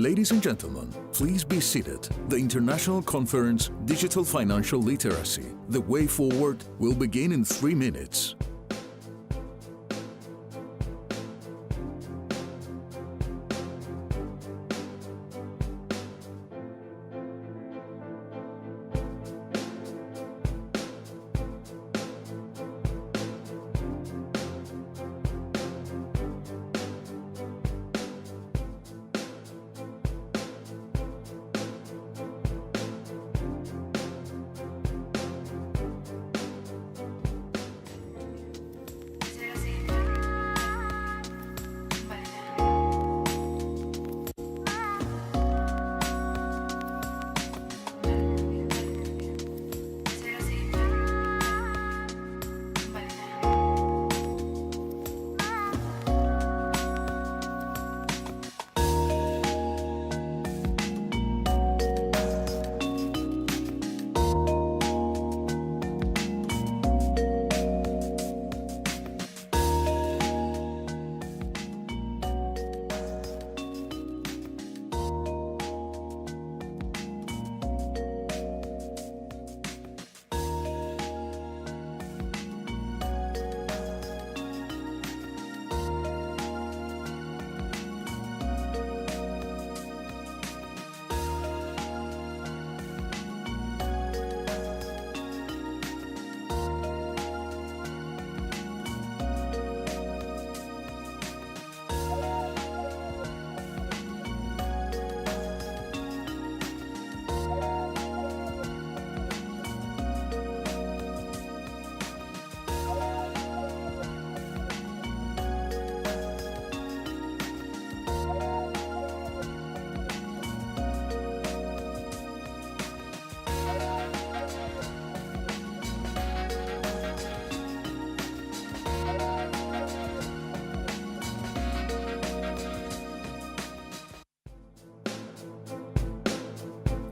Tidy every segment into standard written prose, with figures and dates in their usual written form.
Ladies and gentlemen, please be seated. The International Conference Digital Financial Literacy, The Way Forward, will begin in 3 minutes.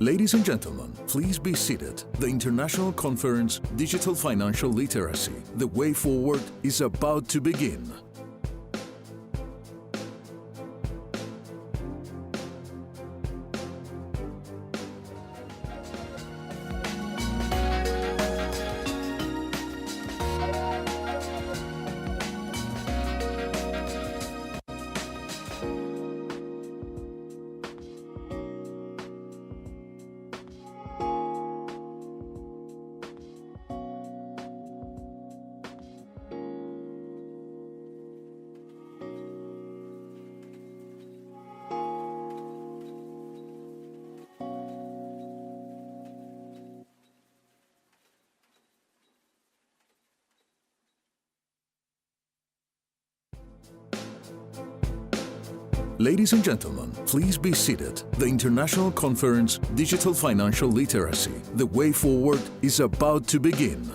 Ladies and gentlemen, please be seated. The International Conference Digital Financial Literacy, The Way Forward, is about to begin. Ladies and gentlemen, please be seated. The International Conference Digital Financial Literacy, The Way Forward, is about to begin.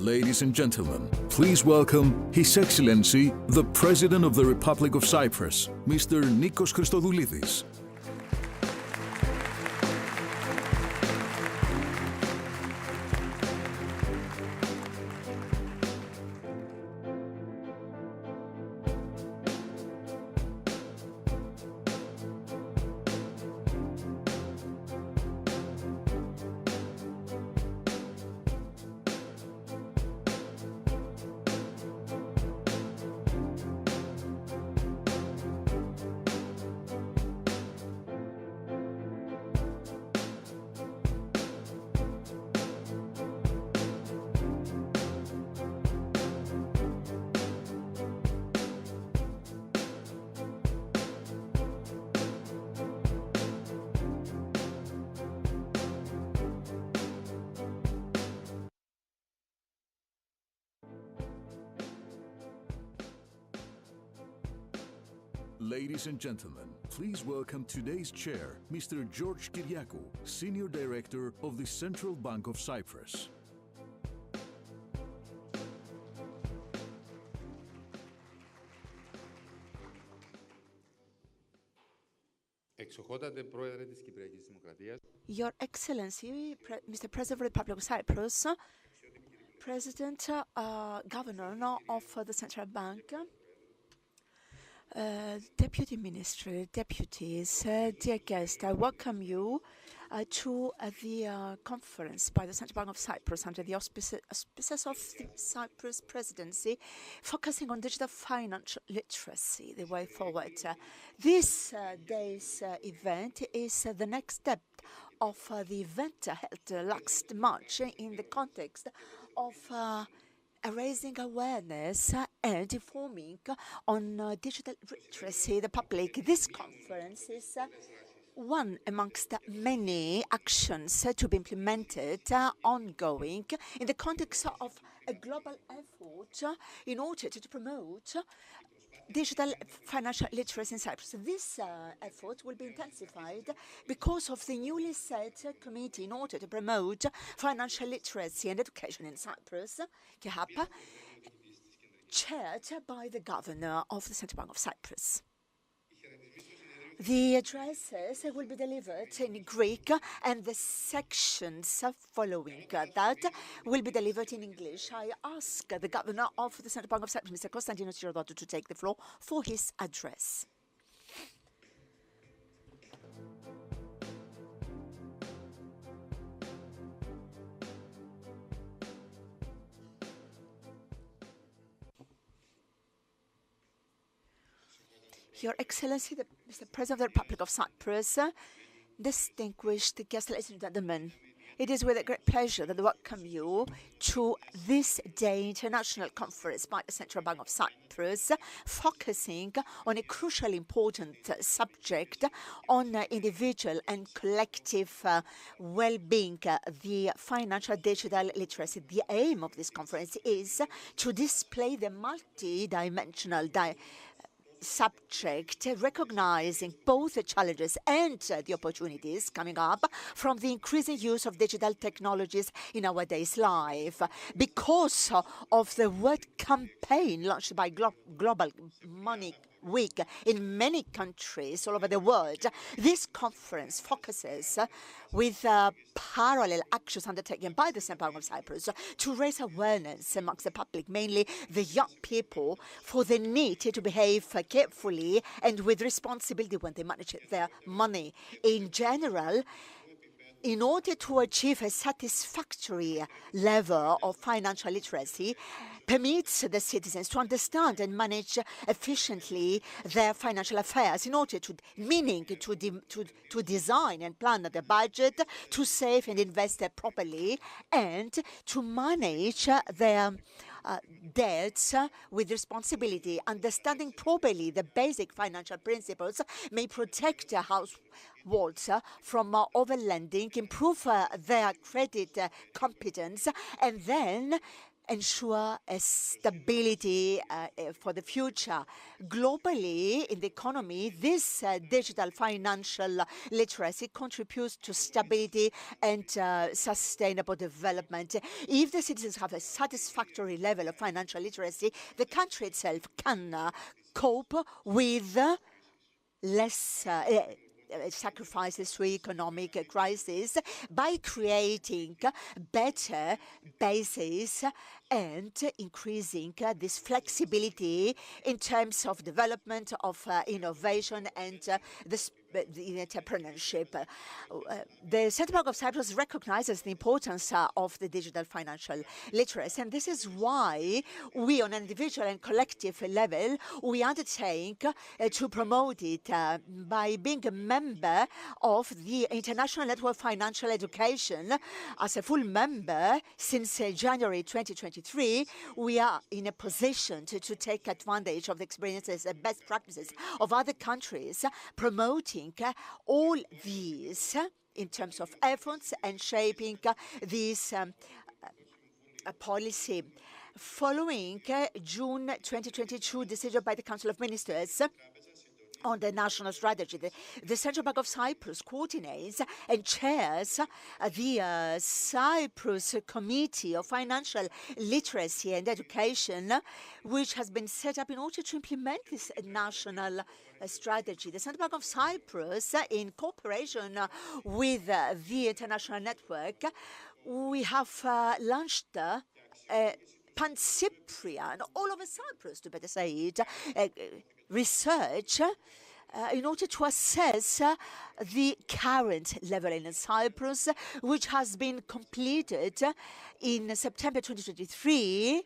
Ladies and gentlemen, please welcome His Excellency, the President of the Republic of Cyprus, Mr. Nikos Christodoulidis. Ladies and gentlemen, please welcome today's chair, Mr. George Kyriakou, Senior Director of the Central Bank of Cyprus. Εξοχότατε Πρόεδρε της Κυπριακής Δημοκρατίας, Your Excellency, Mr. President of the Republic of Cyprus, President, Governor of the Central Bank, Deputy Minister, deputies, dear guests, I welcome you to the conference by the Central Bank of Cyprus under the auspices of the Cyprus presidency, focusing on digital financial literacy, the way forward. This day's event is the next step of the event held last March in the context of raising awareness and informing on digital literacy the public. This conference is one amongst many actions to be implemented ongoing in the context of a global effort in order to promote digital financial literacy in Cyprus. This effort will be intensified because of the newly set committee in order to promote financial literacy and education in Cyprus, KEHAP, chaired by the governor of the Central Bank of Cyprus. The addresses will be delivered in Greek and the sections following that will be delivered in English. I ask the Governor of the Central Bank of Cyprus, Mr. Konstantinos Girodotou, to take the floor for his address. Your Excellency, Mr. President of the Republic of Cyprus, distinguished guests, ladies and gentlemen, it is with a great pleasure that I welcome you to this day international conference by the Central Bank of Cyprus, focusing on a crucially important subject on individual and collective well-being, the financial digital literacy. The aim of this conference is to display the multi-dimensional subject, recognizing both the challenges and the opportunities coming up from the increasing use of digital technologies in our days' life. Because of the World Campaign launched by Global Money Week in many countries all over the world, this conference focuses with parallel actions undertaken by the Central Bank of Cyprus to raise awareness amongst the public, mainly the young people, for the need to behave carefully and with responsibility when they manage their money. In general, in order to achieve a satisfactory level of financial literacy, permits the citizens to understand and manage efficiently their financial affairs in order to, meaning to design and plan the budget, to save and invest properly, and to manage their debts with responsibility. Understanding properly the basic financial principles may protect walls from overlending, improve their credit competence, and then ensure a stability for the future. Globally, in the economy, this digital financial literacy contributes to stability and sustainable development. If the citizens have a satisfactory level of financial literacy, the country itself can cope with less sacrifices to economic crisis by creating better bases and increasing this flexibility in terms of development of innovation and the entrepreneurship. The Central Bank of Cyprus recognizes the importance of the digital financial literacy, and this is why we, on an individual and collective level, we undertake to promote it by being a member of the International Network of Financial Education. As a full member since January 2023, we are in a position to take advantage of the experiences and best practices of other countries, promoting all these in terms of efforts and shaping this policy. Following June 2022 decision by the Council of Ministers on the national strategy, the Central Bank of Cyprus coordinates and chairs the Cyprus Committee of Financial Literacy and Education, which has been set up in order to implement this national strategy. The Central Bank of Cyprus, in cooperation with the international network, we have launched Pan-Cyprian, all over Cyprus, to better say it, research in order to assess the current level in Cyprus, which has been completed in September 2023,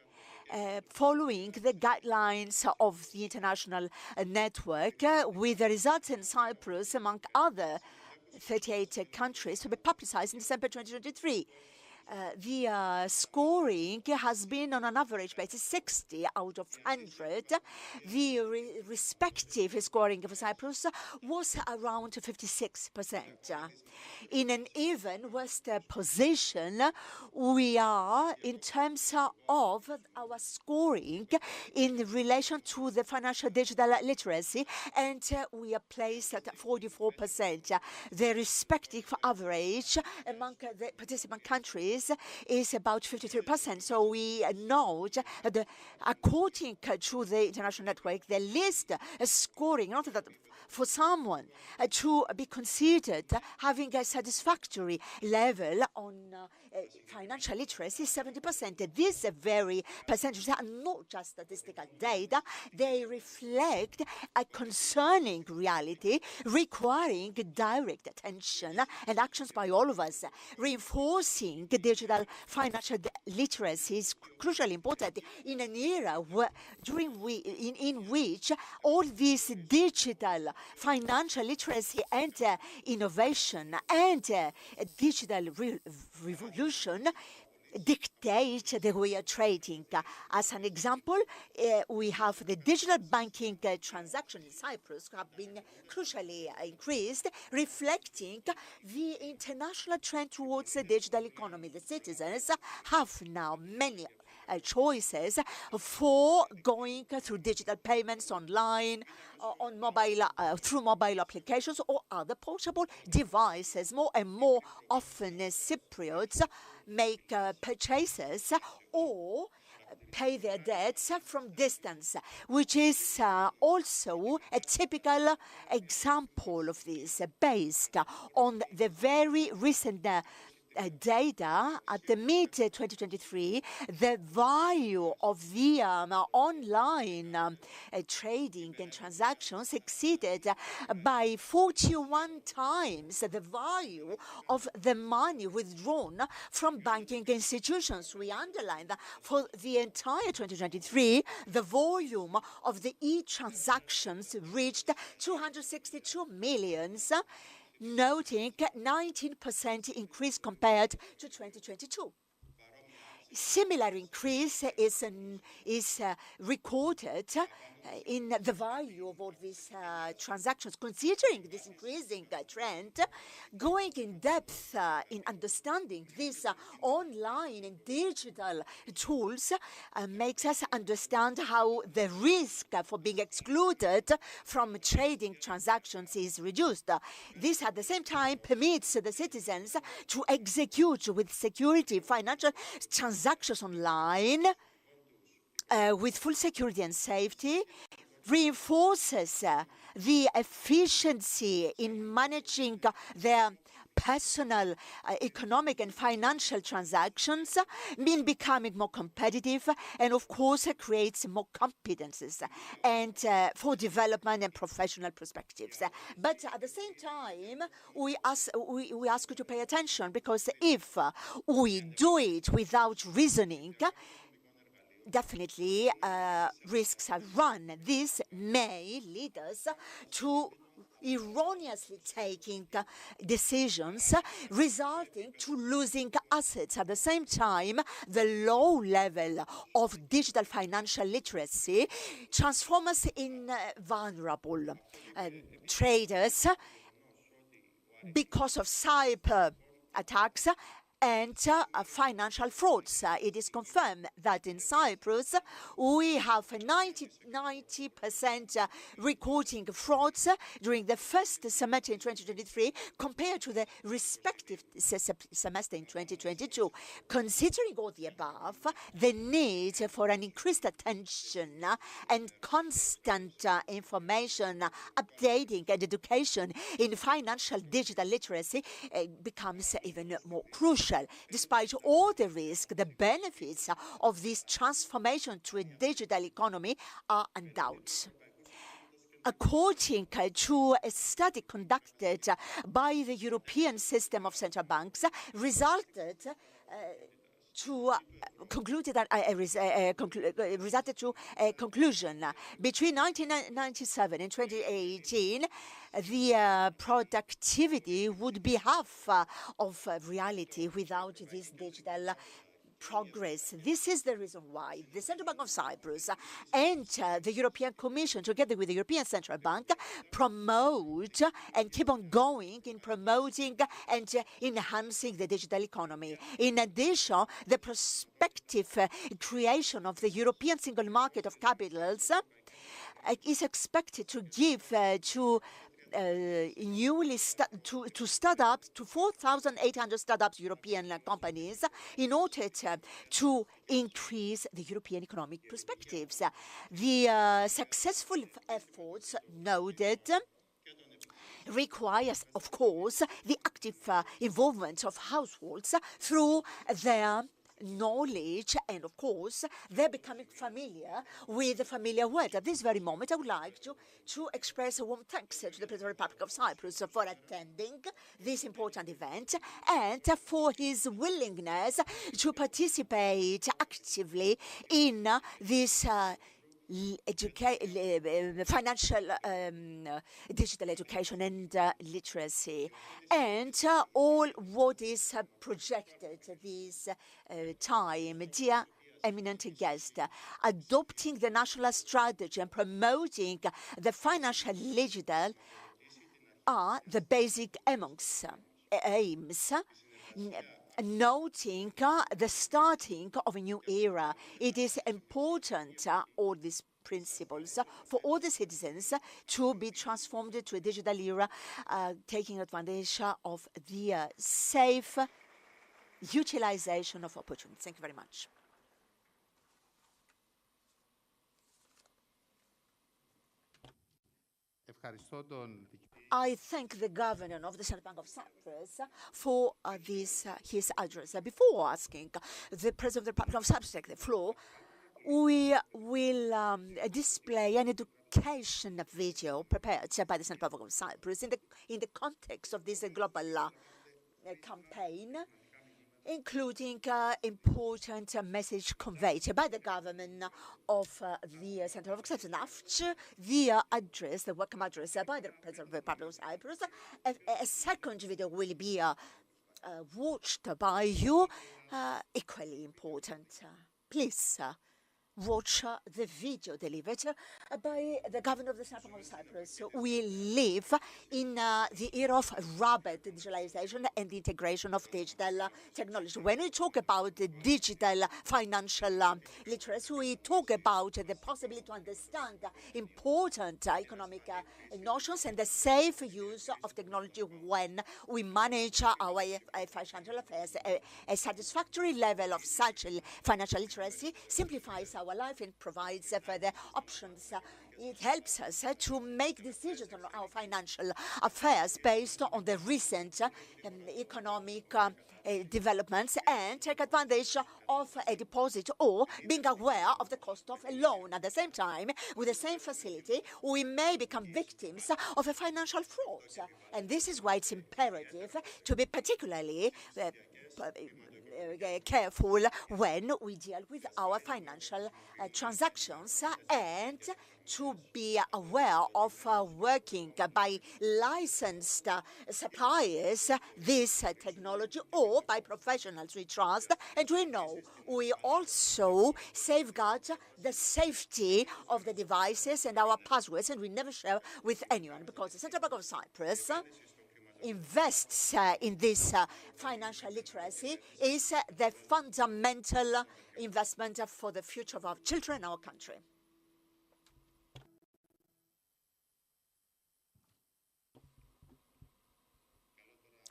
following the guidelines of the international network, with the results in Cyprus, among other 38 countries, to be publicized in December 2023. The scoring has been on an average basis 60 out of 100. The respective scoring for Cyprus was around 56%. In an even worse position, we are in terms of our scoring in relation to the financial digital literacy, and we are placed at 44%. The respective average among the participant countries is about 53%. So we note that according to the international network, the least scoring, not that for someone to be considered having a satisfactory level on financial literacy, 70%. These very percentages are not just statistical data. They reflect a concerning reality requiring direct attention and actions by all of us. Reinforcing digital financial literacy is crucially important in an era in which all this digital financial literacy and innovation and digital revolution dictate the way of trading. As an example, we have the digital banking transaction in Cyprus have been crucially increased, reflecting the international trend towards the digital economy. The citizens have now many choices for going through digital payments online, on mobile, through mobile applications or other portable devices. More and more often, Cypriots make purchases or pay their debts from distance, which is also a typical example of this, based on the very recent data at the mid-2023, the value of the online trading and transactions exceeded by 41 times the value of the money withdrawn from banking institutions. We underline that for the entire 2023, the volume of the e-transactions reached 262 million, noting 19% increase compared to 2022. Similar increase is recorded in the value of all these transactions. Considering this increasing trend, going in depth in understanding these online and digital tools makes us understand how the risk for being excluded from trading transactions is reduced. This at the same time permits the citizens to execute with security financial transactions online with full security and safety, reinforces the efficiency in managing their personal, economic and financial transactions, mean becoming more competitive, and of course creates more competences and for development and professional perspectives. But at the same time, we ask you to pay attention, because if we do it without reasoning, definitely risks are run. This may lead us to erroneously taking decisions, resulting to losing assets. At the same time, the low level of digital financial literacy transforms us in vulnerable traders because of cyber attacks and financial frauds. It is confirmed that in Cyprus, we have 90% recording frauds during the first semester in 2023 compared to the respective semester in 2022. Considering all the above, the need for an increased attention and constant information updating and education in financial digital literacy becomes even more crucial. Despite all the risk, the benefits of this transformation to a digital economy are undoubted. According to a study conducted by the European System of Central Banks, resulted to a conclusion. Between 1997 and 2018, the productivity would be half of reality without this digital progress. This is the reason why the Central Bank of Cyprus and the European Commission, together with the European Central Bank, promote and keep on going in promoting and enhancing the digital economy. In addition, the prospective creation of the European single market of capitals is expected to give to startups, to 4,800 startups, European companies, in order to increase the European economic perspectives. The successful efforts noted requires, of course, the active involvement of households through their knowledge, and of course they're becoming familiar with the familiar world. At this very moment, I would like to express a warm thanks to the President of the Republic of Cyprus for attending this important event and for his willingness to participate actively in this financial digital education and literacy, and all what is projected this time. Dear eminent guest, adopting the national strategy and promoting the financial digital are the basic amongst aims, noting the starting of a new era. It is important, all these principles, for all the citizens to be transformed to a digital era, taking advantage of the safe utilization of opportunities. Thank you very much. I thank the governor of the Central Bank of Cyprus for his address. Before asking the President of the Republic of Cyprus to take the floor, we will display an education video prepared by the Central Bank of Cyprus in the context of this global campaign, including important message conveyed by the government of the Central Bank of Cyprus. After the address, the welcome address by the President of the Republic of Cyprus, a second video will be watched by you, equally important. Please watch the video delivered by the governor of the Republic of Cyprus. We live in the era of rapid digitalization and the integration of digital technology. When we talk about the digital financial literacy, we talk about the possibility to understand important economic notions and the safe use of technology when we manage our financial affairs. A satisfactory level of such financial literacy simplifies our life and provides further options. It helps us to make decisions on our financial affairs based on the recent economic developments and take advantage of a deposit or being aware of the cost of a loan. At the same time, with the same facility, we may become victims of a financial fraud. And this is why it's imperative to be particularly careful when we deal with our financial transactions and to be aware of working by licensed suppliers this technology or by professionals we trust and we know. We also safeguard the safety of the devices and our passwords, and we never share with anyone because the Central Bank of Cyprus invests in this financial literacy is the fundamental investment for the future of our children and our country.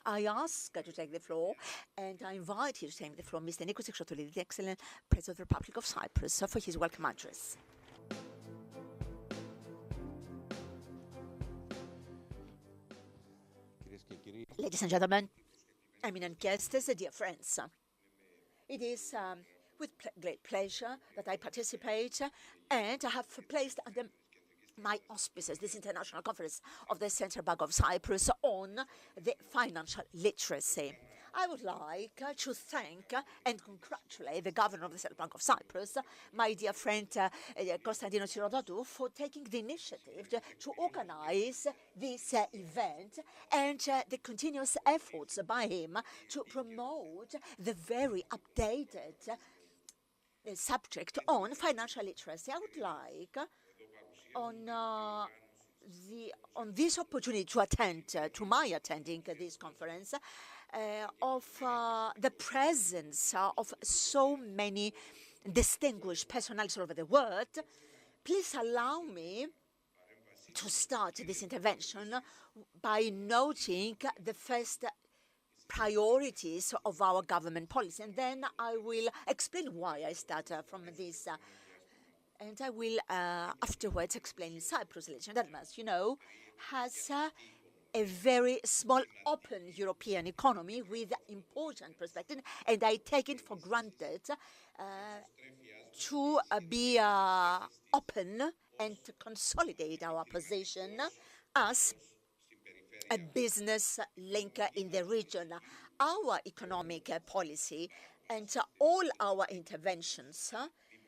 I ask to take the floor, and I invite you to take the floor, Mr. Nikos Exotolidis, the excellent President of the Republic of Cyprus, for his welcome address. Ladies and gentlemen, eminent guests, dear friends, it is with great pleasure that I participate and I have placed under my auspices this international conference of the Central Bank of Cyprus on the financial literacy. I would like to thank and congratulate the governor of the Central Bank of Cyprus, my dear friend Konstantinos Sirodotou, for taking the initiative to organize this event and the continuous efforts by him to promote the very updated subject on financial literacy. I would like on this opportunity to attend, to my attending this conference, of the presence of so many distinguished personalities all over the world. Please allow me to start this intervention by noting the first priorities of our government policy, and then I will explain why I start from this. And I will afterwards explain Cyprus, ladies and gentlemen, as you know, has a very small open European economy with important perspective, and I take it for granted to be open and to consolidate our position as a business linker in the region. Our economic policy and all our interventions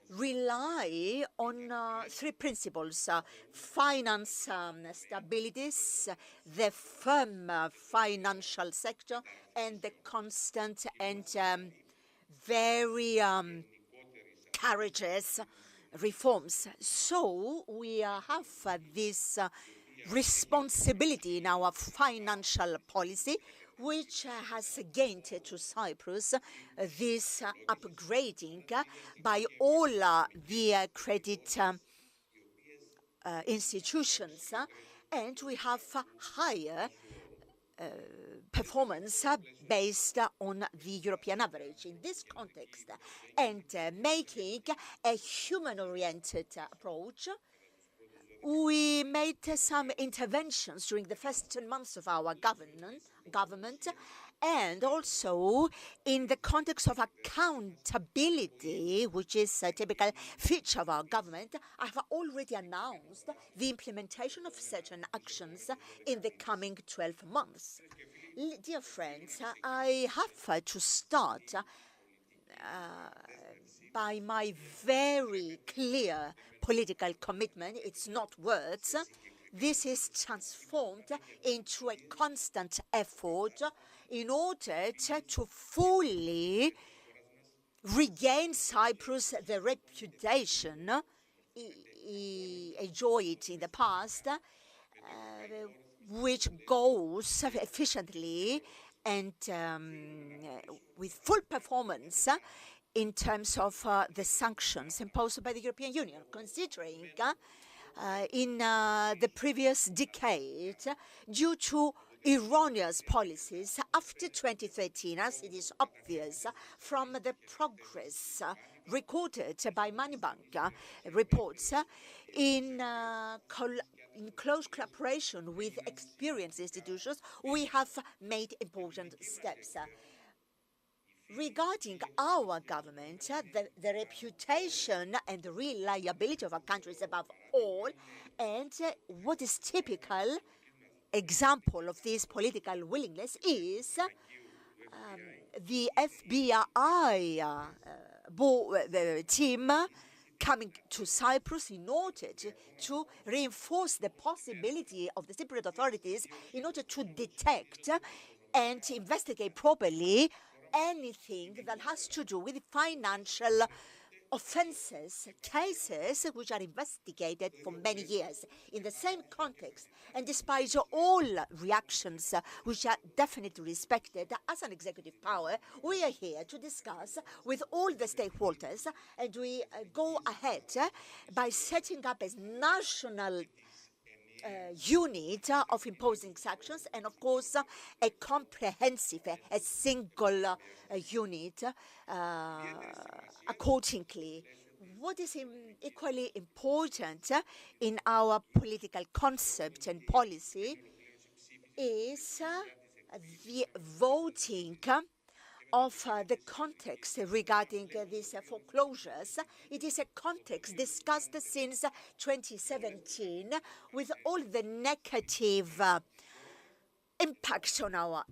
rely on three principles: finance stability, the firm financial sector, and the constant and very courageous reforms. So we have this responsibility in our financial policy, which has gained to Cyprus this upgrading by all the credit institutions, and we have higher performance based on the European average. In this context, and making a human-oriented approach, we made some interventions during the first 10 months of our government, and also in the context of accountability, which is a typical feature of our government. I have already announced the implementation of certain actions in the coming 12 months. Dear friends, I have to start by my very clear political commitment. It's not words. This is transformed into a constant effort in order to fully regain Cyprus the reputation he enjoyed in the past, which goes efficiently and with full performance in terms of the sanctions imposed by the European Union, considering in the previous decade, due to erroneous policies after 2013, as it is obvious from the progress recorded by Moneybank reports, in close collaboration with experienced institutions, we have made important steps. Regarding our government, the reputation and the reliability of our country is above all, and what is typical example of this political willingness is the FBI the team coming to Cyprus in order to reinforce the possibility of the Cypriot authorities in order to detect and investigate properly anything that has to do with financial offences, cases which are investigated for many years. In the same context, and despite all reactions which are definitely respected as an executive power, we are here to discuss with all the stakeholders, and we go ahead by setting up a national unit of imposing sanctions, and of course a comprehensive, a single unit accordingly. What is equally important in our political concept and policy is the voting of the context regarding these foreclosures. It is a context discussed since 2017 with all the negative impacts on our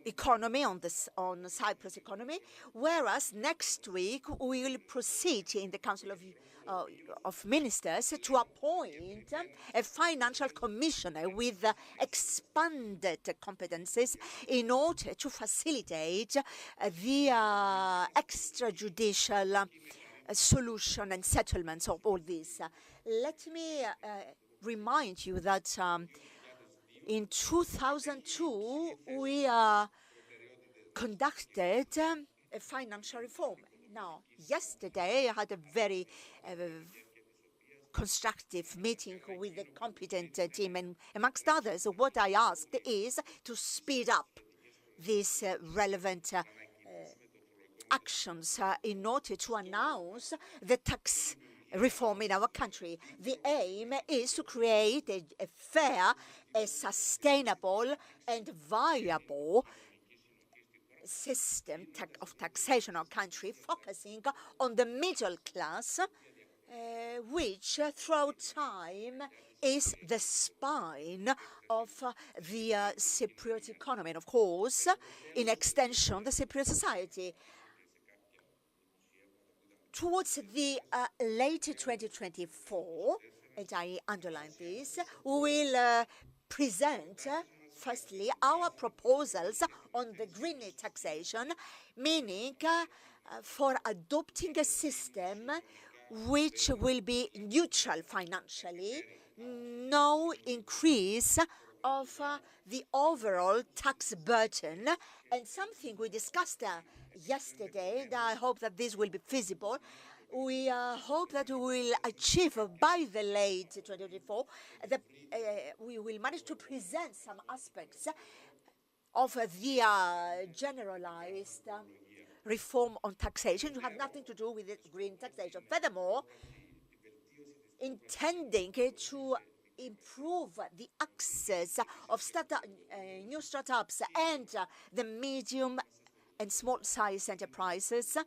economy, on Cyprus economy, whereas next week we will proceed in the Council of Ministers to appoint a financial commissioner with expanded competences in order to facilitate the extrajudicial solution and settlements of all this. Let me remind you that in 2002, we conducted a financial reform. Now, yesterday, I had a very constructive meeting with the competent team, and amongst others, what I asked is to speed up these relevant actions in order to announce the tax reform in our country. The aim is to create a fair, a sustainable and viable system of taxation in our country, focusing on the middle class, which throughout time is the spine of the Cypriot economy, and of course, in extension, the Cypriot society. Towards the late 2024, and I underline this, we will present, firstly, our proposals on the green taxation, meaning for adopting a system which will be neutral financially, no increase of the overall tax burden, and something we discussed yesterday, and I hope that this will be feasible. We hope that we will achieve by the late 2024 that we will manage to present some aspects of the generalized reform on taxation to have nothing to do with the green taxation. Furthermore, intending to improve the access of new startups and the medium and small-sized enterprises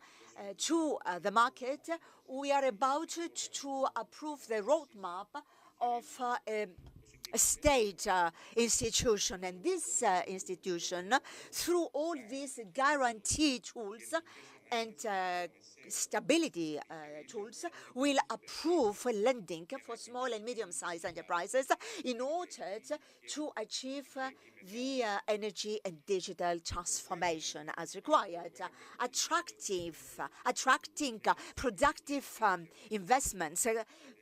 to the market, we are about to approve the roadmap of a state institution, and this institution, through all these guarantee tools and stability tools will approve lending for small and medium-sized enterprises in order to achieve the energy and digital transformation as required. Attracting productive investments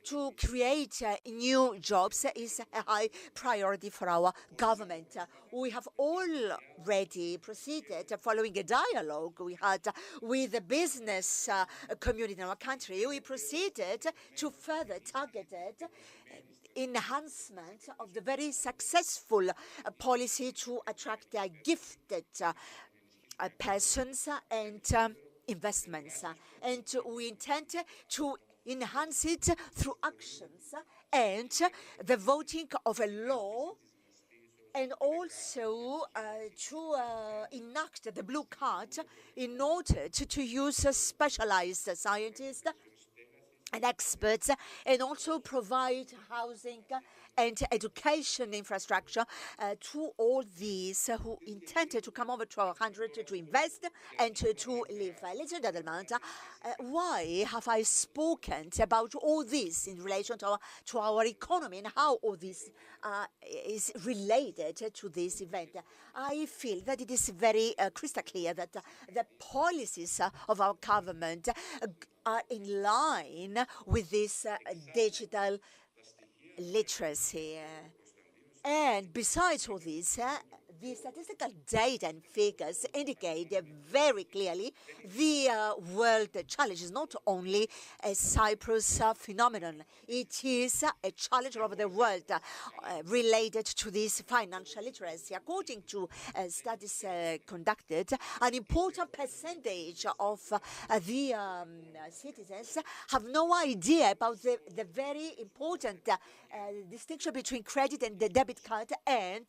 to create new jobs is a high priority for our government. We have already proceeded following a dialogue we had with the business community in our country. We proceeded to further targeted enhancement of the very successful policy to attract gifted persons and investments. And we intend to enhance it through actions and the voting of a law, and also to enact the blue card in order to use specialized scientists and experts, and also provide housing and education infrastructure to all these who intended to come over to our country to invest and to live. Ladies and gentlemen, why have I spoken about all this in relation to our economy and how all this is related to this event? I feel that it is very crystal clear that the policies of our government are in line with this digital literacy. And besides all this, the statistical data and figures indicate very clearly the world challenge is not only a Cyprus phenomenon. It is a challenge all over the world related to this financial literacy. According to studies conducted, an important percentage of the citizens have no idea about the very important distinction between credit and the debit card, and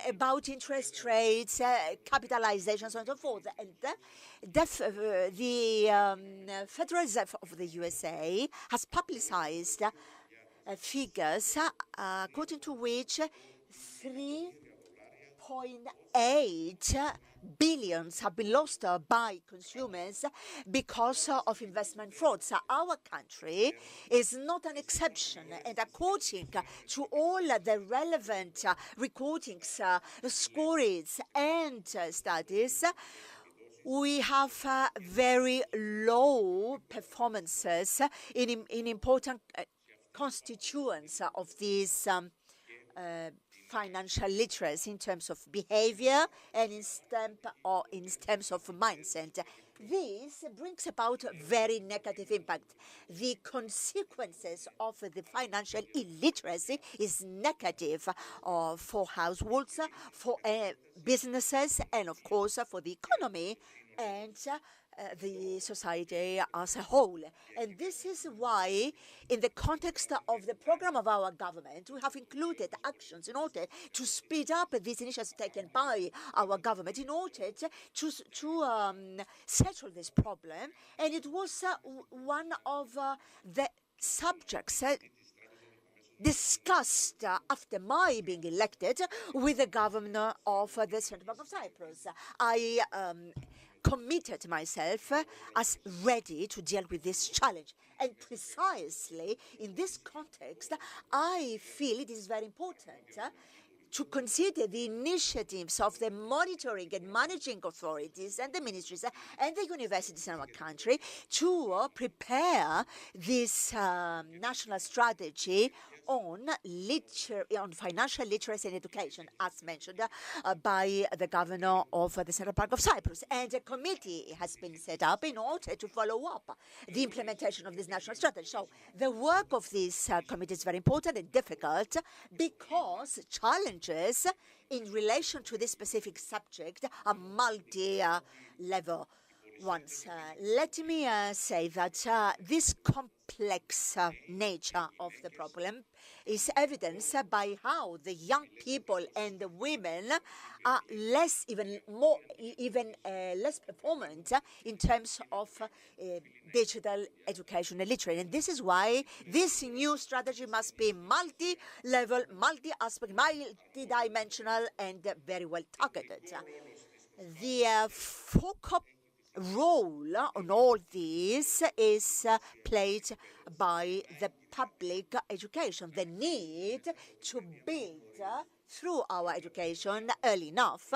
about interest rates, capitalization, so on and so forth. And the Federal Reserve of the USA has publicized figures according to which 3.8 billions have been lost by consumers because of investment fraud. So our country is not an exception, and according to all the relevant recordings, scores, and studies, we have very low performances in important constituents of these financial literacy in terms of behavior and in terms of mindset. This brings about very negative impact. The consequences of the financial illiteracy is negative for households, for businesses, and of course for the economy and the society as a whole. And this is why, in the context of the program of our government, we have included actions in order to speed up these initiatives taken by our government in order to settle this problem. And it was one of the subjects discussed after my being elected with the governor of the Central Bank of Cyprus. I committed myself as ready to deal with this challenge. And precisely in this context, I feel it is very important to consider the initiatives of the monitoring and managing authorities and the ministries and the universities in our country to prepare this national strategy on financial literacy and education, as mentioned by the governor of the Central Bank of Cyprus. And a committee has been set up in order to follow up the implementation of this national strategy. So the work of this committee is very important and difficult because challenges in relation to this specific subject are multi-level ones. Let me say that this complex nature of the problem is evidenced by how the young people and the women are less performant in terms of digital education and literacy. And this is why this new strategy must be multi-level, multi-aspect, multi-dimensional, and very well targeted. The focal role on all this is played by the public education, the need to build through our education early enough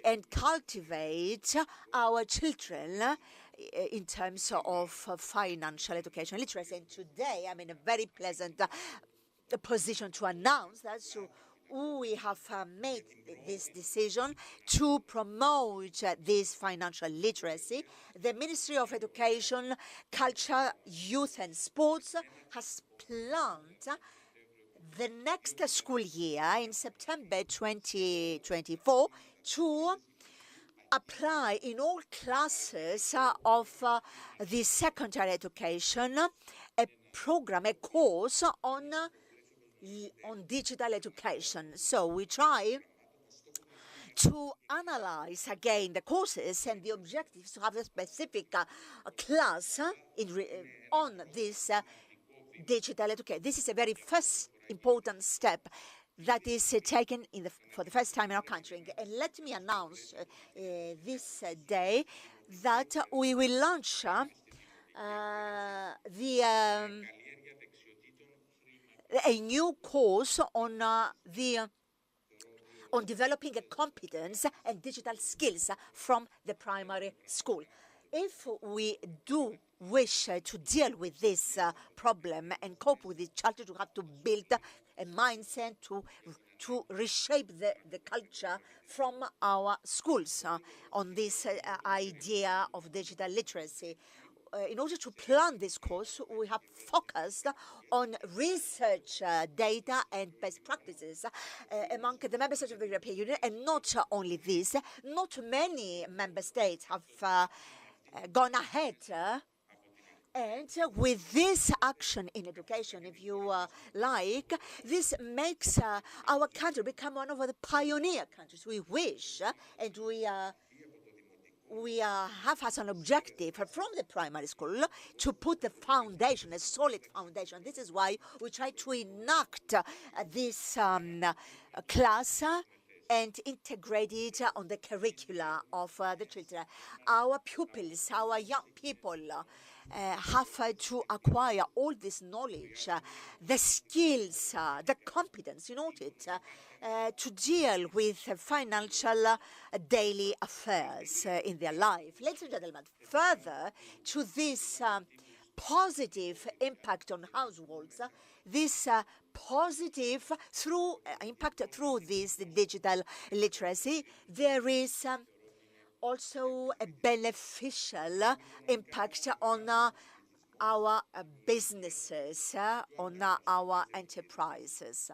and cultivate our children in terms of financial education literacy. And today I'm in a very pleasant position to announce that we have made this decision to promote this financial literacy. The Ministry of Education, Culture, Youth and Sports has planned the next school year in September 2024 to apply in all classes of the secondary education a program, a course on digital education. So we try to analyze again the courses and the objectives to have a specific class on this digital education. This is a very first important step that is taken for the first time in our country. And let me announce this day that we will launch a new course on developing a competence and digital skills from the primary school. If we do wish to deal with this problem and cope with this challenge, we have to build a mindset to reshape the culture from our schools on this idea of digital literacy. In order to plan this course, we have focused on research data and best practices among the member states of the European Union. And not only this, not many member states have gone ahead. And with this action in education, if you like, this makes our country become one of the pioneer countries. We wish, and we have as an objective from the primary school to put the foundation, a solid foundation. This is why we try to enact this class and integrate it on the curricula of the children. Our pupils, our young people have to acquire all this knowledge, the skills, the competence in order to deal with financial daily affairs in their life. Ladies and gentlemen, further to this positive impact on households, this positive impact through this digital literacy, there is also a beneficial impact on our businesses, on our enterprises.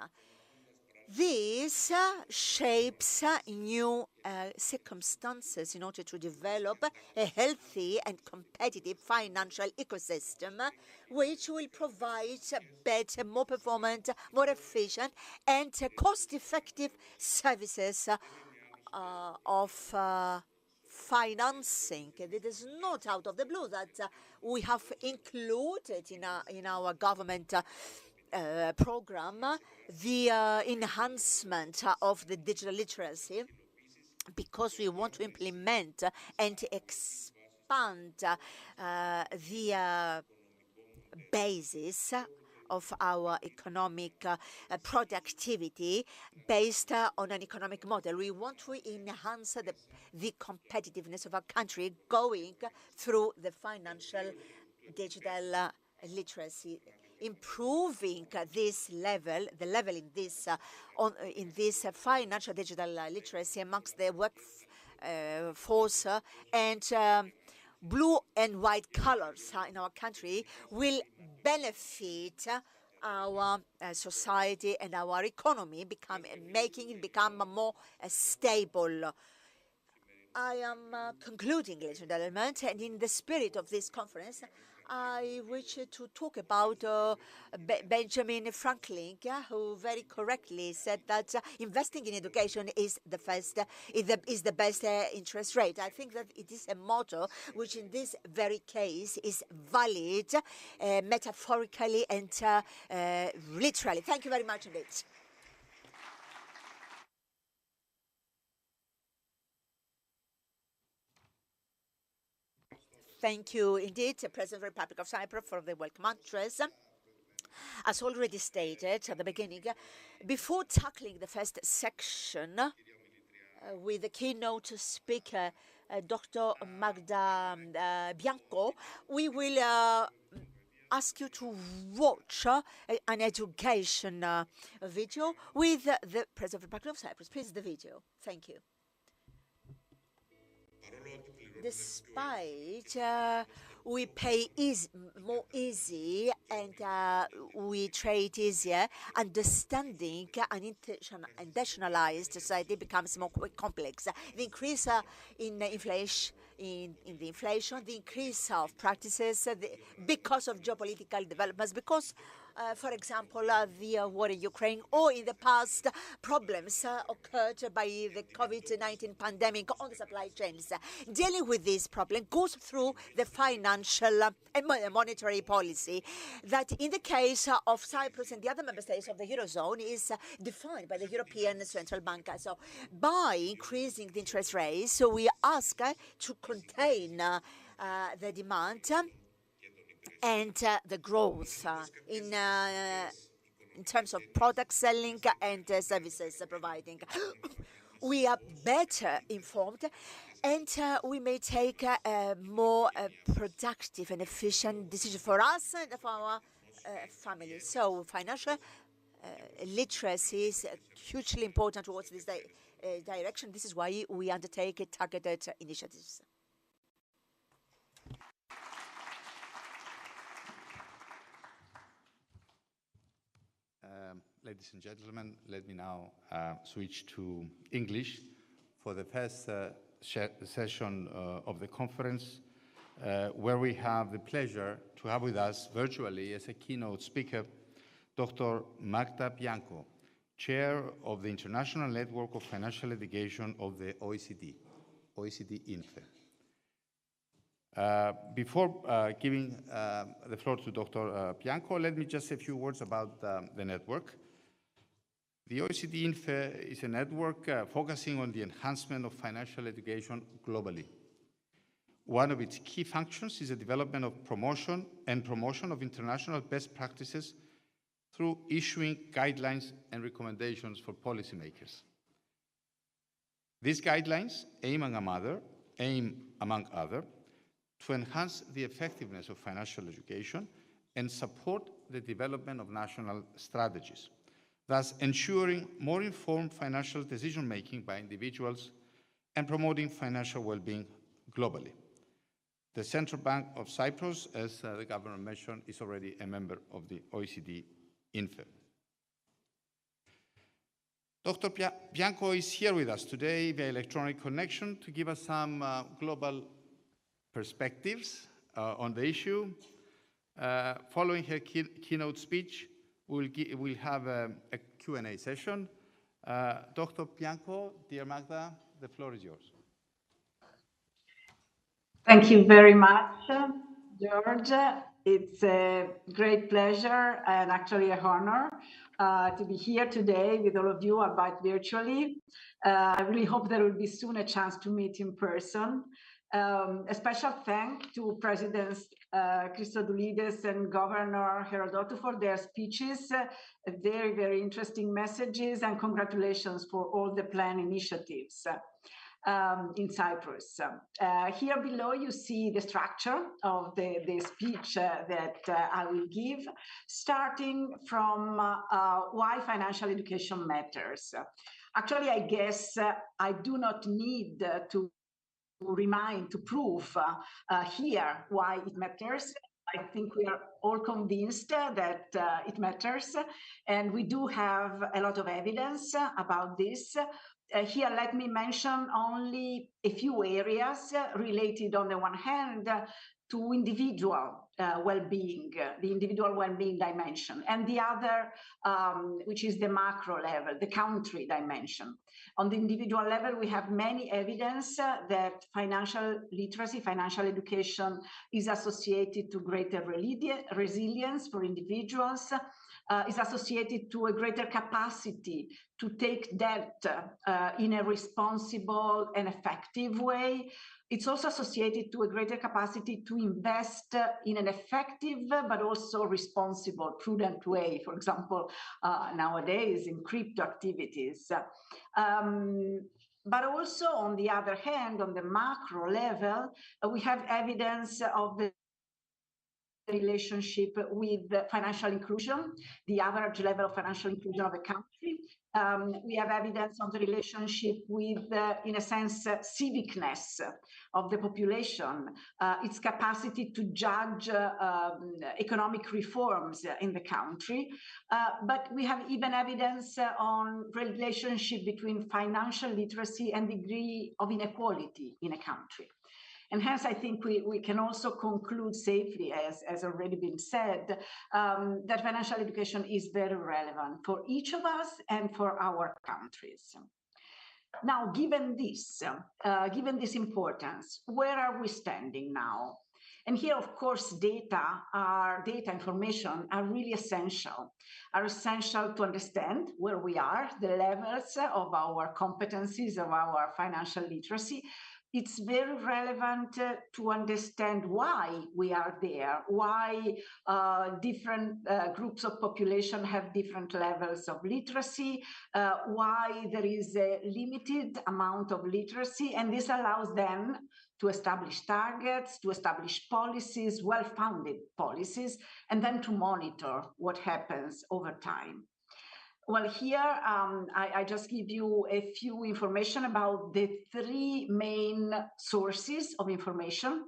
This shapes new circumstances in order to develop a healthy and competitive financial ecosystem, which will provide better, more performant, more efficient, and cost-effective services of financing. It is not out of the blue that we have included in our government program the enhancement of the digital literacy, because we want to implement and expand the basis of our economic productivity based on an economic model. We want to enhance the competitiveness of our country going through the financial digital literacy. Improving this level, the level in this financial digital literacy amongst the workforce and blue and white colors in our country will benefit our society and our economy, making it become more stable. I am concluding, ladies and gentlemen, and in the spirit of this conference, I wish to talk about Benjamin Franklin, who very correctly said that investing in education is the best interest rate. I think that it is a motto which, in this very case, is valid metaphorically and literally. Thank you very much indeed. Thank you indeed, President of the Republic of Cyprus, for the welcome address. As already stated at the beginning, before tackling the first section with the keynote speaker, Dr. Magda Bianco, we will ask you to watch an education video with the President of the Republic of Cyprus. Please, the video. Thank you. Despite we pay more easy and we trade easier, understanding an internationalized society becomes more complex. The increase in inflation, the increase of practices because of geopolitical developments, because for example, the war in Ukraine, or in the past, problems occurred by the COVID-19 pandemic on the supply chains. Dealing with this problem goes through the financial and monetary policy that, in the case of Cyprus and the other member states of the Eurozone, is defined by the European Central Bank. So, by increasing the interest rates, we ask to contain the demand and the growth in terms of product selling and services providing. We are better informed, and we may take a more productive and efficient decision for us and for our families. So financial literacy is hugely important towards this direction. This is why we undertake targeted initiatives. Ladies and gentlemen, let me now switch to English for the first session of the conference, where we have the pleasure to have with us virtually as a keynote speaker, Dr. Magda Bianco, Chair of the International Network of Financial Education of the OECD INFE. Before giving the floor to Dr. Bianco, let me just say a few words about the network. The OECD INFE is a network focusing on the enhancement of financial education globally. One of its key functions is the development of promotion of international best practices through issuing guidelines and recommendations for policymakers. These guidelines aim, among other, to enhance the effectiveness of financial education and support the development of national strategies, thus ensuring more informed financial decision-making by individuals and promoting financial well-being globally. The Central Bank of Cyprus, as the Governor mentioned, is already a member of the OECD INFE. Dr. Bianco is here with us today via electronic connection to give us some global perspectives on the issue. Following her keynote speech, we'll have a Q&A session. Dr. Bianco, dear Magda, the floor is yours. Thank you very much, George. It's a great pleasure and actually an honor to be here today with all of you, albeit virtually. I really hope there will be soon a chance to meet in person. A special thank to Presidents Christodoulides and Governor Herodotou for their speeches, very, very interesting messages, and congratulations for all the planned initiatives in Cyprus. Here below you see the structure of the speech that I will give, starting from why financial education matters. Actually, I guess I do not need to prove here why it matters. I think we are all convinced that it matters, and we do have a lot of evidence about this. Here, let me mention only a few areas related, on the one hand, to individual well-being, the individual well-being dimension, and the other, which is the macro level, the country dimension. On the individual level, we have many evidence that financial literacy, financial education is associated to greater resilience for individuals, is associated to a greater capacity to take debt in a responsible and effective way. It's also associated to a greater capacity to invest in an effective but also responsible, prudent way, for example, nowadays in crypto activities. But also, on the other hand, on the macro level, we have evidence of the relationship with financial inclusion, the average level of financial inclusion of a country. We have evidence of the relationship with, in a sense, civicness of the population, its capacity to judge economic reforms in the country. But we have even evidence on relationship between financial literacy and degree of inequality in a country. And hence, I think we can also conclude safely, as already been said, that financial education is very relevant for each of us and for our countries. Now, given this importance, where are we standing now? And here, of course, data information are really essential to understand where we are, the levels of our competencies, of our financial literacy. It's very relevant to understand why we are there, why different groups of population have different levels of literacy, why there is a limited amount of literacy, and this allows them to establish targets, to establish policies, well-founded policies, and then to monitor what happens over time. Well, here I just give you a few information about the three main sources of information.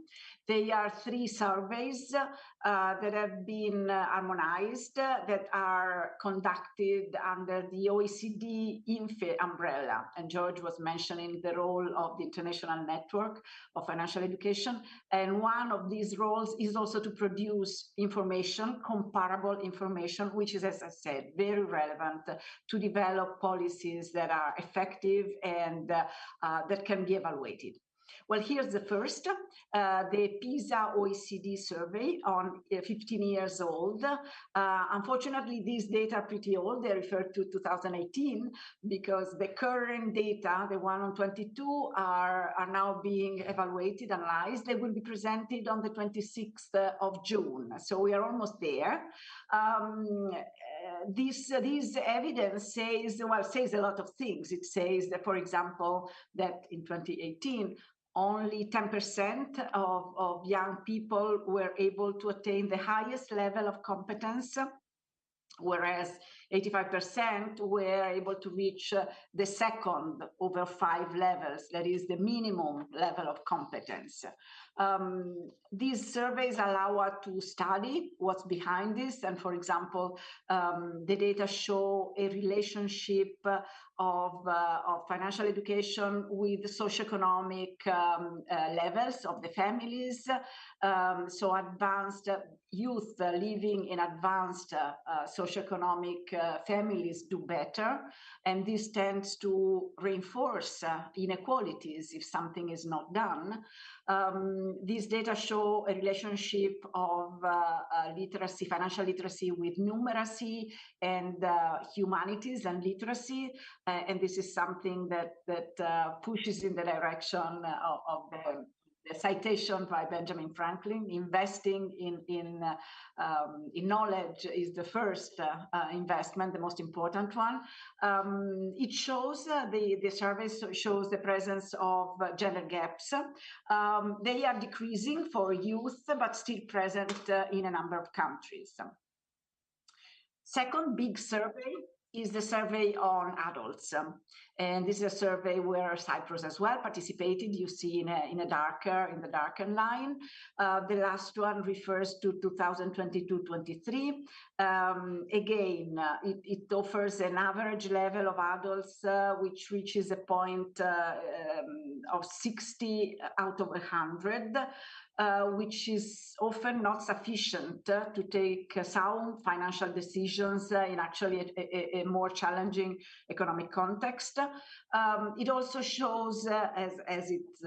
They are three surveys that have been harmonized, that are conducted under the OECD INFE umbrella. And George was mentioning the role of the International Network of Financial Education. And one of these roles is also to produce information, comparable information, which is, as I said, very relevant to develop policies that are effective and that can be evaluated. Well, here's the first, the PISA OECD survey on 15 years old. Unfortunately, these data are pretty old. They refer to 2018 because the current data, the one on 22, are now being evaluated, analyzed. They will be presented on the 26th of June. So we are almost there. This evidence says a lot of things. It says that, for example, that in 2018, only 10% of young people were able to attain the highest level of competence, whereas 85% were able to reach the second over 5 levels, that is the minimum level of competence. These surveys allow us to study what's behind this. And for example, the data show a relationship of financial education with socioeconomic levels of the families. So advanced youth living in advanced socioeconomic families do better. And this tends to reinforce inequalities if something is not done. These data show a relationship of literacy, financial literacy with numeracy and humanities and literacy. And this is something that pushes in the direction of the citation by Benjamin Franklin. Investing in knowledge is the first investment, the most important one. It shows, the survey shows the presence of gender gaps. They are decreasing for youth, but still present in a number of countries. Second big survey is the survey on adults. And this is a survey where Cyprus as well participated. You see in the darker line. The last one refers to 2022-23. Again, it offers an average level of adults which reaches a point of 60 out of 100. which is often not sufficient to take sound financial decisions in actually a more challenging economic context. It also shows, as it's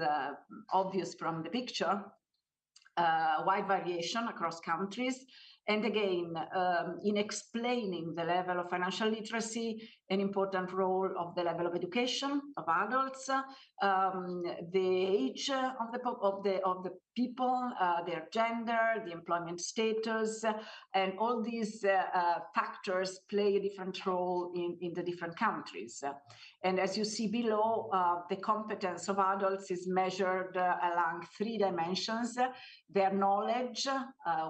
obvious from the picture, wide variation across countries. And again, in explaining the level of financial literacy, an important role of the level of education of adults, the age of the people, their gender, the employment status, and all these factors play a different role in the different countries. And as you see below, the competence of adults is measured along 3 dimensions: their knowledge,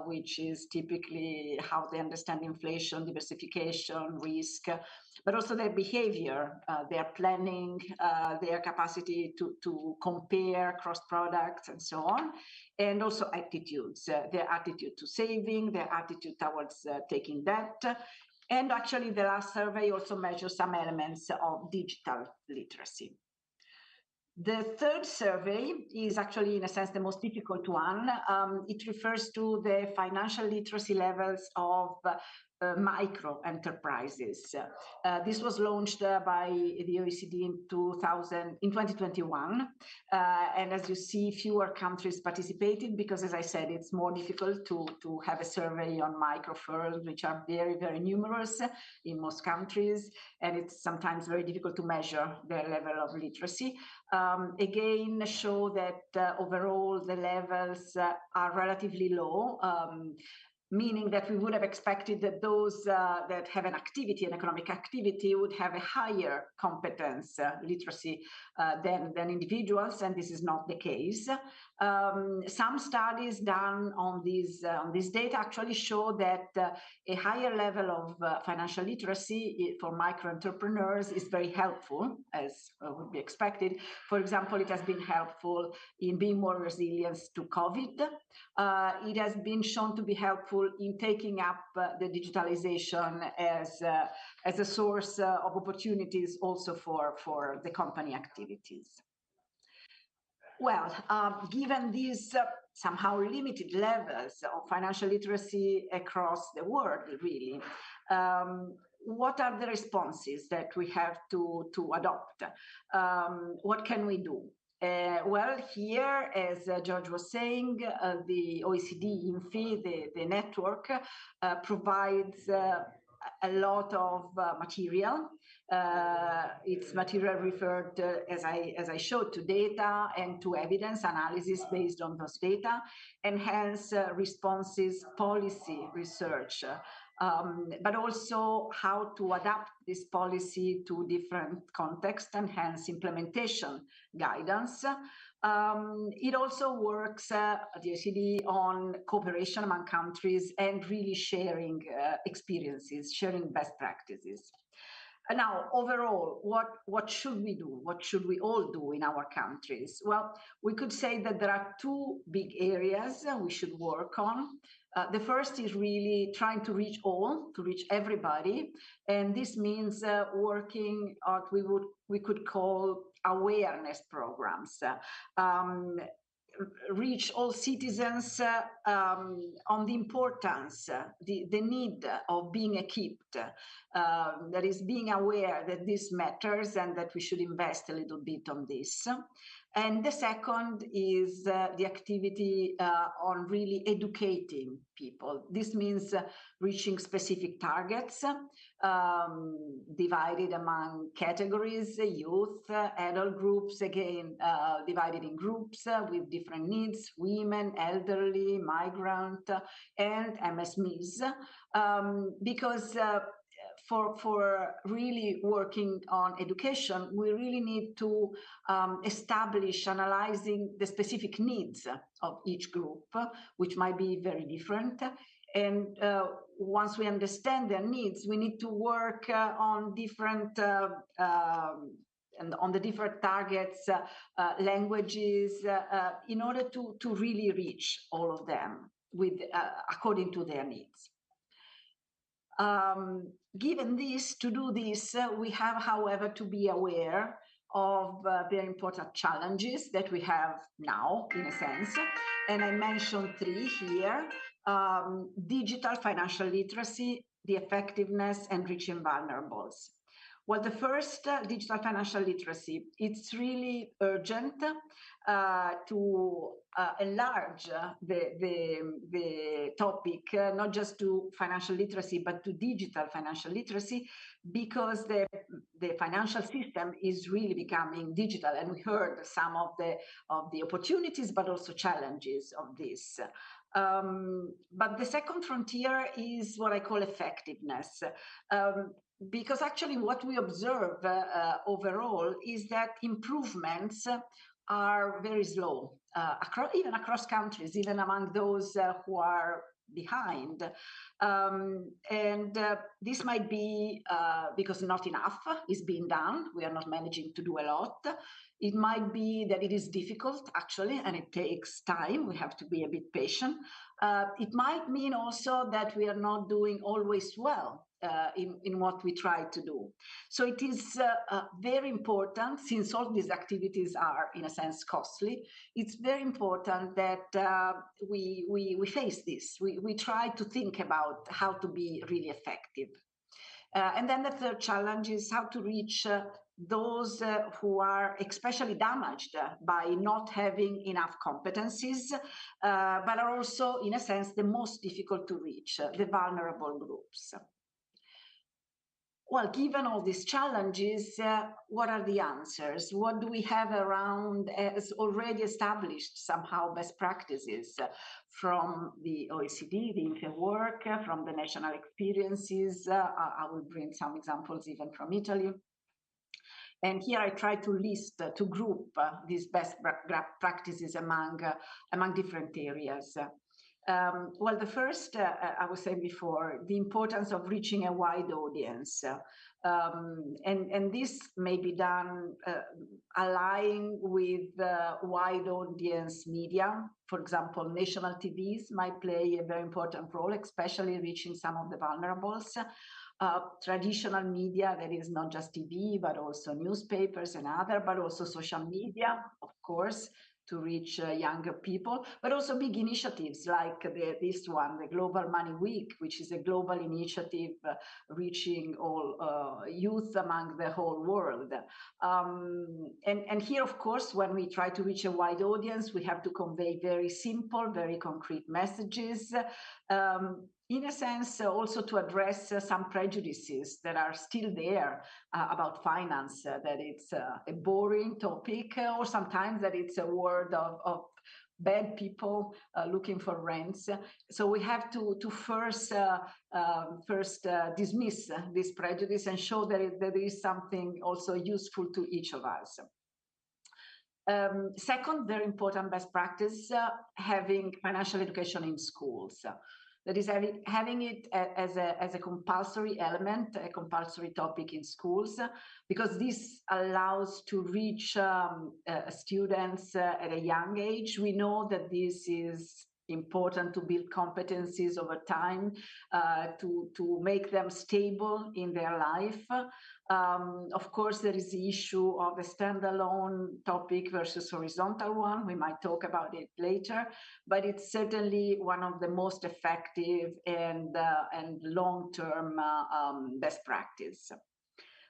which is typically how they understand inflation, diversification, risk, but also their behavior, their planning, their capacity to compare cross products and so on, and also attitudes, their attitude to saving, their attitude towards taking debt. And actually the last survey also measures some elements of digital literacy. The third survey is actually, in a sense, the most difficult one. It refers to the financial literacy levels of micro enterprises. This was launched by the OECD in 2021. And as you see, fewer countries participated because, as I said, it's more difficult to have a survey on micro firms, which are very, very numerous in most countries. And it's sometimes very difficult to measure their level of literacy. Again, show that overall the levels are relatively low, meaning that we would have expected that those that have an activity, an economic activity, would have a higher competence literacy than individuals, and this is not the case. Some studies done on this data actually show that a higher level of financial literacy for micro entrepreneurs is very helpful, as would be expected. For example, it has been helpful in being more resilient to COVID. It has been shown to be helpful in taking up the digitalization as a source of opportunities also for the company activities. Well, given these somehow limited levels of financial literacy across the world, really, what are the responses that we have to adopt? What can we do? Well, here, as George was saying, the OECD INFI, the network, provides a lot of material. It's material referred, as I showed, to data and to evidence analysis based on those data, and hence responses, policy research, but also how to adapt this policy to different contexts and hence implementation guidance. It also works at the OECD on cooperation among countries and really sharing experiences, sharing best practices. Now, overall, what should we do? What should we all do in our countries? Well, we could say that there are 2 big areas we should work on. The first is really trying to reach all, to reach everybody. And this means working on what we could call awareness programs. Reach all citizens on the importance, the need of being equipped, that is being aware that this matters and that we should invest a little bit on this. And the second is the activity on really educating people. This means reaching specific targets, divided among categories, youth, adult groups, again, divided in groups with different needs, women, elderly, migrant, and MSMEs, because for really working on education, we really need to establish analyzing the specific needs of each group, which might be very different. And once we understand their needs, we need to work on different and on the different targets, languages, in order to really reach all of them with according to their needs. Given this, to do this, we have, however, to be aware of very important challenges that we have now, in a sense. And I mentioned three here: digital financial literacy, the effectiveness, and reaching vulnerables. Well, the first, digital financial literacy, it's really urgent to enlarge the topic, not just to financial literacy, but to digital financial literacy, because the financial system is really becoming digital. And we heard some of the opportunities, but also challenges of this. But the second frontier is what I call effectiveness. Because actually what we observe overall is that improvements are very slow, even across countries, even among those who are behind. This might be because not enough is being done. We are not managing to do a lot. It might be that it is difficult, actually, and it takes time. We have to be a bit patient. It might mean also that we are not doing always well in what we try to do. So it is very important, since all these activities are, in a sense, costly, it's very important that we face this. We try to think about how to be really effective. And then the third challenge is how to reach those who are especially damaged by not having enough competencies, but are also, in a sense, the most difficult to reach, the vulnerable groups. Well, given all these challenges, what are the answers? What do we have around as already established somehow best practices from the OECD, the INFE work, from the national experiences? I will bring some examples even from Italy. And here I try to list, to group these best practices among different areas. Well, the first, I was saying before, the importance of reaching a wide audience. And this may be done aligning with wide audience media. For example, national TVs might play a very important role, especially reaching some of the vulnerables. Traditional media, that is not just TV, but also newspapers and other, but also social media, of course, to reach younger people, but also big initiatives like this one, the Global Money Week, which is a global initiative reaching all youth among the whole world. And here, of course, when we try to reach a wide audience, we have to convey very simple, very concrete messages. In a sense, also to address some prejudices that are still there about finance, that it's a boring topic, or sometimes that it's a word of bad people looking for rents. So we have to first dismiss this prejudice and show that there is something also useful to each of us. Second, very important best practice, having financial education in schools. That is having it as a compulsory element, a compulsory topic in schools, because this allows to reach students at a young age. We know that this is important to build competencies over time, to make them stable in their life. Of course, there is the issue of a standalone topic versus horizontal one. We might talk about it later, but it's certainly one of the most effective and long-term best practice.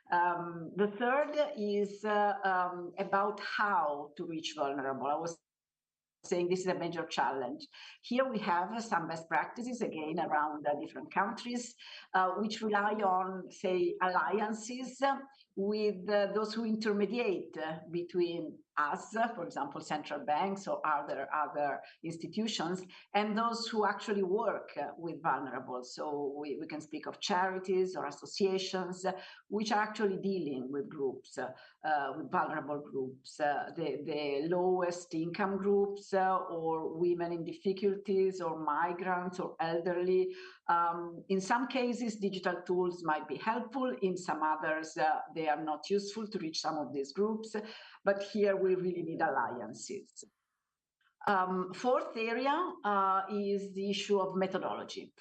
The third is about how to reach vulnerable. I was saying this is a major challenge. Here we have some best practices, again, around different countries, which rely on, say, alliances with those who intermediate between us, for example, central banks or other institutions, and those who actually work with vulnerable. So we can speak of charities or associations which are actually dealing with groups, with vulnerable groups, the lowest income groups, or women in difficulties, or migrants, or elderly. In some cases, digital tools might be helpful. In some others, they are not useful to reach some of these groups. But here we really need alliances. Fourth area is the issue of methodology.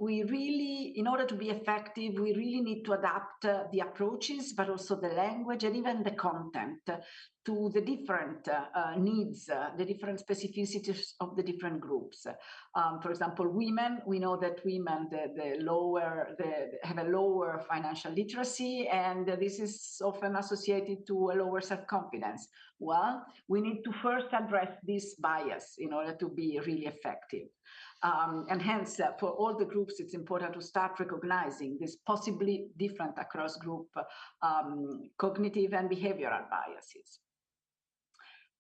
We really, in order to be effective, we really need to adapt the approaches, but also the language and even the content to the different needs, the different specificities of the different groups. For example, women, we know that women have a lower financial literacy, and this is often associated to a lower self-confidence. Well, we need to first address this bias in order to be really effective. And hence, for all the groups, it's important to start recognizing this possibly different across group cognitive and behavioral biases.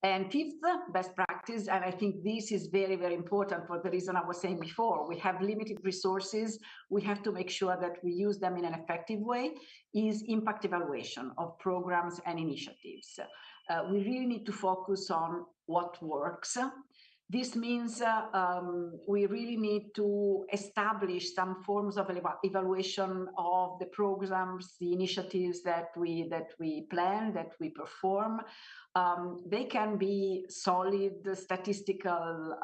And fifth, best practice, and I think this is very, very important for the reason I was saying before, we have limited resources, we have to make sure that we use them in an effective way, is impact evaluation of programs and initiatives. We really need to focus on what works. This means we really need to establish some forms of evaluation of the programs, the initiatives that we plan, that we perform. They can be solid statistical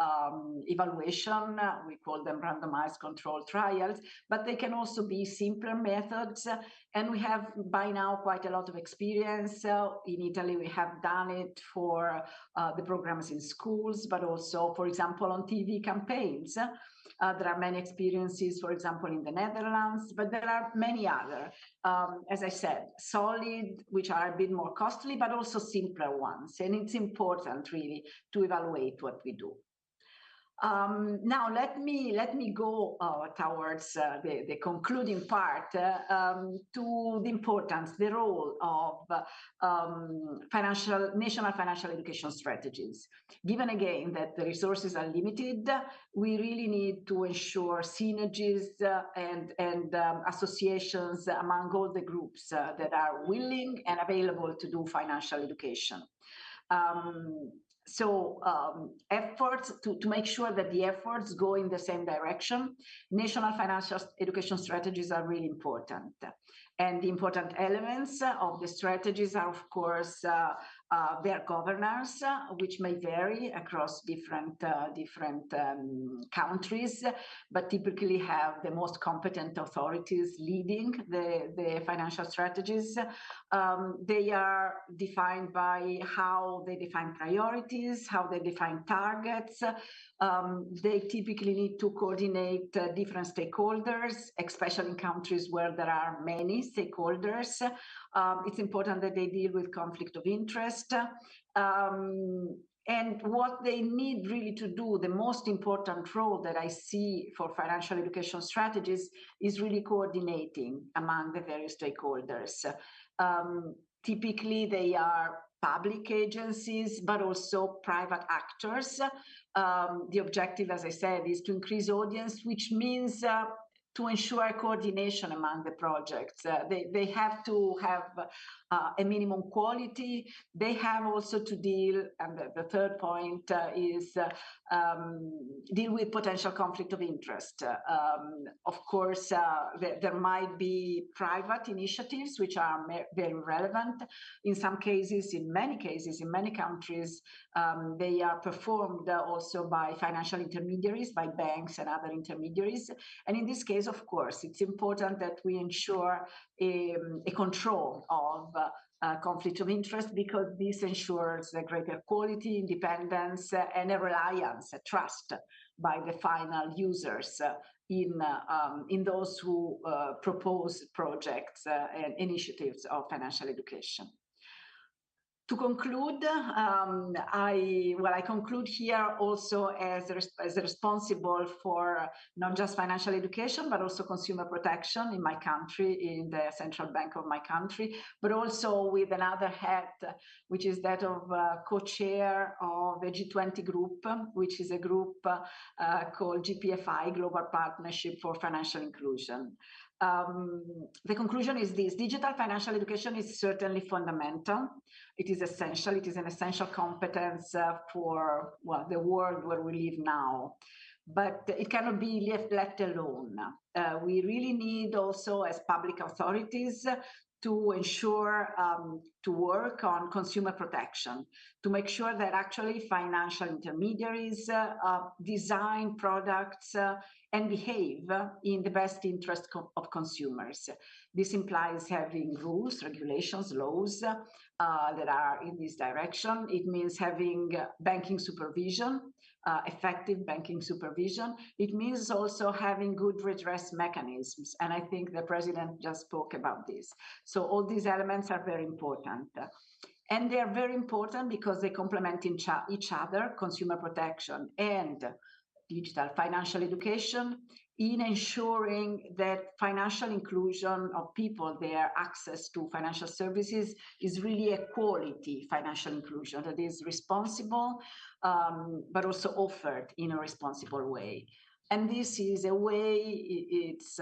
evaluation, we call them randomized controlled trials, but they can also be simpler methods. And we have by now quite a lot of experience. In Italy, we have done it for the programs in schools, but also, for example, on TV campaigns. There are many experiences, for example, in the Netherlands, but there are many other, as I said, solid, which are a bit more costly, but also simpler ones. And it's important really to evaluate what we do. Now let me go towards the concluding part to the importance, the role of national financial education strategies. Given again that the resources are limited, we really need to ensure synergies and associations among all the groups that are willing and available to do financial education. So efforts to make sure that the efforts go in the same direction. National financial education strategies are really important. And the important elements of the strategies are, of course, their governance, which may vary across different countries, but typically have the most competent authorities leading the financial strategies. They are defined by how they define priorities, how they define targets. They typically need to coordinate different stakeholders, especially in countries where there are many stakeholders. It's important that they deal with conflict of interest. And what they need really to do, the most important role that I see for financial education strategies is really coordinating among the various stakeholders. Typically, they are public agencies, but also private actors. The objective, as I said, is to increase audience, which means to ensure coordination among the projects. They have to have a minimum quality. They have also to deal, and the third point is deal with potential conflict of interest. Of course, there might be private initiatives which are very relevant. In some cases, in many cases, in many countries, they are performed also by financial intermediaries, by banks and other intermediaries. And in this case, of course, it's important that we ensure a control of conflict of interest, because this ensures a greater quality, independence, and a reliance, a trust by the final users in those who propose projects and initiatives of financial education. To conclude, I conclude here also as responsible for not just financial education, but also consumer protection in my country, in the central bank of my country, but also with another hat, which is that of co-chair of the G20 group, which is a group called GPFI, Global Partnership for Financial Inclusion. The conclusion is this: digital financial education is certainly fundamental. It is essential. It is an essential competence for the world where we live now. But it cannot be left alone. We really need also, as public authorities, to ensure to work on consumer protection, to make sure that actually financial intermediaries design products and behave in the best interest of consumers. This implies having rules, regulations, laws that are in this direction. It means having banking supervision, effective banking supervision. It means also having good redress mechanisms. And I think the president just spoke about this. So all these elements are very important. And they are very important because they complement each other, consumer protection and digital financial education, in ensuring that financial inclusion of people, their access to financial services is really a quality financial inclusion that is responsible, but also offered in a responsible way. And this is a way, it's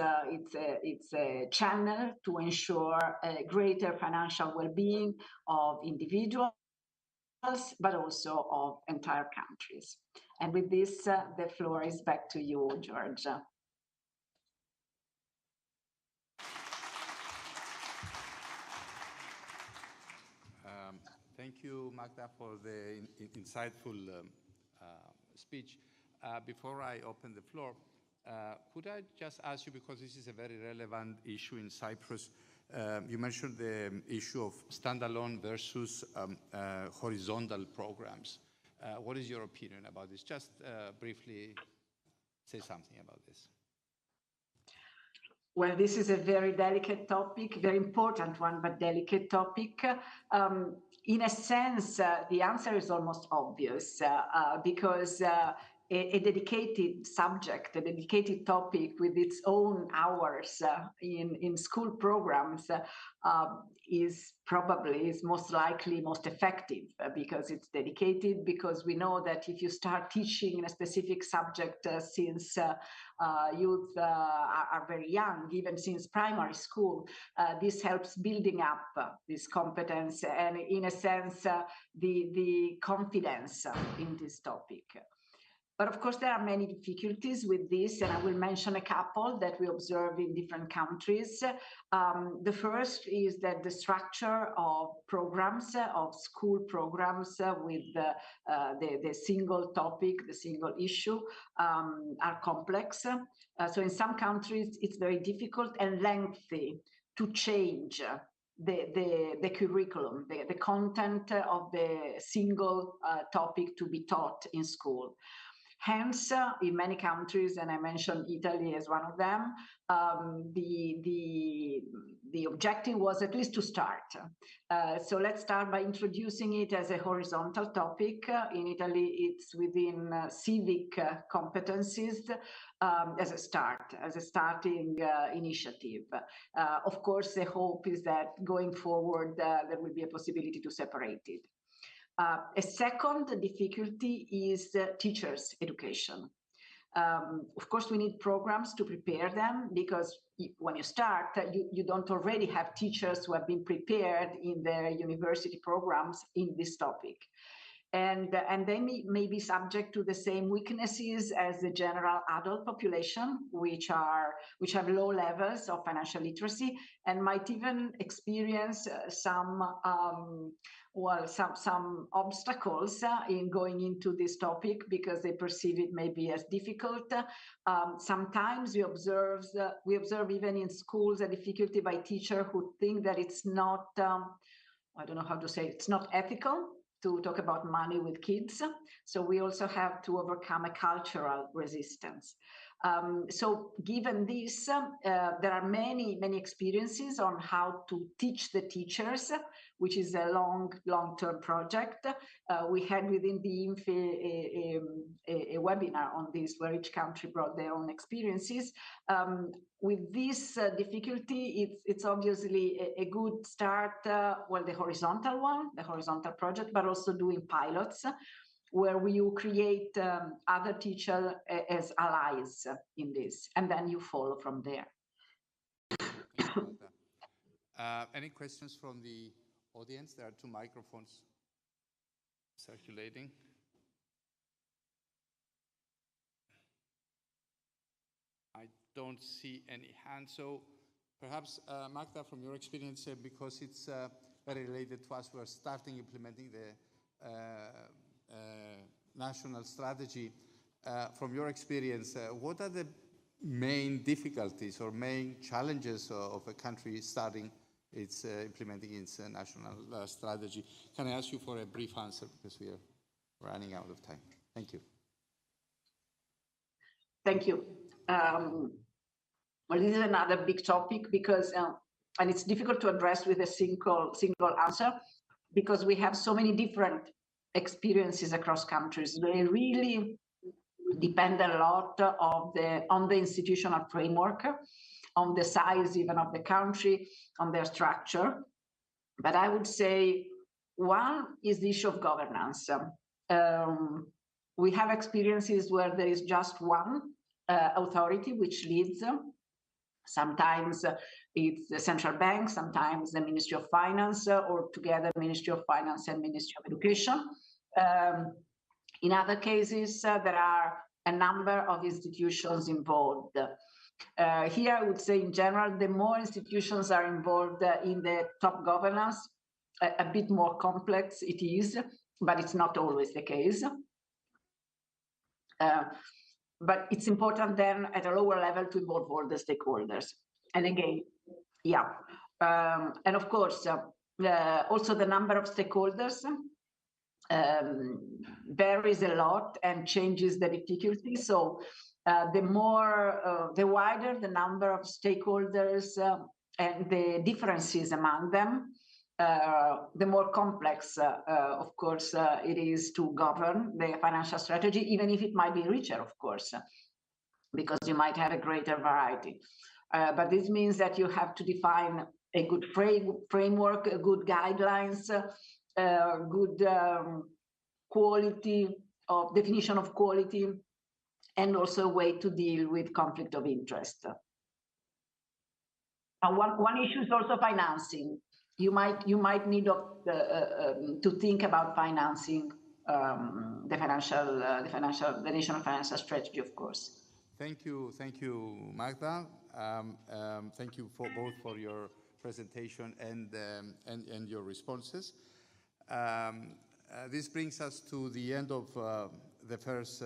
a channel to ensure a greater financial well-being of individuals, but also of entire countries. And with this, the floor is back to you, Georgia. Thank you, Magda, for the insightful speech. Before I open the floor, could I just ask you, because this is a very relevant issue in Cyprus, you mentioned the issue of standalone versus horizontal programs. What is your opinion about this? Just briefly say something about this. Well, this is a very delicate topic, very important one, but delicate topic. In a sense, the answer is almost obvious because a dedicated subject, a dedicated topic with its own hours in school programs is most likely most effective because it's dedicated, because we know that if you start teaching in a specific subject since youth are very young, even since primary school, this helps building up this competence and in a sense the confidence in this topic. But of course, there are many difficulties with this, and I will mention a couple that we observe in different countries. The first is that the structure of programs, of school programs with the single topic, the single issue, are complex. So in some countries, it's very difficult and lengthy to change the curriculum, the content of the single topic to be taught in school. Hence, in many countries, and I mentioned Italy as one of them, the objective was at least to start. So let's start by introducing it as a horizontal topic. In Italy, it's within civic competencies as a start, as a starting initiative. Of course, the hope is that going forward, there will be a possibility to separate it. A second difficulty is teachers' education. Of course, we need programs to prepare them because when you start, you don't already have teachers who have been prepared in their university programs in this topic. And they may be subject to the same weaknesses as the general adult population, which have low levels of financial literacy and might even experience some obstacles in going into this topic because they perceive it maybe as difficult. Sometimes we observe even in schools a difficulty by teachers who think that it's not, I don't know how to say, it's not ethical to talk about money with kids. So we also have to overcome a cultural resistance. So given this, there are many experiences on how to teach the teachers, which is a long-term project. We had within the INFE a webinar on this where each country brought their own experiences. With this difficulty, it's obviously a good start, well, the horizontal one, the horizontal project, but also doing pilots where you create other teachers as allies in this, and then you follow from there. Any questions from the audience? There are 2 microphones circulating. I don't see any hands, so Perhaps, Magda, from your experience, because it's very related to us, we're starting implementing the national strategy. From your experience, what are the main difficulties or main challenges of a country starting its implementing its national strategy? Can I ask you for a brief answer because we are running out of time? Thank you. Thank you. Well, this is another big topic because, and it's difficult to address with a single answer because we have so many different experiences across countries. They really depend a lot on the institutional framework, on the size even of the country, on their structure. But I would say one is the issue of governance. We have experiences where there is just one authority which leads. Sometimes it's the central bank, sometimes the Ministry of Finance, or together Ministry of Finance and Ministry of Education. In other cases, there are a number of institutions involved. Here, I would say in general, the more institutions are involved in the top governance, a bit more complex it is, but it's not always the case. But it's important then at a lower level to involve all the stakeholders. And again, yeah. And of course, also the number of stakeholders varies a lot and changes the difficulty. So the wider the number of stakeholders and the differences among them, the more complex, of course, it is to govern the financial strategy, even if it might be richer, of course, because you might have a greater variety. But this means that you have to define a good framework, good guidelines, good quality of definition of quality, and also a way to deal with conflict of interest. One issue is also financing. You might need to think about financing the national financial strategy, of course. Thank you, Magda. Thank you both for your presentation and your responses. This brings us to the end of the first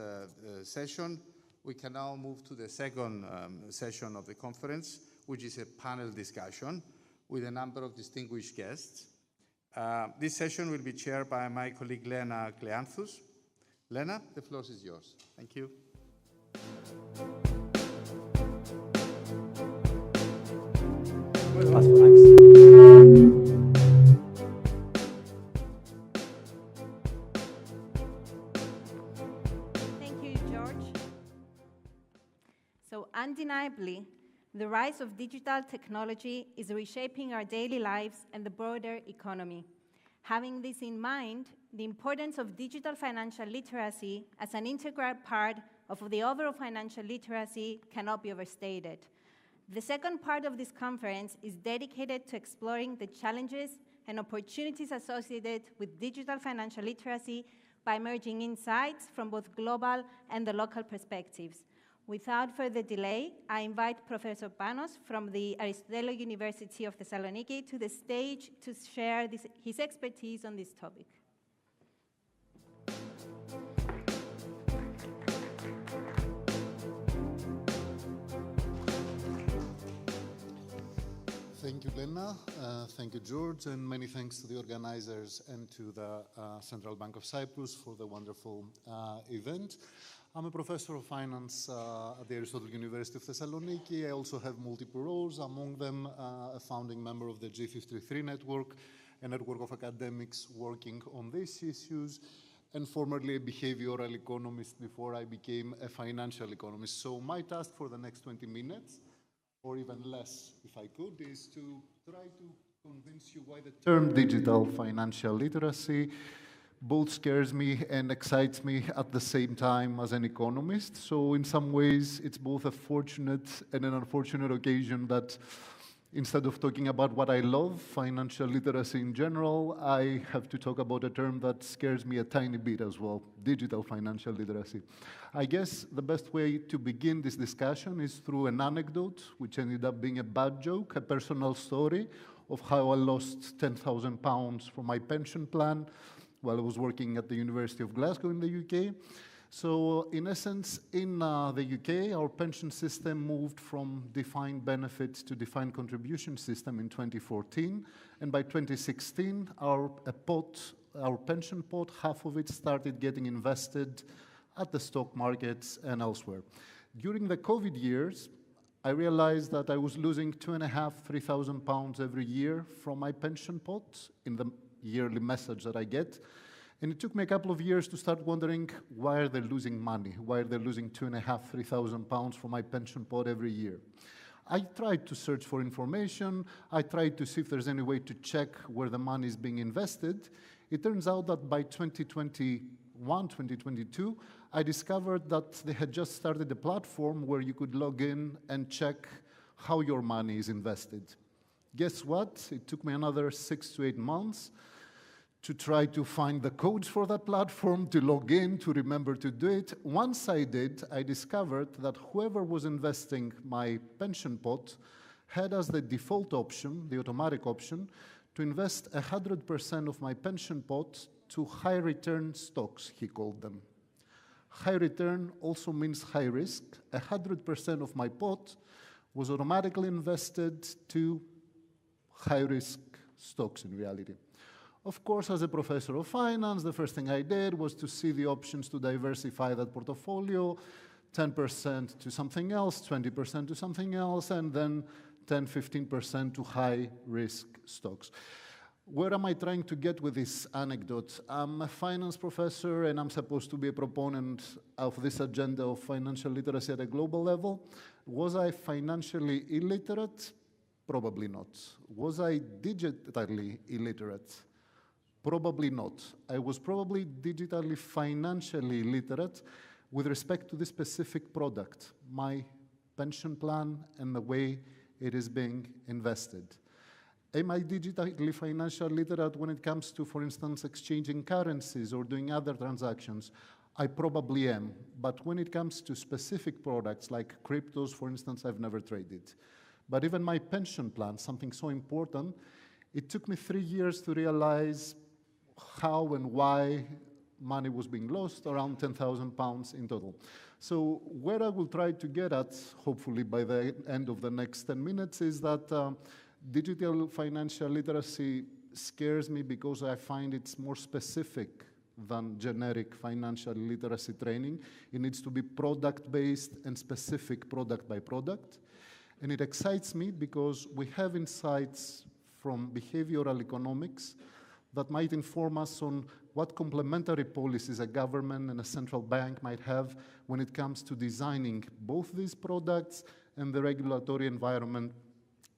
session. We can now move to the second session of the conference, which is a panel discussion with a number of distinguished guests. This session will be chaired by my colleague Lena Kleanthous. Lena, the floor is yours. Thank you. Thank you, George. So undeniably, the rise of digital technology is reshaping our daily lives and the broader economy. Having this in mind, the importance of digital financial literacy as an integral part of the overall financial literacy cannot be overstated. The second part of this conference is dedicated to exploring the challenges and opportunities associated with digital financial literacy by merging insights from both global and the local perspectives. Without further delay, I invite Professor Panos from the Aristotelou University of Thessaloniki to the stage to share his expertise on this topic. Thank you, Lena. Thank you, George, and many thanks to the organizers and to the Central Bank of Cyprus for the wonderful event. I'm a professor of finance at the Aristotle University of Thessaloniki. I also have multiple roles, among them a founding member of the G53 network, a network of academics working on these issues, and formerly a behavioral economist before I became a financial economist. So my task for the next 20 minutes, or even less if I could, is to try to convince you why the term digital financial literacy both scares me and excites me at the same time as an economist. So in some ways, it's both a fortunate and an unfortunate occasion that Instead of talking about what I love, financial literacy in general, I have to talk about a term that scares me a tiny bit as well, digital financial literacy. I guess the best way to begin this discussion is through an anecdote, which ended up being a bad joke, a personal story of how I lost £10,000 from my pension plan while I was working at the University of Glasgow in the UK. So in essence, in the UK, our pension system moved from defined benefits to defined contribution system in 2014. And by 2016, our pension pot, half of it started getting invested at the stock markets and elsewhere. During the COVID years, I realized that I was losing £2,500–3,000 every year from my pension pot in the yearly message that I get. And it took me a couple of years to start wondering, why are they losing money? Why are they losing £2,500–3,000 from my pension pot every year? I tried to search for information. I tried to see if there's any way to check where the money is being invested. It turns out that by 2021, 2022, I discovered that they had just started a platform where you could log in and check how your money is invested. Guess what? It took me another 6 to 8 months to try to find the codes for that platform, to log in, to remember to do it. Once I did, I discovered that whoever was investing my pension pot had as the default option, the automatic option, to invest 100% of my pension pot to high return stocks, he called them. High return also means high risk. 100% of my pot was automatically invested to high risk stocks in reality. Of course, as a professor of finance, the first thing I did was to see the options to diversify that portfolio, 10% to something else, 20% to something else, and then 10–15% to high-risk stocks. Where am I trying to get with this anecdote? I'm a finance professor, and I'm supposed to be a proponent of this agenda of financial literacy at a global level. Was I financially illiterate? Probably not. Was I digitally illiterate? Probably not. I was probably digitally financially literate with respect to this specific product, my pension plan and the way it is being invested. Am I digitally financially literate when it comes to, for instance, exchanging currencies or doing other transactions? I probably am. But when it comes to specific products like cryptos, for instance, I've never traded. But even my pension plan, something so important, it took me 3 years to realize how and why money was being lost, around £10,000 in total. So where I will try to get at, hopefully by the end of the next 10 minutes, is that digital financial literacy scares me because I find it's more specific than generic financial literacy training. It needs to be product-based and specific product by product. And it excites me because we have insights from behavioral economics that might inform us on what complementary policies a government and a central bank might have when it comes to designing both these products and the regulatory environment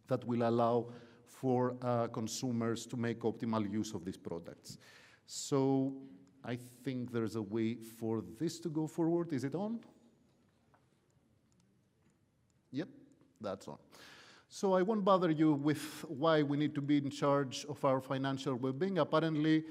that will allow for consumers to make optimal use of these products. So I think there's a way for this to go forward. Is it on? Yep, that's on. So I won't bother you with why we need to be in charge of our financial well-being. Apparently,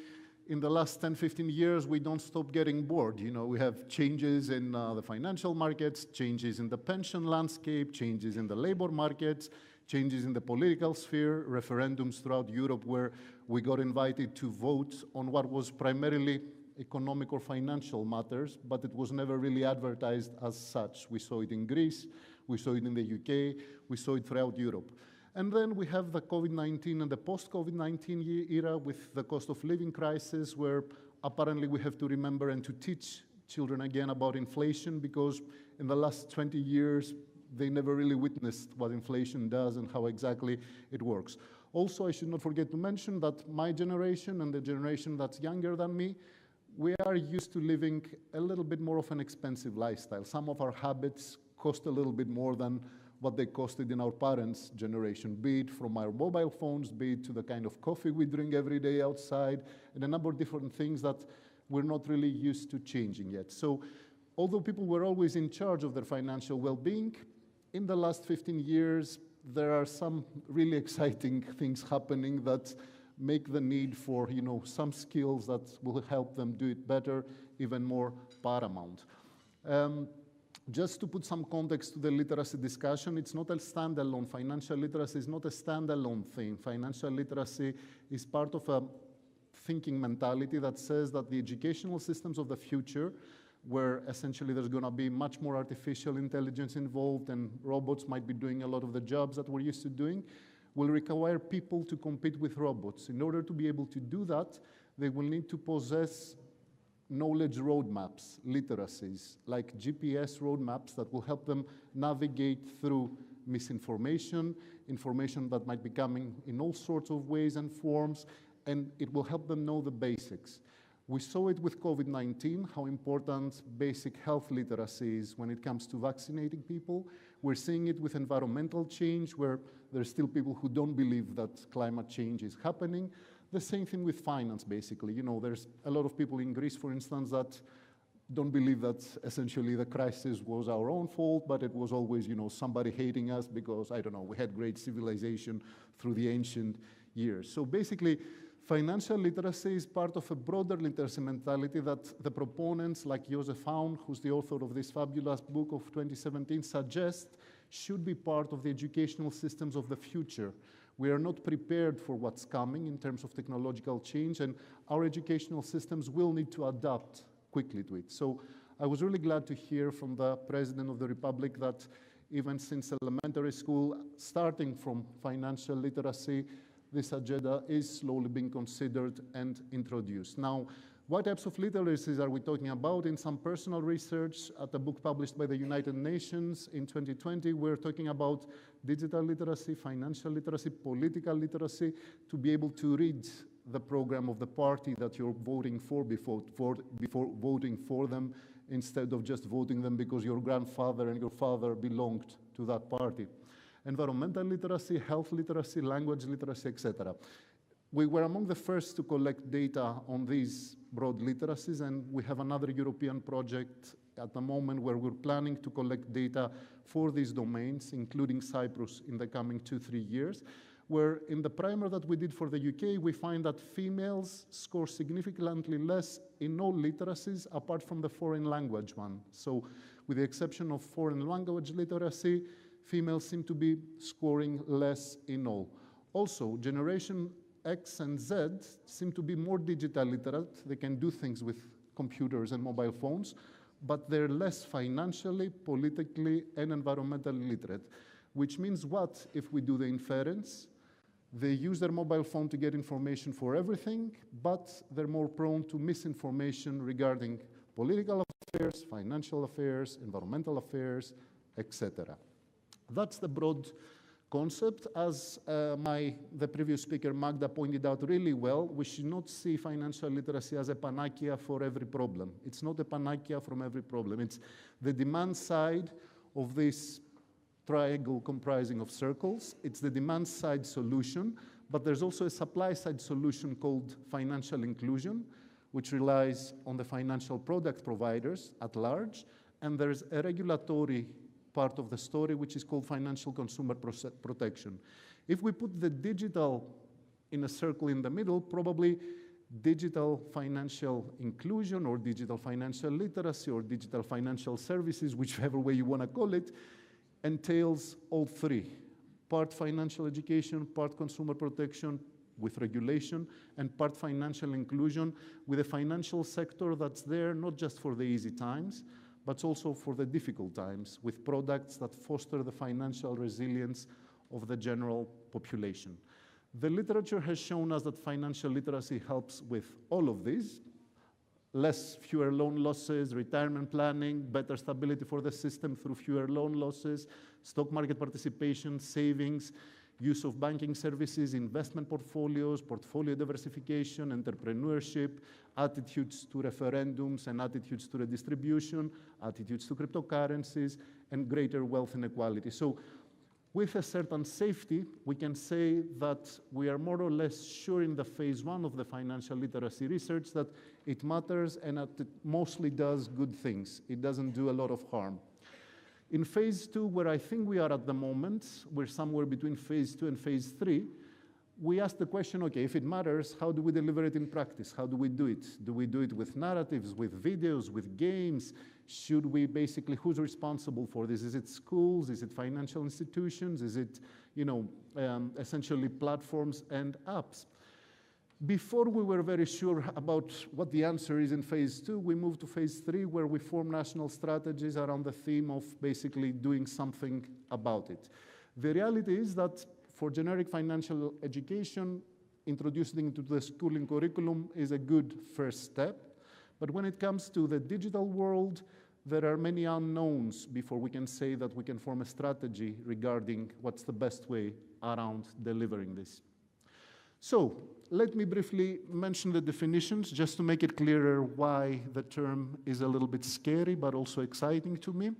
in the last 10–15 years, we don't stop getting bored. You know, we have changes in the financial markets, changes in the pension landscape, changes in the labor markets, changes in the political sphere, referendums throughout Europe where we got invited to vote on what was primarily economic or financial matters, but it was never really advertised as such. We saw it in Greece. We saw it in the UK, we saw it throughout Europe. And then we have the COVID-19 and the post-COVID-19 era with the cost of living crisis, where apparently we have to remember and to teach children again about inflation, because in the last 20 years, they never really witnessed what inflation does and how exactly it works. Also, I should not forget to mention that my generation and the generation that's younger than me, we are used to living a little bit more of an expensive lifestyle. Some of our habits cost a little bit more than what they costed in our parents' generation, be it from our mobile phones, be it to the kind of coffee we drink every day outside, and a number of different things that we're not really used to changing yet. So although people were always in charge of their financial well-being, in the last 15 years, there are some really exciting things happening that make the need for, some skills that will help them do it better even more paramount. Just to put some context to the literacy discussion, it's not a standalone. Financial literacy is not a standalone thing. Financial literacy is part of a thinking mentality that says that the educational systems of the future, where essentially there's going to be much more artificial intelligence involved and robots might be doing a lot of the jobs that we're used to doing, will require people to compete with robots. In order to be able to do that, they will need to possess knowledge roadmaps, literacies, like GPS roadmaps that will help them navigate through misinformation, information that might be coming in all sorts of ways and forms, and it will help them know the basics. We saw it with COVID-19, how important basic health literacy is when it comes to vaccinating people. We're seeing it with environmental change, where there's still people who don't believe that climate change is happening. The same thing with finance, basically. There's a lot of people in Greece, for instance, that don't believe that essentially the crisis was our own fault, but it was always, somebody hating us because, I don't know, we had great civilization through the ancient years. So basically, financial literacy is part of a broader literacy mentality that the proponents like Joseph Aoun, who's the author of this fabulous book of 2017, suggest should be part of the educational systems of the future. We are not prepared for what's coming in terms of technological change, and our educational systems will need to adapt quickly to it. So I was really glad to hear from the President of the Republic that even since elementary school, starting from financial literacy, this agenda is slowly being considered and introduced. Now, what types of literacies are we talking about? In some personal research at a book published by the United Nations in 2020, we're talking about digital literacy, financial literacy, political literacy, to be able to read the program of the party that you're voting for before voting for them, instead of just voting them because your grandfather and your father belonged to that party. Environmental literacy, health literacy, language literacy, etc. We were among the first to collect data on these broad literacies, and we have another European project at the moment where we're planning to collect data for these domains, including Cyprus, in the coming 2-3 years, where in the primer that we did for the UK, we find that females score significantly less in all literacies apart from the foreign language one. So with the exception of foreign language literacy, females seem to be scoring less in all. Also, Generation X and Z seem to be more digital literate. They can do things with computers and mobile phones, but they're less financially, politically, and environmentally literate, which means what if we do the inference? They use their mobile phone to get information for everything, but they're more prone to misinformation regarding political affairs, financial affairs, environmental affairs, etc. That's the broad concept. As the previous speaker, Magda, pointed out really well, we should not see financial literacy as a panacea for every problem. It's not a panacea from every problem. It's the demand side of this triangle comprising of circles. It's the demand side solution, but there's also a supply side solution called financial inclusion, which relies on the financial product providers at large, and there's a regulatory part of the story, which is called financial consumer protection. If we put the digital in a circle in the middle, probably digital financial inclusion or digital financial literacy or digital financial services, whichever way you want to call it, entails all three: part financial education, part consumer protection with regulation, and part financial inclusion with a financial sector that's there not just for the easy times, but also for the difficult times, with products that foster the financial resilience of the general population. The literature has shown us that financial literacy helps with all of these: fewer loan losses, retirement planning, better stability for the system through fewer loan losses, stock market participation, savings, use of banking services, investment portfolios, portfolio diversification, entrepreneurship, attitudes to referendums and attitudes to redistribution, attitudes to cryptocurrencies, and greater wealth inequality. So with a certain safety, we can say that we are more or less sure in the phase 1 of the financial literacy research that it matters and that it mostly does good things. It doesn't do a lot of harm. In phase 2, where I think we are at the moment, we're somewhere between phase 2 and phase 3, we asked the question, okay, if it matters, how do we deliver it in practice? How do we do it? Do we do it with narratives, with videos, with games? Should we basically, who's responsible for this? Is it schools? Is it financial institutions? Is it, essentially platforms and apps? Before we were very sure about what the answer is in phase 2, we moved to phase 3, where we form national strategies around the theme of basically doing something about it. The reality is that for generic financial education, introducing it to the schooling curriculum is a good first step. But when it comes to the digital world, there are many unknowns before we can say that we can form a strategy regarding what's the best way around delivering this. So let me briefly mention the definitions just to make it clearer why the term is a little bit scary but also exciting to me.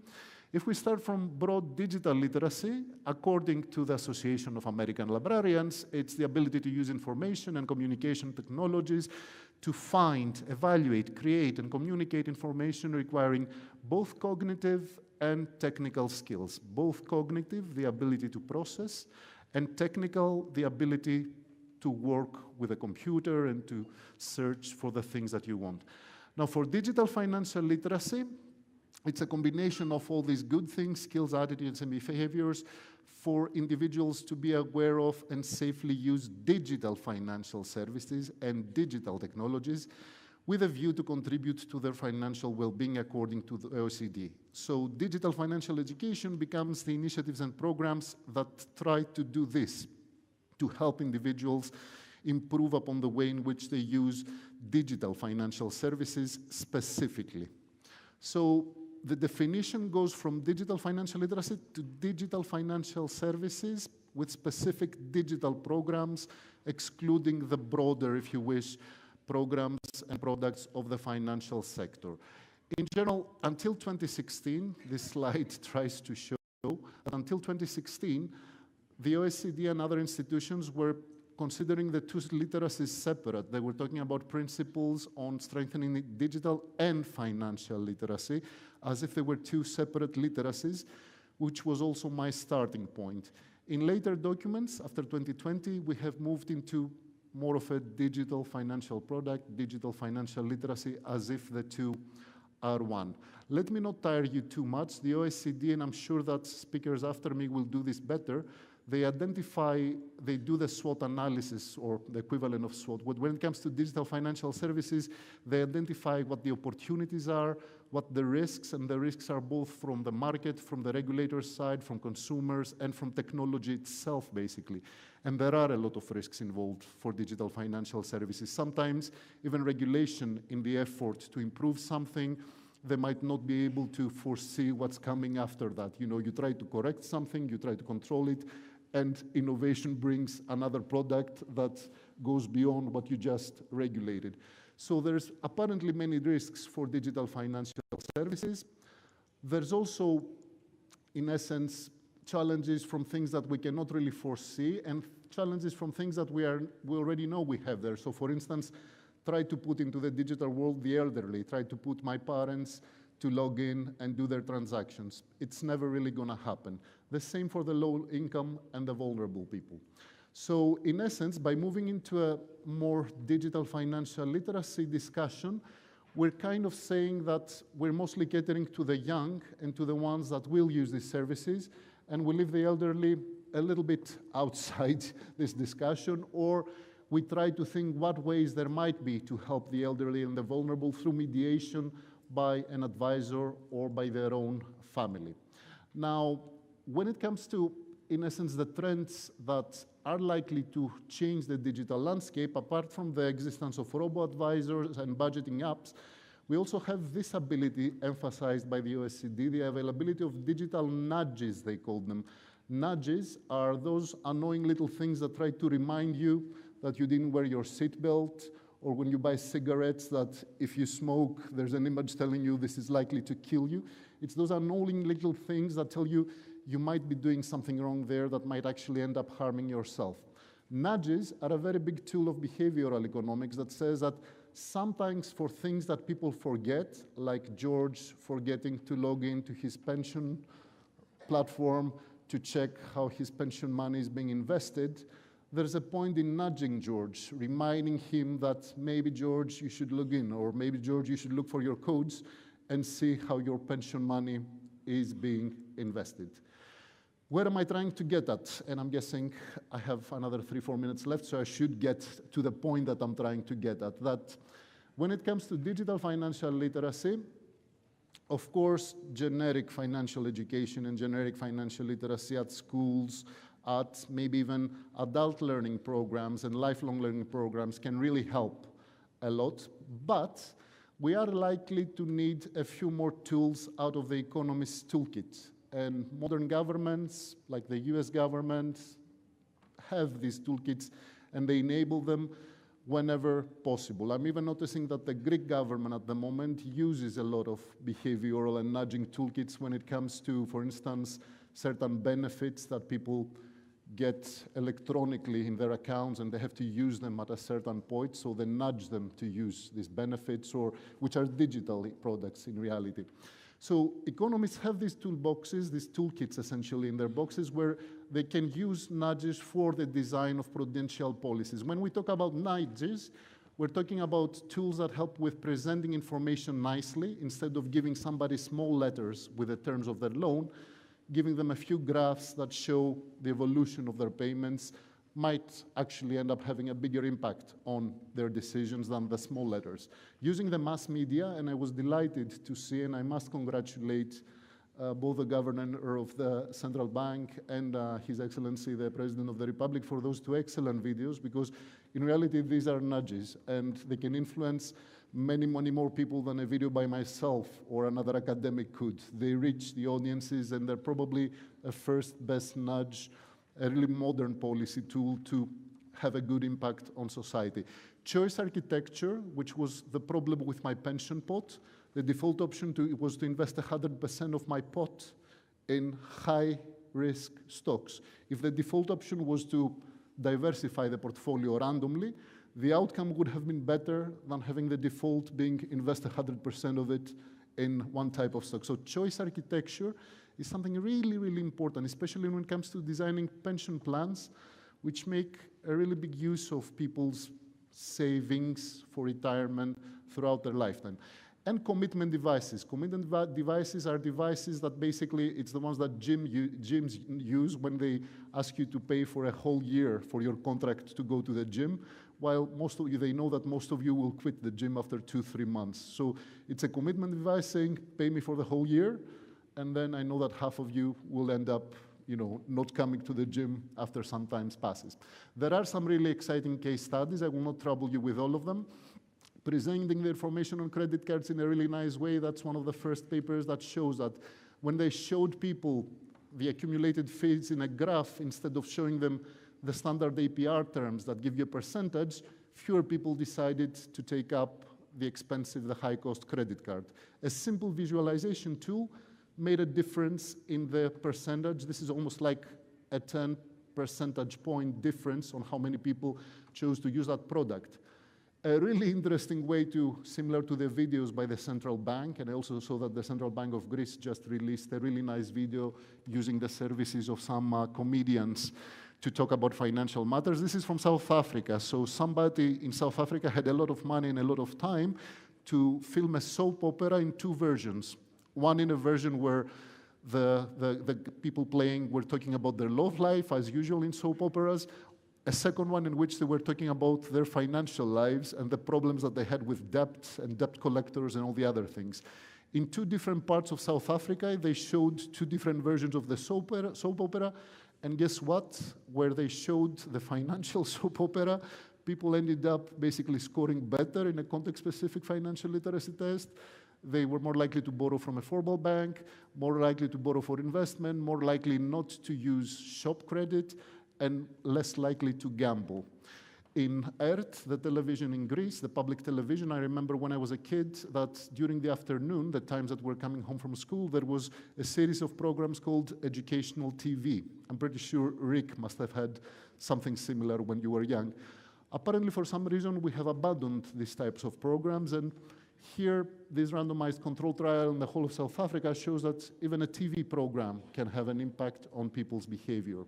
If we start from broad digital literacy, according to the Association of American Librarians, it's the ability to use information and communication technologies to find, evaluate, create, and communicate information requiring both cognitive and technical skills. Both cognitive, the ability to process, and technical, the ability to work with a computer and to search for the things that you want. Now, for digital financial literacy, it's a combination of all these good things, skills, attitudes, and behaviors for individuals to be aware of and safely use digital financial services and digital technologies with a view to contribute to their financial well-being according to the OECD. So digital financial education becomes the initiatives and programs that try to do this, to help individuals improve upon the way in which they use digital financial services specifically. So the definition goes from digital financial literacy to digital financial services with specific digital programs, excluding the broader, if you wish, programs and products of the financial sector. In general, until 2016, this slide tries to show that until 2016, the OECD and other institutions were considering the two literacies separate. They were talking about principles on strengthening digital and financial literacy as if they were two separate literacies, which was also my starting point. In later documents, after 2020, we have moved into more of a digital financial product, digital financial literacy, as if the two are one. Let me not tire you too much. The OECD, and I'm sure that speakers after me will do this better, they do the SWOT analysis, or the equivalent of SWOT. When it comes to digital financial services, they identify what the opportunities are, what the risks, and the risks are both from the market, from the regulator's side, from consumers, and from technology itself, basically. And there are a lot of risks involved for digital financial services. Sometimes even regulation in the effort to improve something, they might not be able to foresee what's coming after that. You try to correct something, you try to control it, and innovation brings another product that goes beyond what you just regulated. So there's apparently many risks for digital financial services. There's also, in essence, challenges from things that we cannot really foresee and challenges from things that we already know we have there. So for instance, try to put into the digital world the elderly, try to put my parents to log in and do their transactions. It's never really gonna happen. The same for the low income and the vulnerable people. So in essence, by moving into a more digital financial literacy discussion, we're kind of saying that we're mostly catering to the young and to the ones that will use these services, and we leave the elderly a little bit outside this discussion, or we try to think what ways there might be to help the elderly and the vulnerable through mediation by an advisor or by their own family. Now, when it comes to, in essence, the trends that are likely to change the digital landscape, apart from the existence of robo-advisors and budgeting apps, we also have this ability emphasized by the OECD, the availability of digital nudges, they call them. Nudges are those annoying little things that try to remind you that you didn't wear your seatbelt, or when you buy cigarettes, that if you smoke, there's an image telling you this is likely to kill you. It's those annoying little things that tell you you might be doing something wrong there that might actually end up harming yourself. Nudges are a very big tool of behavioral economics that says that sometimes for things that people forget, like George forgetting to log into his pension platform to check how his pension money is being invested, there's a point in nudging George, reminding him that maybe, George, you should log in, or maybe, George, you should look for your codes and see how your pension money is being invested. Where am I trying to get at? And I'm guessing I have another 3-4 minutes left, so I should get to the point that I'm trying to get at. That when it comes to digital financial literacy, of course, generic financial education and generic financial literacy at schools, at maybe even adult learning programs and lifelong learning programs can really help a lot. But we are likely to need a few more tools out of the economist's toolkit. And modern governments, like the US government, have these toolkits, and they enable them whenever possible. I'm even noticing that the Greek government at the moment uses a lot of behavioral and nudging toolkits when it comes to, for instance, certain benefits that people get electronically in their accounts, and they have to use them at a certain point, so they nudge them to use these benefits, or which are digital products in reality. So economists have these toolboxes, these toolkits essentially in their boxes, where they can use nudges for the design of prudential policies. When we talk about nudges, we're talking about tools that help with presenting information nicely. Instead of giving somebody small letters with the terms of their loan, giving them a few graphs that show the evolution of their payments might actually end up having a bigger impact on their decisions than the small letters. Using the mass media, and I was delighted to see, and I must congratulate both the governor of the central bank and His Excellency, the President of the Republic, for those 2 excellent videos, because in reality, these are nudges, and they can influence many, many more people than a video by myself or another academic could. They reach the audiences, and they're probably a first best nudge, a really modern policy tool to have a good impact on society. Choice architecture, which was the problem with my pension pot, the default option was to invest 100% of my pot in high-risk stocks. If the default option was to diversify the portfolio randomly, the outcome would have been better than having the default being invest 100% of it in one type of stock. So choice architecture is something really, really important, especially when it comes to designing pension plans, which make a really big use of people's savings for retirement throughout their lifetime. And commitment devices. Commitment devices are devices that basically, it's the ones that gyms use when they ask you to pay for a whole year for your contract to go to the gym, while most of you, they know that most of you will quit the gym after 2-3 months. So it's a commitment device saying, pay me for the whole year, and then I know that half of you will end up, not coming to the gym after some time passes. There are some really exciting case studies. I will not trouble you with all of them. Presenting the information on credit cards in a really nice way, that's one of the first papers that shows that when they showed people the accumulated fees in a graph, instead of showing them the standard APR terms that give you a percentage, fewer people decided to take up the expensive, the high-cost credit card. A simple visualization tool made a difference in the percentage. This is almost like a 10 percentage point difference on how many people chose to use that product. A really interesting way similar to the videos by the central bank, and I also saw that the Central Bank of Greece just released a really nice video using the services of some comedians to talk about financial matters. This is from South Africa. So somebody in South Africa had a lot of money and a lot of time to film a soap opera in 2 versions. One in a version where the people playing were talking about their love life, as usual in soap operas. A second one in which they were talking about their financial lives and the problems that they had with debt and debt collectors and all the other things. In 2 different parts of South Africa, they showed 2 different versions of the soap opera, and guess what? Where they showed the financial soap opera, people ended up basically scoring better in a context-specific financial literacy test. They were more likely to borrow from a formal bank, more likely to borrow for investment, more likely not to use shop credit, and less likely to gamble. In ERT, the television in Greece, the public television, I remember when I was a kid that during the afternoon, the times that we're coming home from school, there was a series of programs called Educational TV. I'm pretty sure Rick must have had something similar when you were young. Apparently, for some reason, we have abandoned these types of programs, and Here, this randomized control trial in the whole of South Africa shows that even a TV program can have an impact on people's behavior.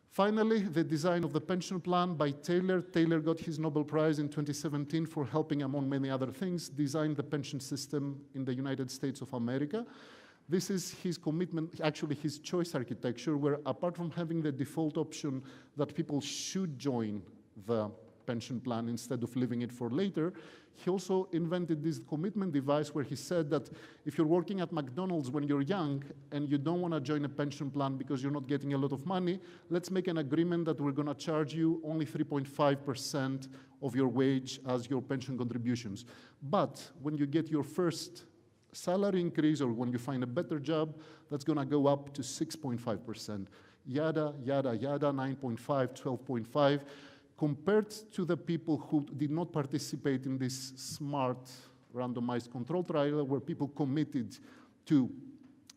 Finally, the design of the pension plan by Taylor. Taylor got his Nobel Prize in 2017 for helping, among many other things, design the pension system in the United States of America. This is his commitment, actually his choice architecture, where apart from having the default option that people should join the pension plan instead of leaving it for later, he also invented this commitment device where he said that if you're working at McDonald's when you're young and you don't want to join a pension plan because you're not getting a lot of money, let's make an agreement that we're going to charge you only 3.5% of your wage as your pension contributions. But when you get your first salary increase or when you find a better job, that's going to go up to 6.5%. Yada, yada, yada, 9.5, 12.5. Compared to the people who did not participate in this smart randomized control trial where people committed to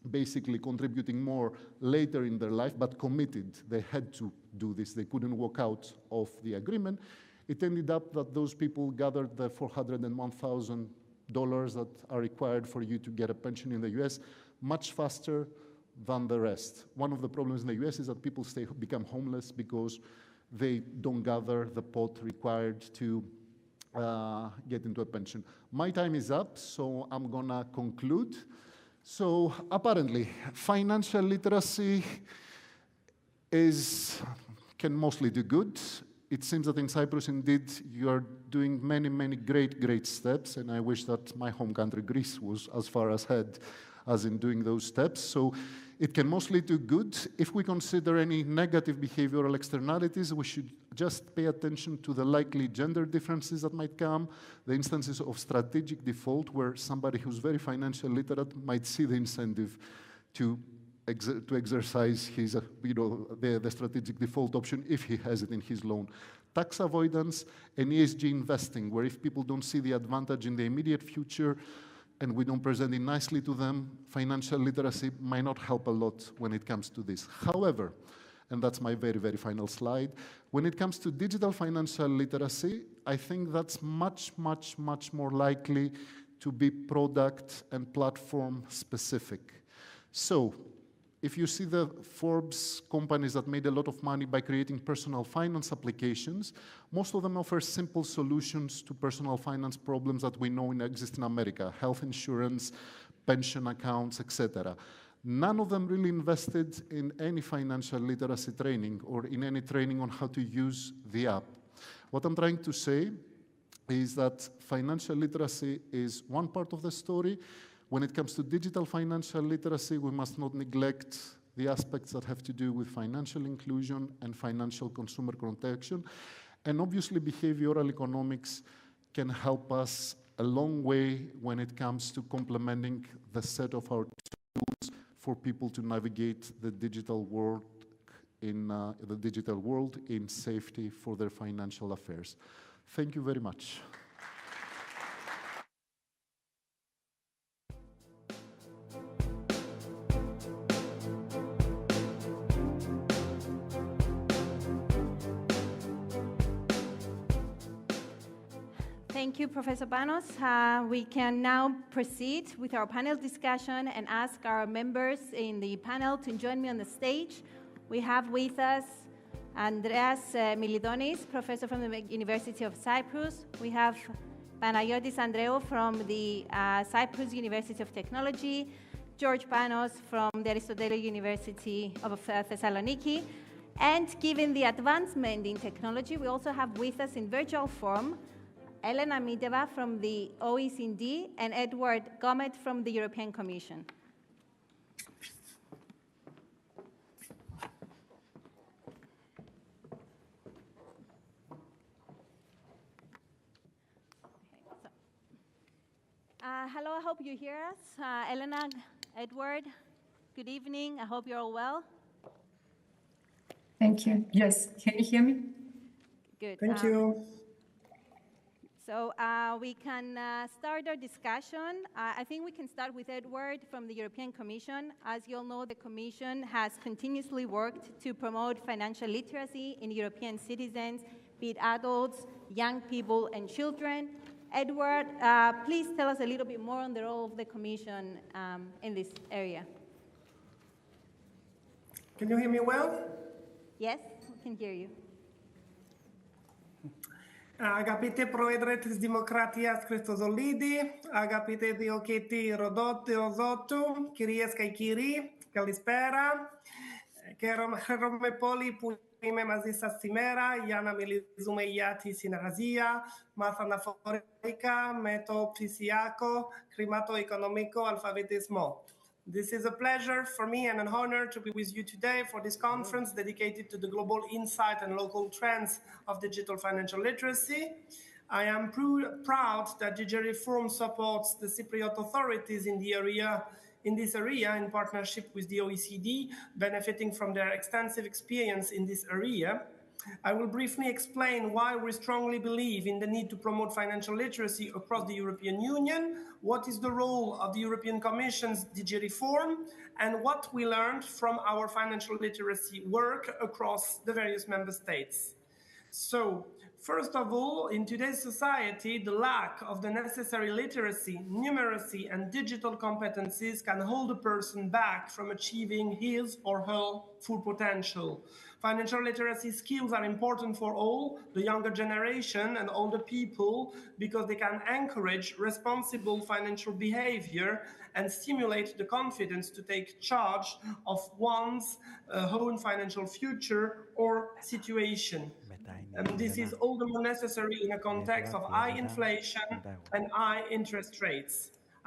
basically contributing more later in their life, but committed, they had to do this, they couldn't walk out of the agreement, it ended up that those people gathered the $401,000 that are required for you to get a pension in the US much faster than the rest. One of the problems in the US is that people become homeless because they don't gather the pot required to get into a pension. My time is up, so I'm gonna conclude. So apparently, financial literacy can mostly do good. It seems that in Cyprus, indeed, you are doing many, many great steps, and I wish that my home country, Greece, was as far ahead as in doing those steps. So it can mostly do good. If we consider any negative behavioral externalities, we should just pay attention to the likely gender differences that might come, the instances of strategic default, where somebody who's very financially literate might see the incentive to exercise his, the strategic default option if he has it in his loan. Tax avoidance and ESG investing, where if people don't see the advantage in the immediate future, and we don't present it nicely to them, financial literacy might not help a lot when it comes to this. However, and that's my very, very final slide, when it comes to digital financial literacy, I think that's much more likely to be product and platform specific. So, if you see the Forbes companies that made a lot of money by creating personal finance applications, most of them offer simple solutions to personal finance problems that we know exist in America, health insurance, pension accounts, etc. None of them really invested in any financial literacy training or in any training on how to use the app. What I'm trying to say is that financial literacy is one part of the story. When it comes to digital financial literacy, we must not neglect the aspects that have to do with financial inclusion and financial consumer protection. And obviously, behavioral economics can help us a long way when it comes to complementing the set of our tools for people to navigate the digital world in safety for their financial affairs. Thank you very much. Thank you, Professor Panos. We can now proceed with our panel discussion and ask our members in the panel to join me on the stage. We have with us Andreas Milidonis, professor from the University of Cyprus. We have Panagiotis Andreou from the Cyprus University of Technology, George Panos from the Aristoteles University of Thessaloniki. And given the advancement in technology, we also have with us in virtual form Elena Miteva from the OECD and Edward Gomet from the European Commission. Hello, I hope you hear us. Elena, Edward, good evening. I hope you're all well. Thank you. Yes, can you hear me? Good. Thank you. So we can start our discussion. I think we can start with Edward from the European Commission. As you all know, the Commission has continuously worked to promote financial literacy in European citizens, be it adults, young people, and children. Edward, please tell us a little bit more on the role of the Commission in this area. Can you hear me well? Yes, we can hear you. Αγαπητέ Πρόεδρε της Δημοκρατίας Χριστοζολίδη, αγαπητέ Διοικητή Ροδότη Οδότου, κυρίες και κύριοι, καλησπέρα. Χαίρομαι πολύ που είμαι μαζί σας σήμερα για να μιλήσουμε για τη συνεργασία μας αναφορικά με το ψηφιακό χρηματοοικονομικό αλφαβητισμό. This is a pleasure for me and an honor to be with you today for this conference dedicated to the global insight and local trends of digital financial literacy. I am proud that DG Reform supports the Cypriot authorities in this area in partnership with the OECD, benefiting from their extensive experience in this area. I will briefly explain why we strongly believe in the need to promote financial literacy across the European Union, what is the role of the European Commission's DG Reform, and what we learned from our financial literacy work across the various member states. So, first of all, in today's society, the lack of the necessary literacy, numeracy, and digital competencies can hold a person back from achieving his or her full potential. Financial literacy skills are important for all, the younger generation and older people, because they can encourage responsible financial behavior and stimulate the confidence to take charge of one's own financial future or situation. And this is all the more necessary in a context of high inflation and high interest rates.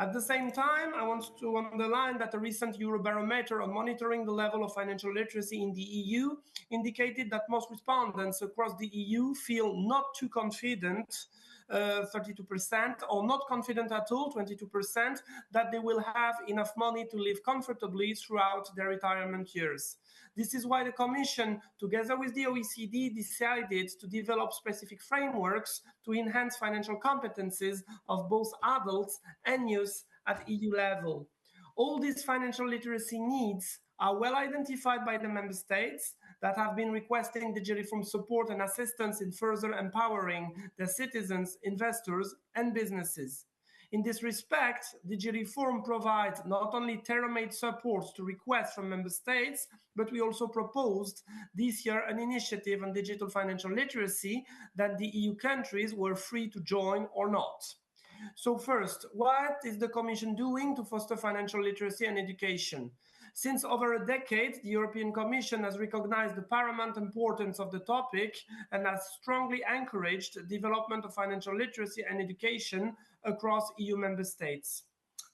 At the same time, I want to underline that a recent Eurobarometer on monitoring the level of financial literacy in the EU indicated that most respondents across the EU feel not too confident, 32%, or not confident at all, 22%, that they will have enough money to live comfortably throughout their retirement years. This is why the Commission, together with the OECD, decided to develop specific frameworks to enhance financial competencies of both adults and youth at EU level. All these financial literacy needs are well identified by the member states that have been requesting DG Reform support and assistance in further empowering their citizens, investors, and businesses. In this respect, DG Reform provides not only tailor-made support to requests from member states, but we also proposed this year an initiative on digital financial literacy that the EU countries were free to join or not. So first, what is the Commission doing to foster financial literacy and education? Since over a decade, the European Commission has recognized the paramount importance of the topic and has strongly encouraged the development of financial literacy and education across EU member states.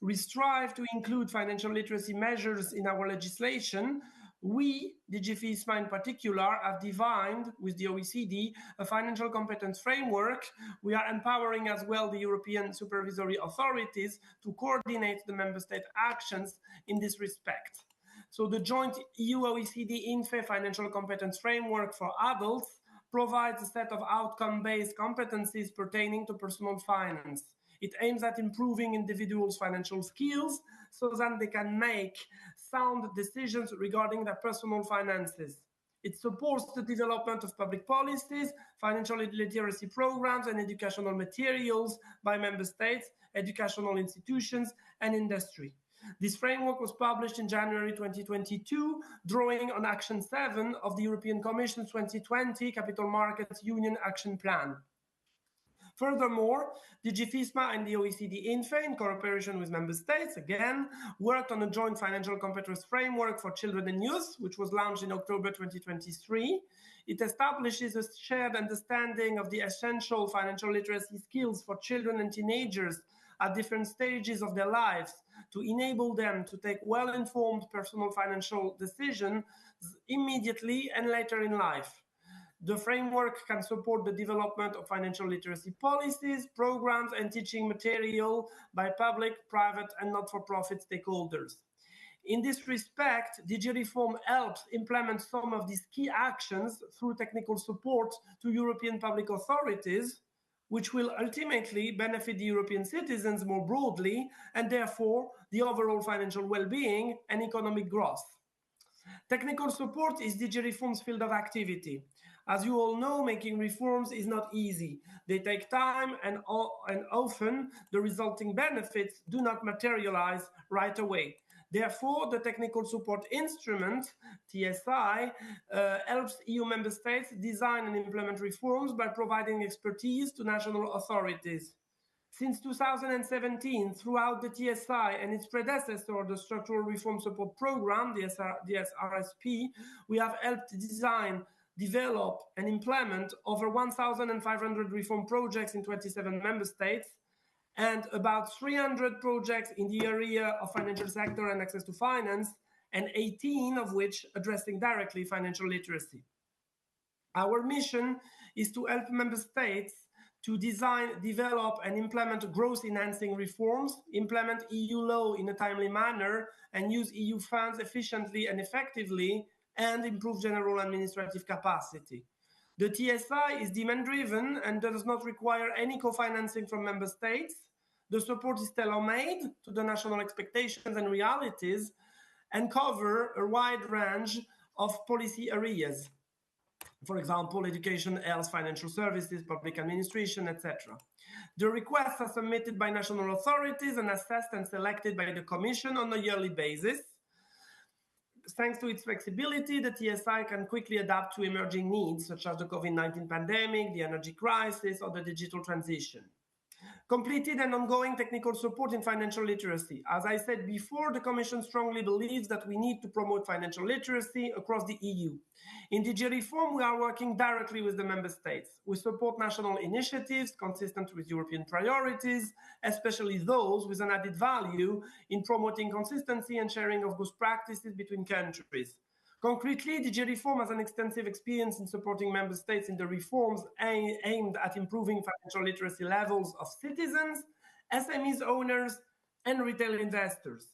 We strive to include financial literacy measures in our legislation. We, DG FISMA in particular, have defined with the OECD a financial competence framework. We are empowering as well the European supervisory authorities to coordinate the member state actions in this respect. So the joint EU-OECD INFE financial competence framework for adults provides a set of outcome-based competencies pertaining to personal finance. It aims at improving individuals' financial skills so that they can make sound decisions regarding their personal finances. It supports the development of public policies, financial literacy programs, and educational materials by member states, educational institutions, and industry. This framework was published in January 2022, drawing on Action 7 of the European Commission's 2020 Capital Markets Union Action Plan. Furthermore, DG FISMA and the OECD INFE, in cooperation with member states, again, worked on a joint financial competence framework for children and youth, which was launched in October 2023. It establishes a shared understanding of the essential financial literacy skills for children and teenagers at different stages of their lives to enable them to take well-informed personal financial decisions immediately and later in life. The framework can support the development of financial literacy policies, programs, and teaching material by public, private, and not-for-profit stakeholders. In this respect, DG Reform helps implement some of these key actions through technical support to European public authorities, which will ultimately benefit the European citizens more broadly, and therefore the overall financial well-being and economic growth. Technical support is DG Reform's field of activity. As you all know, making reforms is not easy. They take time, and often the resulting benefits do not materialize right away. Therefore, the Technical Support Instrument, TSI, helps EU member states design and implement reforms by providing expertise to national authorities. Since 2017, throughout the TSI and its predecessor, the Structural Reform Support Program, the SRSP, we have helped design, develop, and implement over 1,500 reform projects in 27 member states, and about 300 projects in the area of financial sector and access to finance, and 18 of which addressing directly financial literacy. Our mission is to help member states to design, develop, and implement growth-enhancing reforms, implement EU law in a timely manner, and use EU funds efficiently and effectively, and improve general administrative capacity. The TSI is demand-driven and does not require any co-financing from member states. The support is tailor-made to the national expectations and realities and cover a wide range of policy areas. For example, education, health, financial services, public administration, etc. The requests are submitted by national authorities and assessed and selected by the Commission on a yearly basis. Thanks to its flexibility, the TSI can quickly adapt to emerging needs, such as the COVID-19 pandemic, the energy crisis, or the digital transition. Completed and ongoing technical support in financial literacy. As I said before, the Commission strongly believes that we need to promote financial literacy across the EU. In DG Reform, we are working directly with the member states. We support national initiatives consistent with European priorities, especially those with an added value in promoting consistency and sharing of best practices between countries. Concretely, DG Reform has an extensive experience in supporting member states in the reforms aimed at improving financial literacy levels of citizens, SMEs owners, and retail investors.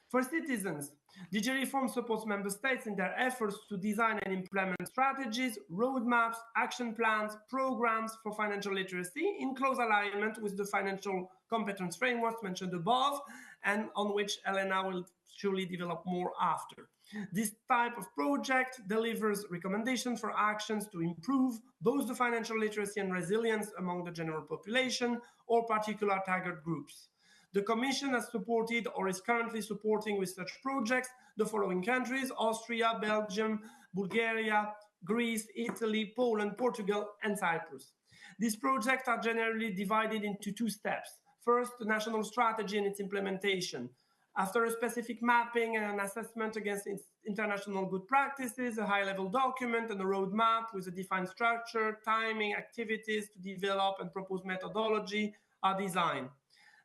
For citizens, DG Reform supports member states in their efforts to design and implement strategies, roadmaps, action plans, programs for financial literacy in close alignment with the financial competence frameworks mentioned above, and on which Elena will surely develop more after. This type of project delivers recommendations for actions to improve both the financial literacy and resilience among the general population or particular target groups. The Commission has supported or is currently supporting with such projects the following countries: Austria, Belgium, Bulgaria, Greece, Italy, Poland, Portugal, and Cyprus. These projects are generally divided into two steps. First, the national strategy and its implementation. After a specific mapping and an assessment against international good practices, a high-level document and a roadmap with a defined structure, timing, activities to develop and propose methodology are designed.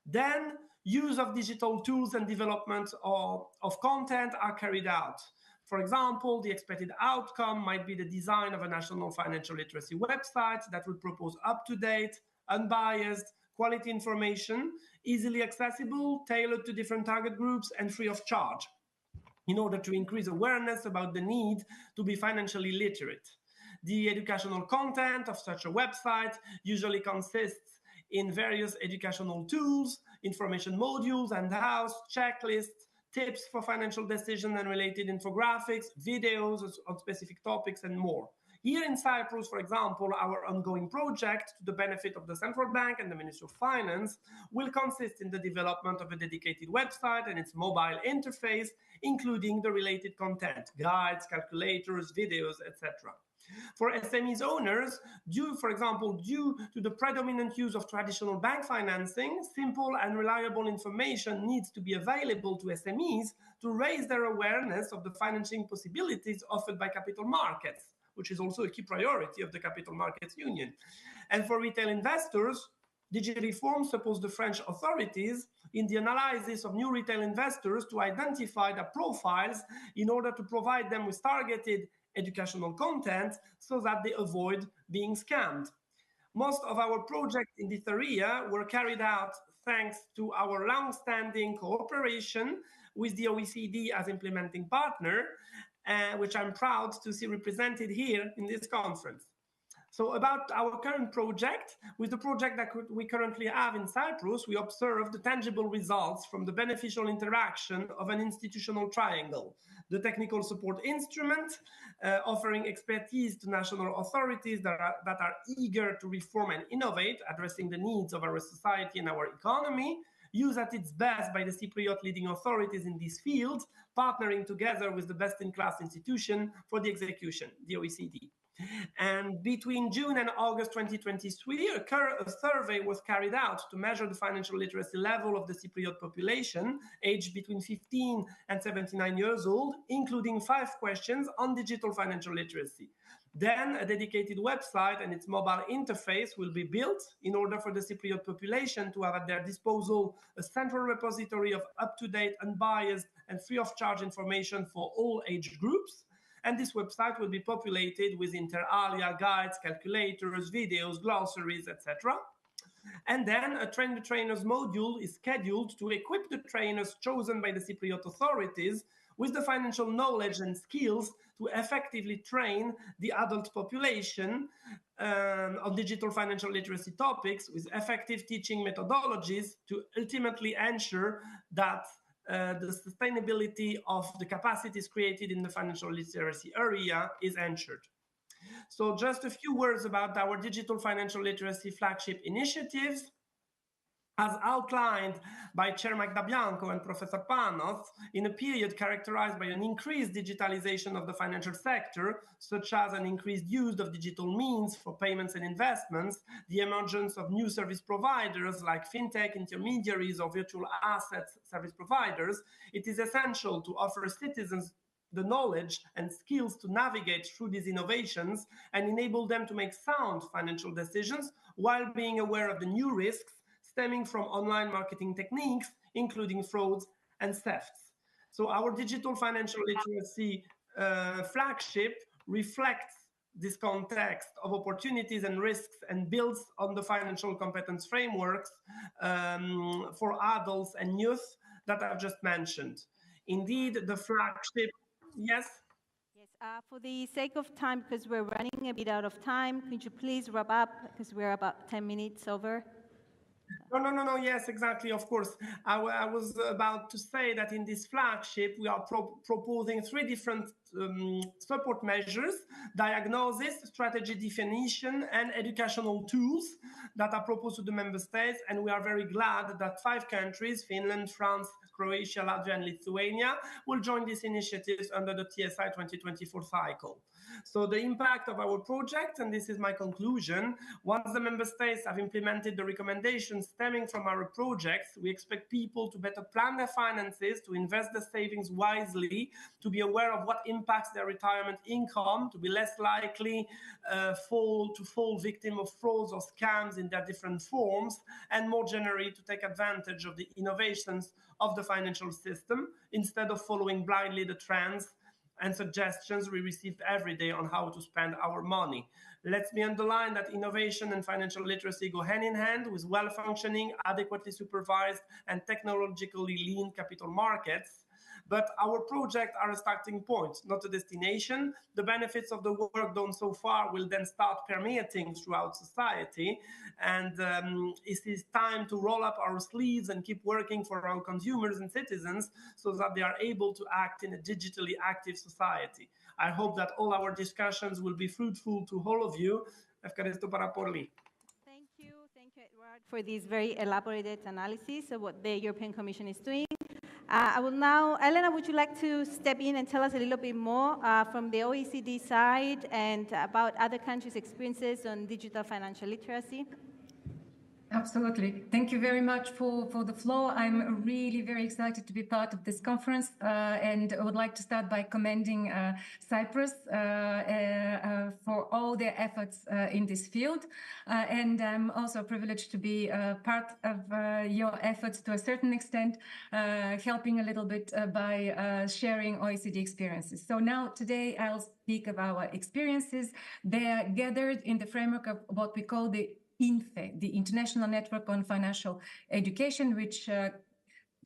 Then, use of digital tools and development of content are carried out. For example, the expected outcome might be the design of a national financial literacy website that will propose up-to-date, unbiased, quality information, easily accessible, tailored to different target groups, and free of charge, in order to increase awareness about the need to be financially literate. The educational content of such a website usually consists in various educational tools, information modules, handouts, checklists, tips for financial decision and related infographics, videos on specific topics, and more. Here in Cyprus, for example, our ongoing project to the benefit of the Central Bank and the Ministry of Finance will consist in the development of a dedicated website and its mobile interface, including the related content, guides, calculators, videos, etc. For SMEs owners, due to the predominant use of traditional bank financing, simple and reliable information needs to be available to SMEs to raise their awareness of the financing possibilities offered by capital markets, which is also a key priority of the Capital Markets Union. And for retail investors, DG Reform supports the French authorities in the analysis of new retail investors to identify their profiles in order to provide them with targeted educational content so that they avoid being scammed. Most of our projects in this area were carried out thanks to our long-standing cooperation with the OECD as implementing partner, which I'm proud to see represented here in this conference. So about our current project, with the project that we currently have in Cyprus, we observed the tangible results from the beneficial interaction of an institutional triangle. the technical support instrument, offering expertise to national authorities that are eager to reform and innovate, addressing the needs of our society and our economy, used at its best by the Cypriot leading authorities in this field, partnering together with the best-in-class institution for the execution, the OECD. And between June and August 2023, a survey was carried out to measure the financial literacy level of the Cypriot population, aged between 15 and 79 years old, including 5 questions on digital financial literacy. Then a dedicated website and its mobile interface will be built in order for the Cypriot population to have at their disposal a central repository of up-to-date, unbiased, and free-of-charge information for all age groups. And this website will be populated with inter alia guides, calculators, videos, glossaries, etc. And then a train the trainers module is scheduled to equip the trainers chosen by the Cypriot authorities with the financial knowledge and skills to effectively train the adult population on digital financial literacy topics with effective teaching methodologies to ultimately ensure that the sustainability of the capacities created in the financial literacy area is ensured. So just a few words about our digital financial literacy flagship initiatives. As outlined by Chair Magda Bianco and Professor Panos, in a period characterized by an increased digitalization of the financial sector, such as an increased use of digital means for payments and investments, the emergence of new service providers like fintech intermediaries or virtual assets service providers, it is essential to offer citizens the knowledge and skills to navigate through these innovations and enable them to make sound financial decisions while being aware of the new risks stemming from online marketing techniques, including frauds and thefts. So our digital financial literacy flagship reflects this context of opportunities and risks and builds on the financial competence frameworks for adults and youth that I've just mentioned. Indeed, the flagship, yes? Yes, for the sake of time, because we're running a bit out of time, could you please wrap up, because we're about 10 minutes over? No, yes, exactly, of course. I was about to say that in this flagship, we are proposing 3 different support measures: diagnosis, strategy definition, and educational tools that are proposed to the member states. And we are very glad that 5 countries, Finland, France, Croatia, Latvia, and Lithuania, will join these initiatives under the TSI 2024 cycle. So the impact of our project, and this is my conclusion, once the member states have implemented the recommendations stemming from our projects, we expect people to better plan their finances, to invest their savings wisely, to be aware of what impacts their retirement income, to be less likely to fall victim of frauds or scams in their different forms, and more generally to take advantage of the innovations of the financial system instead of following blindly the trends and suggestions we received every day on how to spend our money. Let me underline that innovation and financial literacy go hand in hand with well-functioning, adequately supervised, and technologically lean capital markets. But our projects are a starting point, not a destination. The benefits of the work done so far will then start permeating throughout society. And it is time to roll up our sleeves and keep working for our consumers and citizens so that they are able to act in a digitally active society. I hope that all our discussions will be fruitful to all of you. Ευχαριστώ πάρα πολύ. Thank you, Edward, for this very elaborated analysis of what the European Commission is doing. I will now, Elena, would you like to step in and tell us a little bit more from the OECD side and about other countries' experiences on digital financial literacy? Absolutely. Thank you very much for the floor. I'm really very excited to be part of this conference, and I would like to start by commending Cyprus for all their efforts in this field. And I'm also privileged to be part of your efforts to a certain extent, helping a little bit by sharing OECD experiences. So now today I'll speak of our experiences. They are gathered in the framework of what we call the INFE, the International Network on Financial Education, which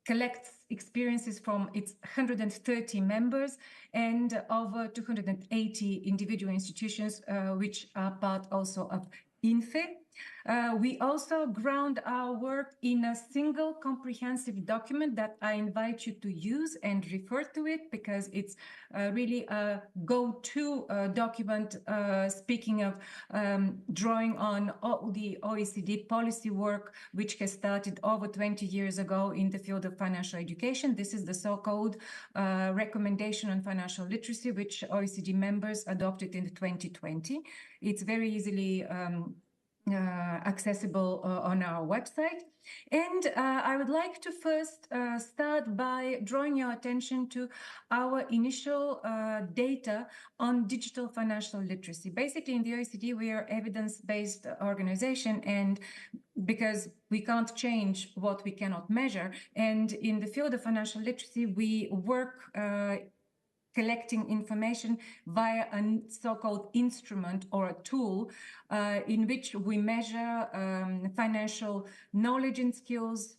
collects experiences from its 130 members and over 280 individual institutions, which are part also of INFE. We also ground our work in a single comprehensive document that I invite you to use and refer to it, because it's really a go-to document, speaking of drawing on all the OECD policy work, which has started over 20 years ago in the field of financial education. This is the so-called recommendation on financial literacy, which OECD members adopted in 2020. It's very easily accessible on our website. And I would like to first start by drawing your attention to our initial data on digital financial literacy. Basically, in the OECD, we are evidence-based organization, and because we can't change what we cannot measure. And in the field of financial literacy, we work collecting information via a so-called instrument or a tool in which we measure financial knowledge and skills,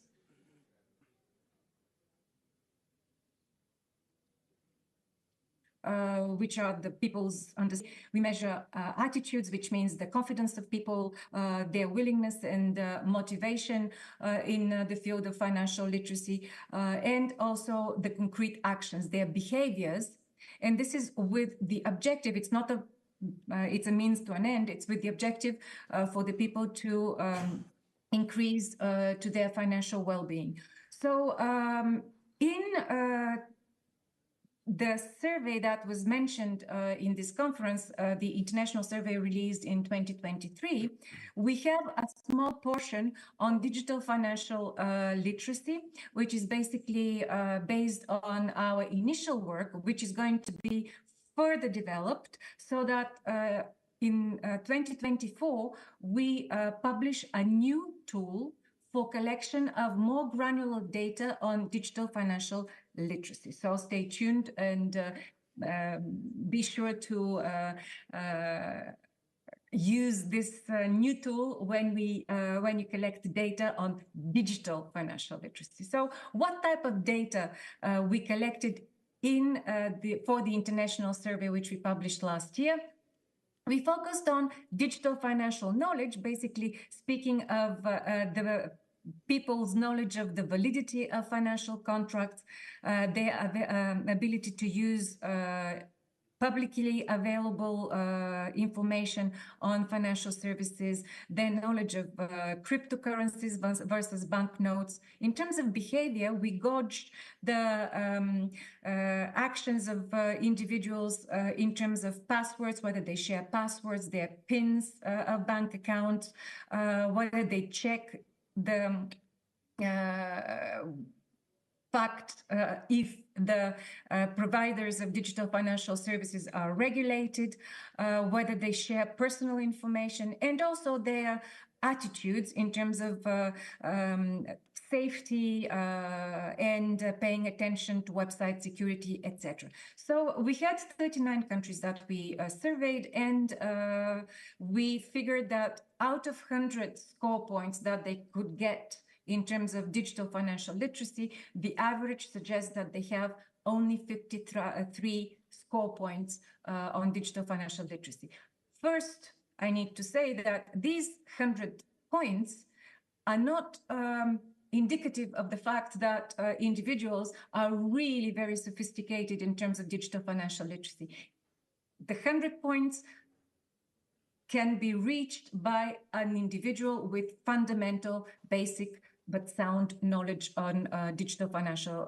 which are the people's understanding. We measure attitudes, which means the confidence of people, their willingness and motivation in the field of financial literacy, and also the concrete actions, their behaviors. And this is with the objective, it's not a, it's a means to an end, it's with the objective for the people to increase to their financial well-being. So in the survey that was mentioned in this conference, the international survey released in 2023, we have a small portion on digital financial literacy, which is basically based on our initial work, which is going to be further developed so that in 2024, we publish a new tool for collection of more granular data on digital financial literacy. So stay tuned and be sure to use this new tool when you collect data on digital financial literacy. So what type of data we collected in for the international survey, which we published last year? We focused on digital financial knowledge, basically speaking of the people's knowledge of the validity of financial contracts, their ability to use publicly available information on financial services, their knowledge of cryptocurrencies versus banknotes. In terms of behavior, we gauged the actions of individuals in terms of passwords, whether they share passwords, their PINs of bank accounts, whether they check the fact if the providers of digital financial services are regulated, whether they share personal information, and also their attitudes in terms of safety and paying attention to website security, etc. So we had 39 countries that we surveyed, and we figured that out of 100 score points that they could get in terms of digital financial literacy, the average suggests that they have only 53 score points on digital financial literacy. First, I need to say that these 100 points are not indicative of the fact that individuals are really very sophisticated in terms of digital financial literacy. The 100 points can be reached by an individual with fundamental, basic, but sound knowledge on digital financial,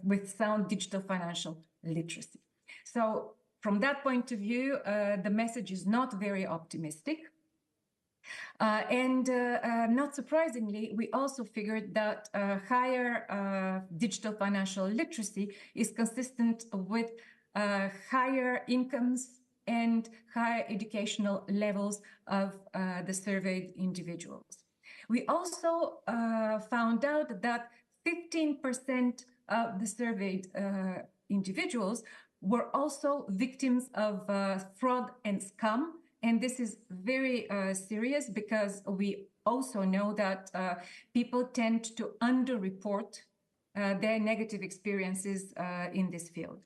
with sound digital financial literacy. So from that point of view, the message is not very optimistic. And not surprisingly, we also figured that higher digital financial literacy is consistent with higher incomes and higher educational levels of the surveyed individuals. We also found out that 15% of the surveyed individuals were also victims of fraud and scam. And this is very serious because we also know that people tend to underreport their negative experiences in this field.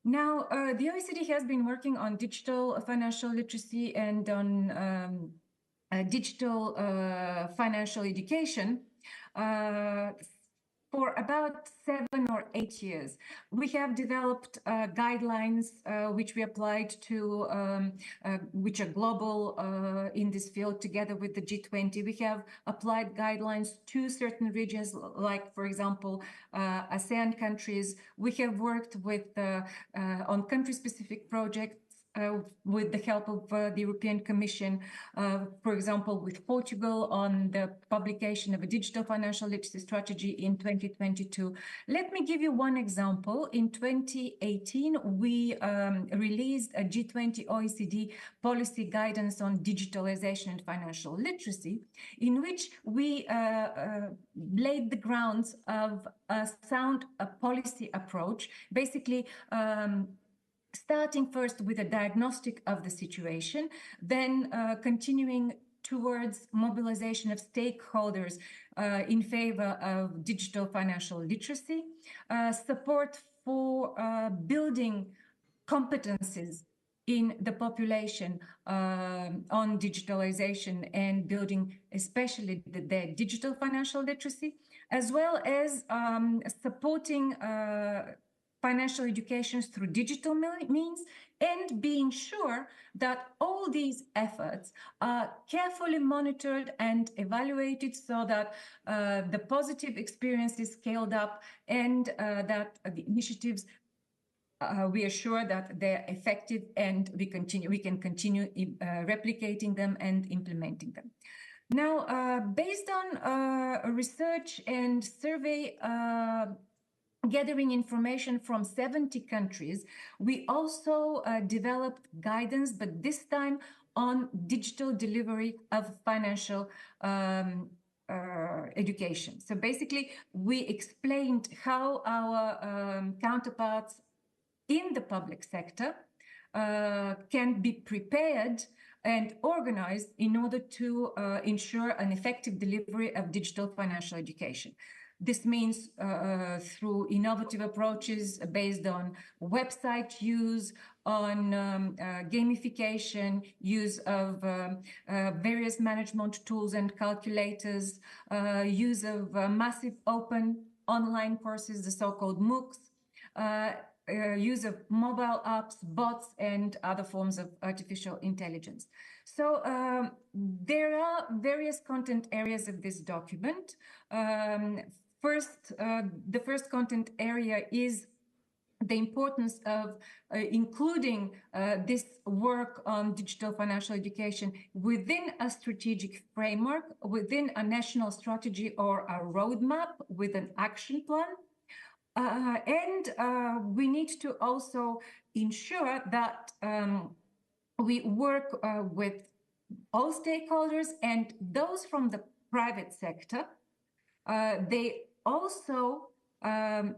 Now, the OECD has been working on digital financial literacy and on digital financial education for about 7 or 8 years. We have developed guidelines which we applied to, which are global in this field together with the G20. We have applied guidelines to certain regions, like, for example, ASEAN countries. We have worked with on country-specific projects with the help of the European Commission, for example, with Portugal on the publication of a digital financial literacy strategy in 2022. Let me give you one example. In 2018, we released a G20 OECD policy guidance on digitalization and financial literacy, in which we laid the grounds of a sound policy approach, basically starting first with a diagnostic of the situation, then continuing towards mobilization of stakeholders in favor of digital financial literacy, support for building competencies in the population on digitalization and building especially their digital financial literacy, as well as supporting financial education through digital means, and being sure that all these efforts are carefully monitored and evaluated so that the positive experience is scaled up and that the initiatives, we are sure that they're effective and we can continue replicating them and implementing them. Now, based on research and survey gathering information from 70 countries, we also developed guidance, but this time on digital delivery of financial education. So basically, we explained how our counterparts in the public sector can be prepared and organized in order to ensure an effective delivery of digital financial education. This means through innovative approaches based on website use, on gamification, use of various management tools and calculators, use of massive open online courses, the so-called MOOCs, use of mobile apps, bots, and other forms of artificial intelligence. So there are various content areas of this document. First, the first content area is the importance of including this work on digital financial education within a strategic framework, within a national strategy or a roadmap with an action plan. And we need to also ensure that we work with all stakeholders and those from the private sector. They also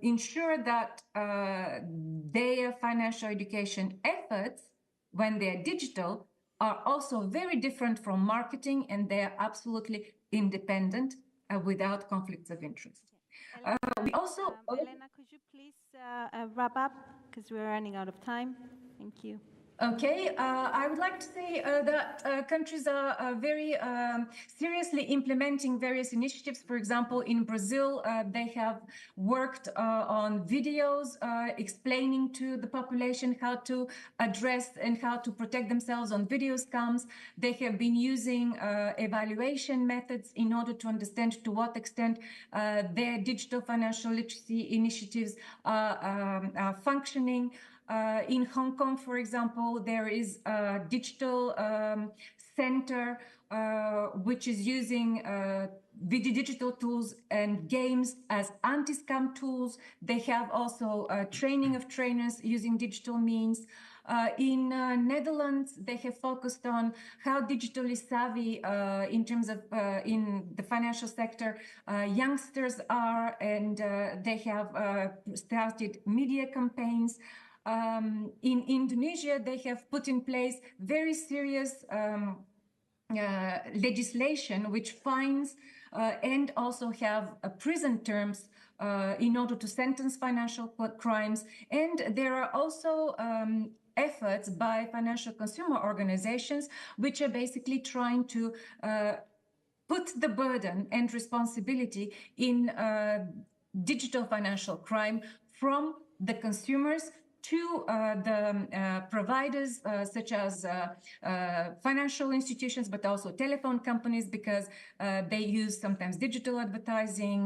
ensure that their financial education efforts, when they're digital, are also very different from marketing, and they're absolutely independent without conflicts of interest. We also... Elena, could you please wrap up, because we're running out of time? Thank you. Okay, I would like to say that countries are very seriously implementing various initiatives. For example, in Brazil, they have worked on videos explaining to the population how to address and how to protect themselves on video scams. They have been using evaluation methods in order to understand to what extent their digital financial literacy initiatives are functioning. In Hong Kong, for example, there is a digital center which is using digital tools and games as anti-scam tools. They have also training of trainers using digital means. In Netherlands, they have focused on how digitally savvy in terms of in the financial sector youngsters are, and they have started media campaigns. In Indonesia, they have put in place very serious legislation which fines and also have prison terms in order to sentence financial crimes. And there are also efforts by financial consumer organizations, which are basically trying to put the burden and responsibility in digital financial crime from the consumers to the providers such as financial institutions, but also telephone companies, because they use sometimes digital advertising,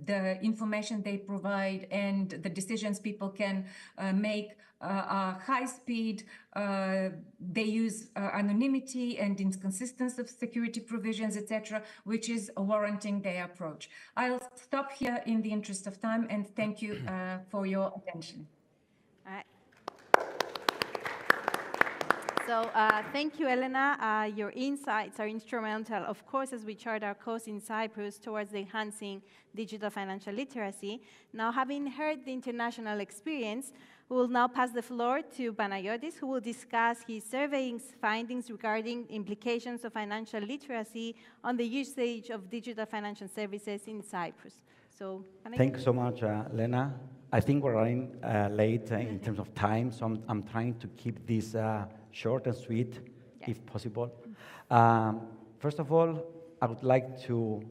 the information they provide and the decisions people can make are high speed. They use anonymity and inconsistency of security provisions, etc., which is warranting their approach. I'll stop here in the interest of time, and thank you for your attention. So thank you, Elena. Your insights are instrumental, of course, as we chart our course in Cyprus towards enhancing digital financial literacy. Now, having heard the international experience, we will now pass the floor to Panagiotis, who will discuss his surveying findings regarding implications of financial literacy on the usage of digital financial services in Cyprus. So, thank you so much, Lena. I think we're running late in terms of time, so I'm trying to keep this short and sweet, if possible. First of all, I would like to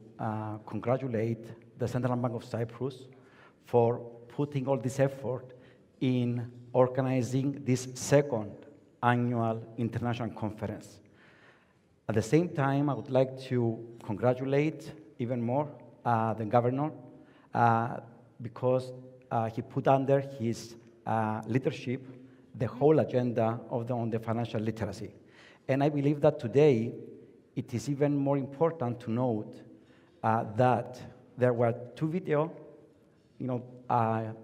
congratulate the Central Bank of Cyprus for putting all this effort in organizing this second annual international conference. At the same time, I would like to congratulate even more the governor because he put under his leadership the whole agenda on the financial literacy. And I believe that today it is even more important to note that there were two videos,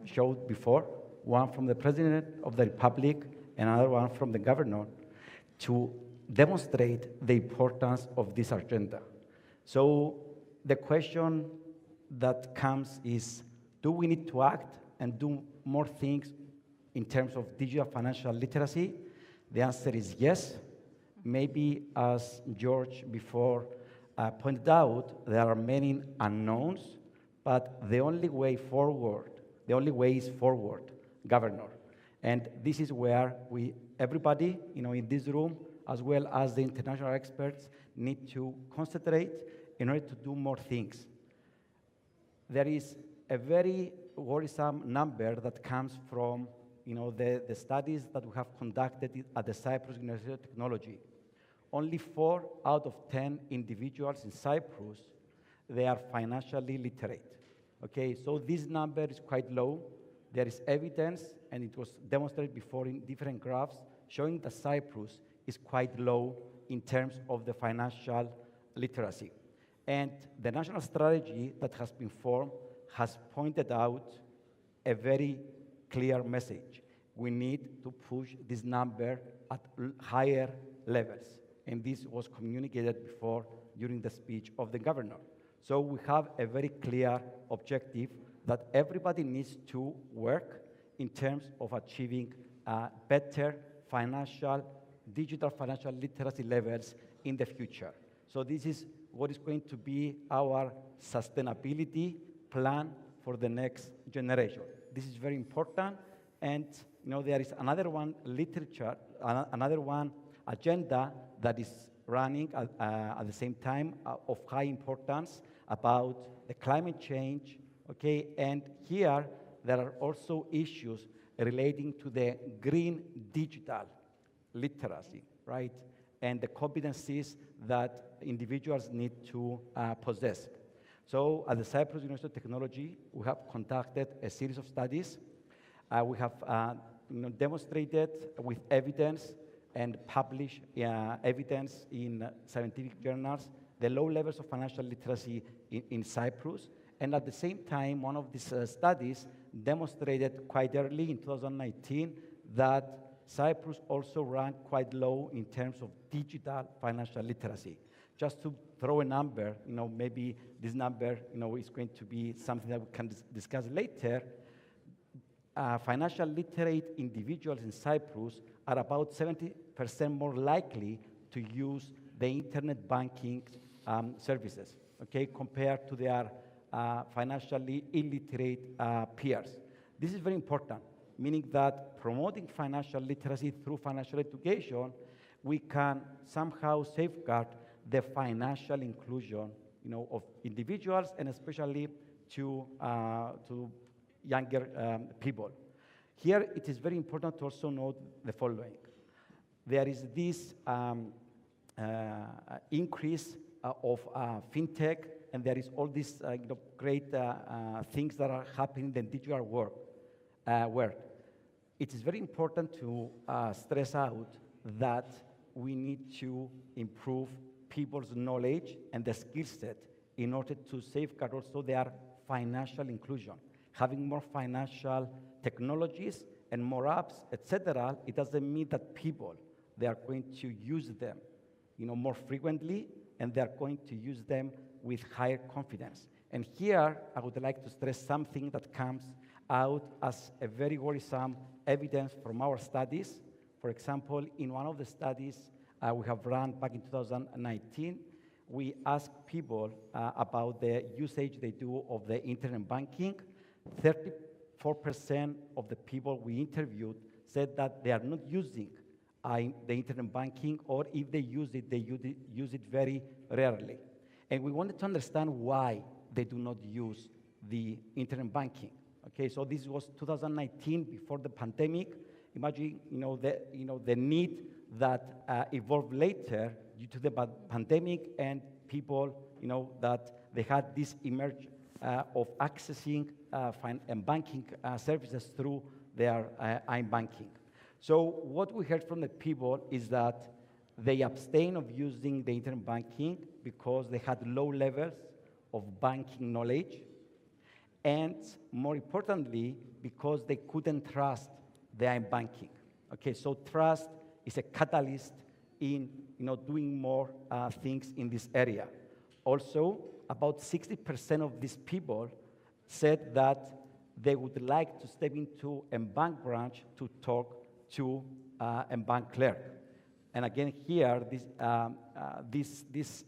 showed before, one from the President of the Republic and another one from the governor, to demonstrate the importance of this agenda. So the question that comes is, do we need to act and do more things in terms of digital financial literacy? The answer is yes. Maybe, as George before pointed out, there are many unknowns, but the only way is forward, Governor. And this is where everybody, in this room, as well as the international experts, need to concentrate in order to do more things. There is a very worrisome number that comes from the studies that we have conducted at the Cyprus University of Technology. Only 4 out of 10 individuals in Cyprus, they are financially literate. Okay, so this number is quite low. There is evidence, and it was demonstrated before in different graphs, showing that Cyprus is quite low in terms of the financial literacy. And the national strategy that has been formed has pointed out a very clear message. We need to push this number at higher levels. And this was communicated before during the speech of the governor. So we have a very clear objective that everybody needs to work in terms of achieving better digital financial literacy levels in the future. So this is what is going to be our sustainability plan for the next generation. This is very important, and there is another one agenda that is running at the same time of high importance about the climate change, okay? And here there are also issues relating to the green digital literacy, right? And the competencies that individuals need to possess. So at the Cyprus University of Technology, we have conducted a series of studies. We have demonstrated with evidence and published evidence in scientific journals the low levels of financial literacy in Cyprus. And at the same time, one of these studies demonstrated quite early in 2019 that Cyprus also ranked quite low in terms of digital financial literacy. Just to throw a number, maybe this number, is going to be something that we can discuss later. Financial literate individuals in Cyprus are about 70% more likely to use the internet banking services, okay, compared to their financially illiterate peers. This is very important meaning that promoting financial literacy through financial education, we can somehow safeguard the financial inclusion, of individuals and especially to younger people. Here, it is very important to also note the following. There is this increase of fintech, and there is all these great things that are happening in the digital world. It is very important to stress out that we need to improve people's knowledge and the skill set in order to safeguard also their financial inclusion. Having more financial technologies and more apps, etc., it doesn't mean that people, they are going to use them, more frequently, and they are going to use them with higher confidence. And here, I would like to stress something that comes out as a very worrisome evidence from our studies. For example, in one of the studies we have run back in 2019, we asked people about the usage they do of the internet banking. 34% of the people we interviewed said that they are not using the internet banking, or if they use it, they use it very rarely. And we wanted to understand why they do not use the internet banking. Okay, so this was 2019, before the pandemic. Imagine, the need that evolved later due to the pandemic, and people, that they had this emerge of accessing banking services through their iBanking. So what we heard from the people is that they abstain of using the internet banking because they had low levels of banking knowledge, and more importantly, because they couldn't trust the iBanking. Okay, so trust is a catalyst in doing more things in this area. Also, about 60% of these people said that they would like to step into a bank branch to talk to a bank clerk. And again, here, this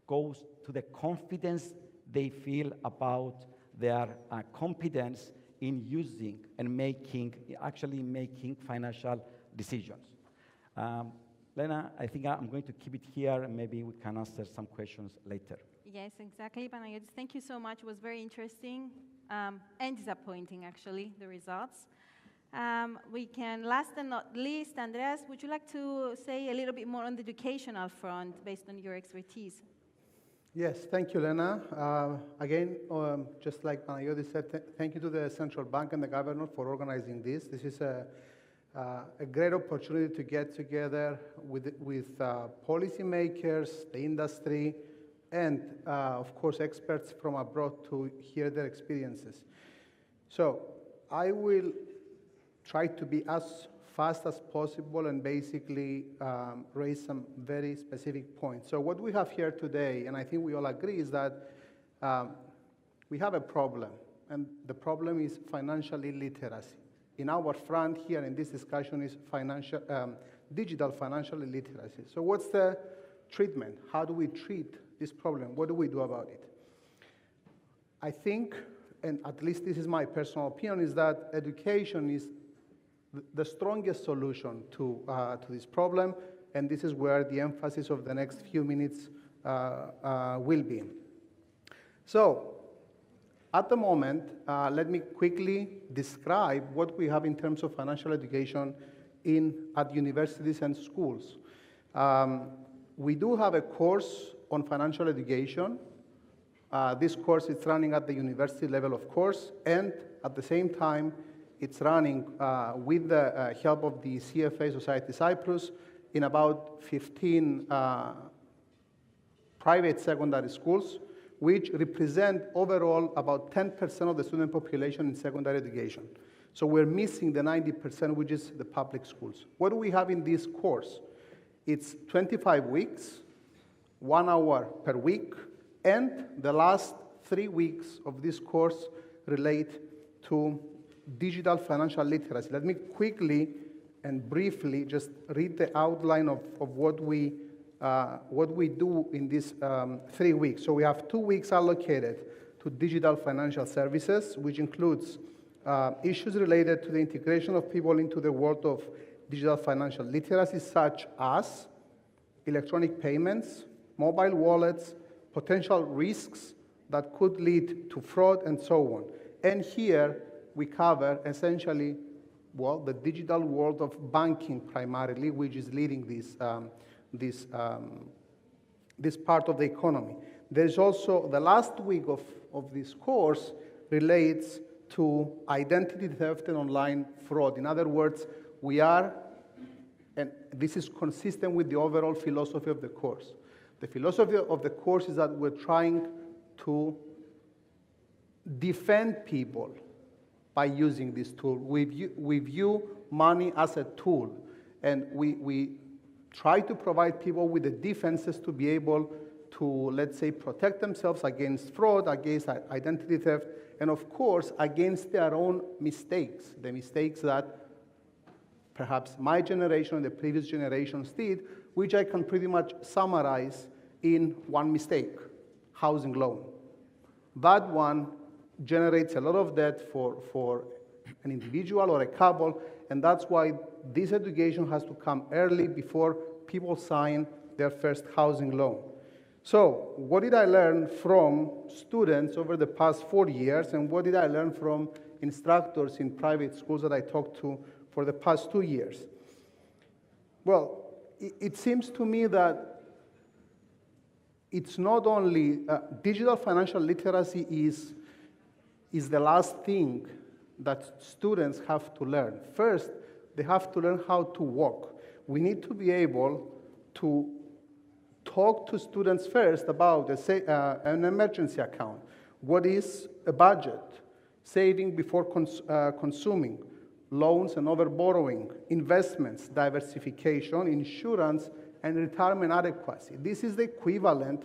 goes to the confidence they feel about their competence in using and actually making financial decisions. Lena, I think I'm going to keep it here, and maybe we can answer some questions later. Yes, exactly, Panagiotis. Thank you so much. It was very interesting and disappointing, actually, the results. We can, last and not least, Andreas, would you like to say a little bit more on the educational front based on your expertise? Yes, thank you, Lena. Again, just like Panagiotis said, thank you to the Central Bank and the governor for organizing this. This is a great opportunity to get together with policymakers, the industry, and of course experts from abroad to hear their experiences. So I will try to be as fast as possible and basically raise some very specific points. So what we have here today, and I think we all agree, is that we have a problem, and the problem is financial illiteracy. In our front here in this discussion is digital financial illiteracy. So what's the treatment? How do we treat this problem? What do we do about it? I think, and at least this is my personal opinion, is that education is the strongest solution to this problem, and this is where the emphasis of the next few minutes will be. So, at the moment, let me quickly describe what we have in terms of financial education at universities and schools. We do have a course on financial education. This course is running at the university level, of course, and at the same time, it's running with the help of the CFA Society Cyprus in about 15 private secondary schools, which represent overall about 10% of the student population in secondary education. So we're missing the 90%, which is the public schools. What do we have in this course? It's 25 weeks, 1 hour per week, and the last 3 weeks of this course relate to digital financial literacy. Let me quickly and briefly just read the outline of what we do in these 3 weeks. So we have 2 weeks allocated to digital financial services, which includes issues related to the integration of people into the world of digital financial literacy, such as electronic payments, mobile wallets, potential risks that could lead to fraud, and so on. And here we cover essentially, well, the digital world of banking primarily, which is leading this part of the economy. There's also the last week of this course relates to identity theft and online fraud. In other words, we are, and this is consistent with the overall philosophy of the course. The philosophy of the course is that we're trying to defend people by using this tool. We view money as a tool, and we try to provide people with the defenses to be able to, let's say, protect themselves against fraud, against identity theft, and of course, against their own mistakes, the mistakes that perhaps my generation and the previous generations did, which I can pretty much summarize in one mistake: housing loan. That one generates a lot of debt for an individual or a couple, and that's why this education has to come early before people sign their first housing loan. So what did I learn from students over the past 4 years, and what did I learn from instructors in private schools that I talked to for the past 2 years? Well, it seems to me that it's not only digital financial literacy is the last thing that students have to learn. First, they have to learn how to walk. We need to be able to talk to students first about an emergency account. What is a budget? Saving before consuming, loans and overborrowing, investments, diversification, insurance, and retirement adequacy. This is the equivalent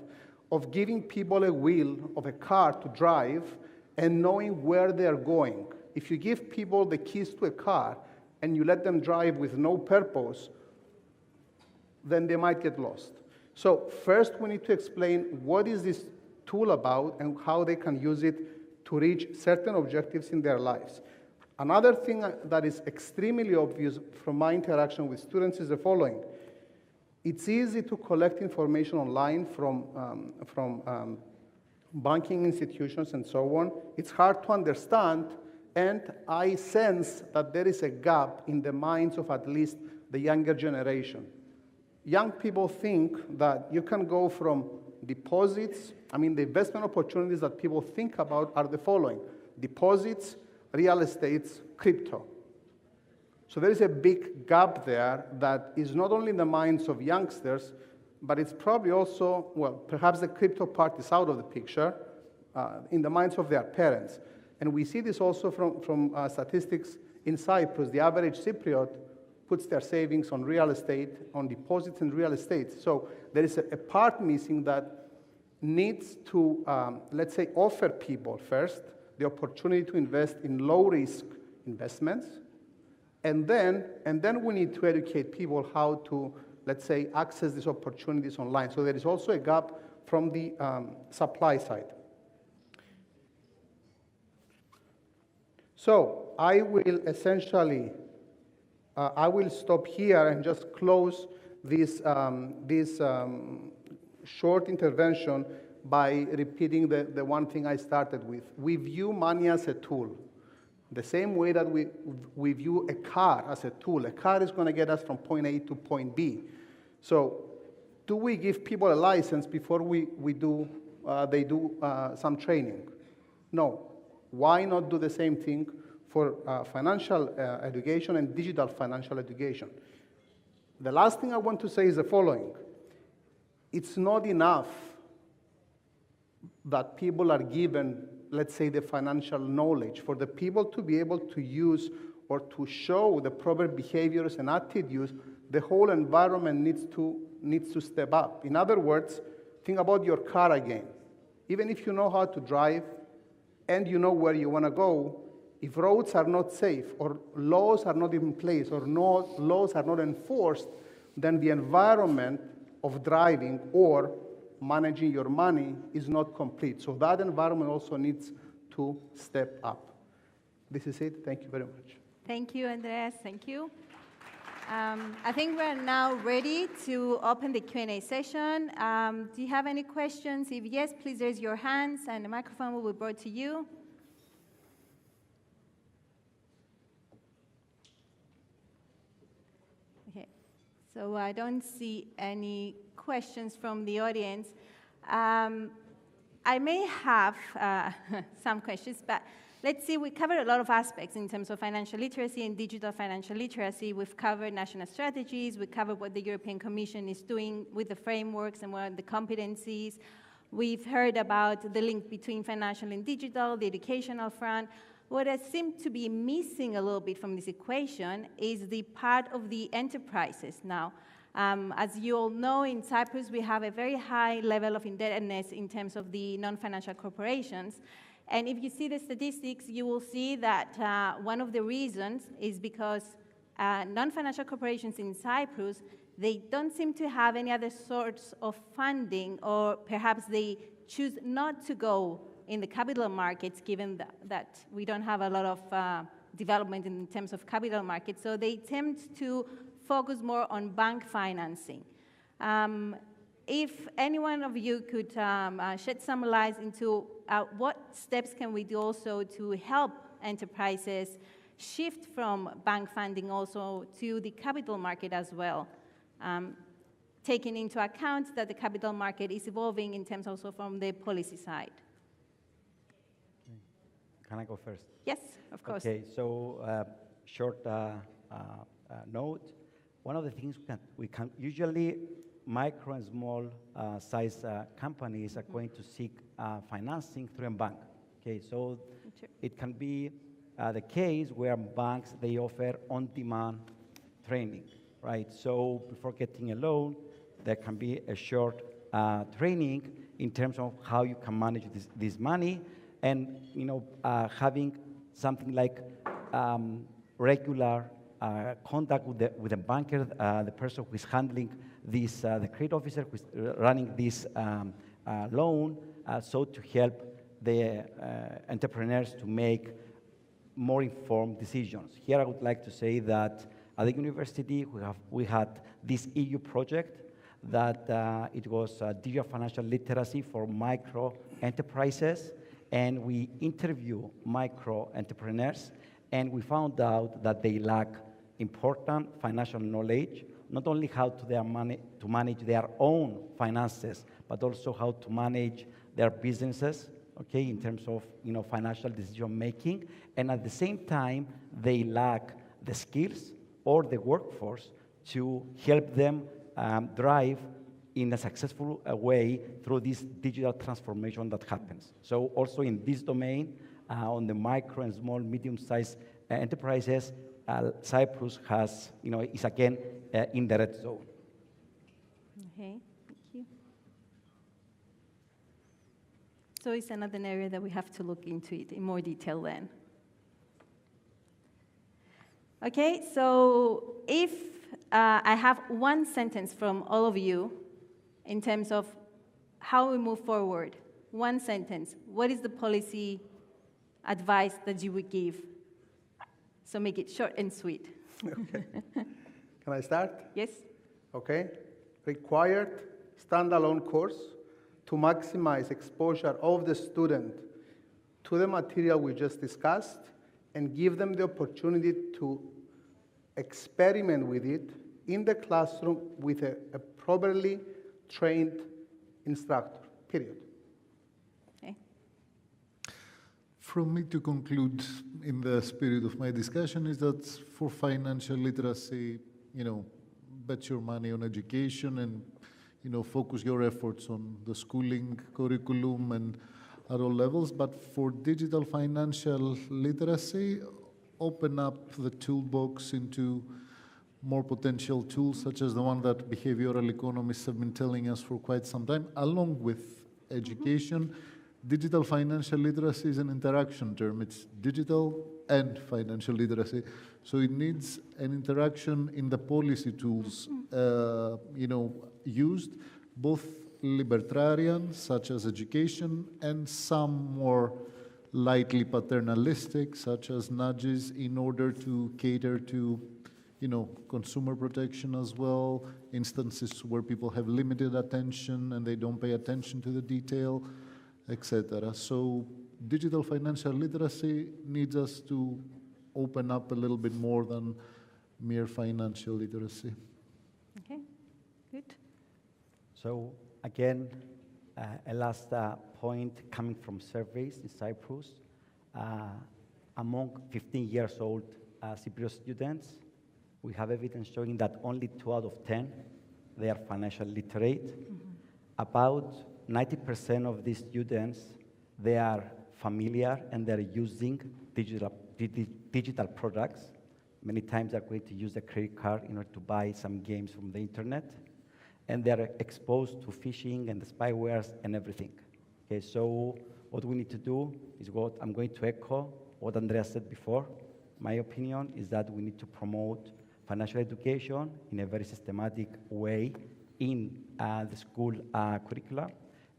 of giving people a wheel of a car to drive and knowing where they're going. If you give people the keys to a car and you let them drive with no purpose, then they might get lost. So first we need to explain what is this tool about and how they can use it to reach certain objectives in their lives. Another thing that is extremely obvious from my interaction with students is the following. It's easy to collect information online from banking institutions and so on. It's hard to understand, and I sense that there is a gap in the minds of at least the younger generation. Young people think that you can go from deposits, the investment opportunities that people think about are the following: deposits, real estates, crypto. So there is a big gap there that is not only in the minds of youngsters, but it's probably also, well, perhaps the crypto part is out of the picture, in the minds of their parents. And we see this also from statistics in Cyprus. The average Cypriot puts their savings on real estate, on deposits in real estate. So there is a part missing that needs to, let's say, offer people first the opportunity to invest in low-risk investments, and then we need to educate people how to, let's say, access these opportunities online. So there is also a gap from the supply side. So I will essentially, I will stop here and just close this short intervention by repeating the one thing I started with. We view money as a tool. The same way that we view a car as a tool. A car is going to get us from point A to point B. So do we give people a license before they do some training? No. Why not do the same thing for financial education and digital financial education? The last thing I want to say is the following. It's not enough that people are given, let's say, the financial knowledge. For the people to be able to use or to show the proper behaviors and attitudes, the whole environment needs to step up. In other words, think about your car again. Even if you know how to drive and you know where you want to go, if roads are not safe or laws are not in place or laws are not enforced, then the environment of driving or managing your money is not complete. So that environment also needs to step up. This is it. Thank you very much. Thank you, Andreas. Thank you. I think we're now ready to open the Q&A session. Do you have any questions? If yes, please raise your hands and the microphone will be brought to you. Okay, so I don't see any questions from the audience. I may have some questions, but let's see, we covered a lot of aspects in terms of financial literacy and digital financial literacy. We've covered national strategies. We covered what the European Commission is doing with the frameworks and what are the competencies. We've heard about the link between financial and digital, the educational front. What has seemed to be missing a little bit from this equation is the part of the enterprises now. As you all know, in Cyprus, we have a very high level of indebtedness in terms of the non-financial corporations. And if you see the statistics, you will see that one of the reasons is because non-financial corporations in Cyprus, they don't seem to have any other sorts of funding, or perhaps they choose not to go in the capital markets, given that we don't have a lot of development in terms of capital markets. So they tend to focus more on bank financing. If any one of you could shed some light into what steps can we do also to help enterprises shift from bank funding also to the capital market as well, taking into account that the capital market is evolving in terms also from the policy side. Can I go first? Yes, of course. Okay, so short note. One of the things we can usually micro and small size companies are going to seek financing through a bank. Okay, so it can be the case where banks, they offer on-demand training, right? So before getting a loan, there can be a short training in terms of how you can manage this money, and having something like regular contact with the banker, the person who is handling this, the credit officer who is running this loan, so to help the entrepreneurs to make more informed decisions. Here I would like to say that at the university we had this EU project that it was digital financial literacy for micro enterprises, and we interview micro entrepreneurs, and we found out that they lack important financial knowledge, not only how to manage their own finances, but also how to manage their businesses, okay, in terms of financial decision making, and at the same time they lack the skills or the workforce to help them drive in a successful way through this digital transformation that happens. So also in this domain, on the micro and small, medium-sized enterprises, Cyprus has, is again in the red zone. Okay, thank you. So it's another area that we have to look into it in more detail then. Okay, so if I have one sentence from all of you in terms of how we move forward, one sentence, what is the policy advice that you would give? So make it short and sweet. Okay. Can I start? Yes. Okay. Required standalone course to maximize exposure of the student to the material we just discussed and give them the opportunity to experiment with it in the classroom with a properly trained instructor, period. Okay. From me to conclude, in the spirit of my discussion, is that for financial literacy, bet your money on education and, focus your efforts on the schooling curriculum and at all levels. But for digital financial literacy, open up the toolbox into more potential tools, such as the one that behavioral economists have been telling us for quite some time, along with education. Digital financial literacy is an interaction term. It's digital and financial literacy. So it needs an interaction in the policy tools, used, both libertarian, such as education, and some more lightly paternalistic, such as nudges, in order to cater to, consumer protection as well, instances where people have limited attention and they don't pay attention to the detail, etc. So digital financial literacy needs us to open up a little bit more than mere financial literacy. Okay, good. So again, a last point coming from surveys in Cyprus. Among 15 years old Cypriot students, we have evidence showing that only 2 out of 10, they are financially literate. About 90% of these students, they are familiar and they're using digital products. Many times they're going to use a credit card in order to buy some games from the internet. And they're exposed to phishing and the spywares and everything. Okay, so what we need to do is what I'm going to echo what Andrea said before. My opinion is that we need to promote financial education in a very systematic way in the school curricula,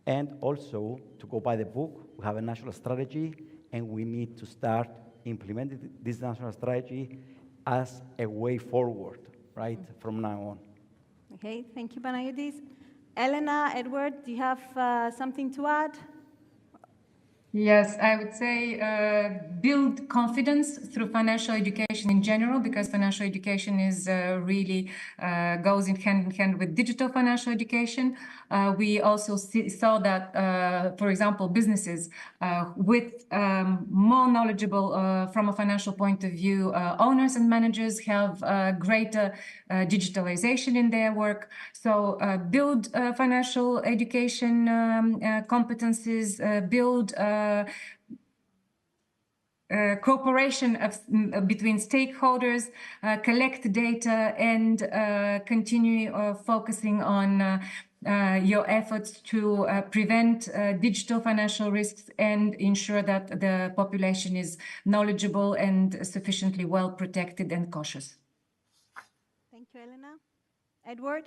and also to go by the book. We have a national strategy, and we need to start implementing this national strategy as a way forward, right, from now on. Okay, thank you, Panagiotis. Elena, Edward, do you have something to add? Yes, I would say build confidence through financial education in general, because financial education is really goes in hand with digital financial education. We also saw that, for example, businesses with more knowledgeable from a financial point of view, owners and managers have greater digitalization in their work. So build financial education competencies, build cooperation between stakeholders, collect data, and continue focusing on your efforts to prevent digital financial risks and ensure that the population is knowledgeable and sufficiently well protected and cautious. Thank you, Elena. Edward?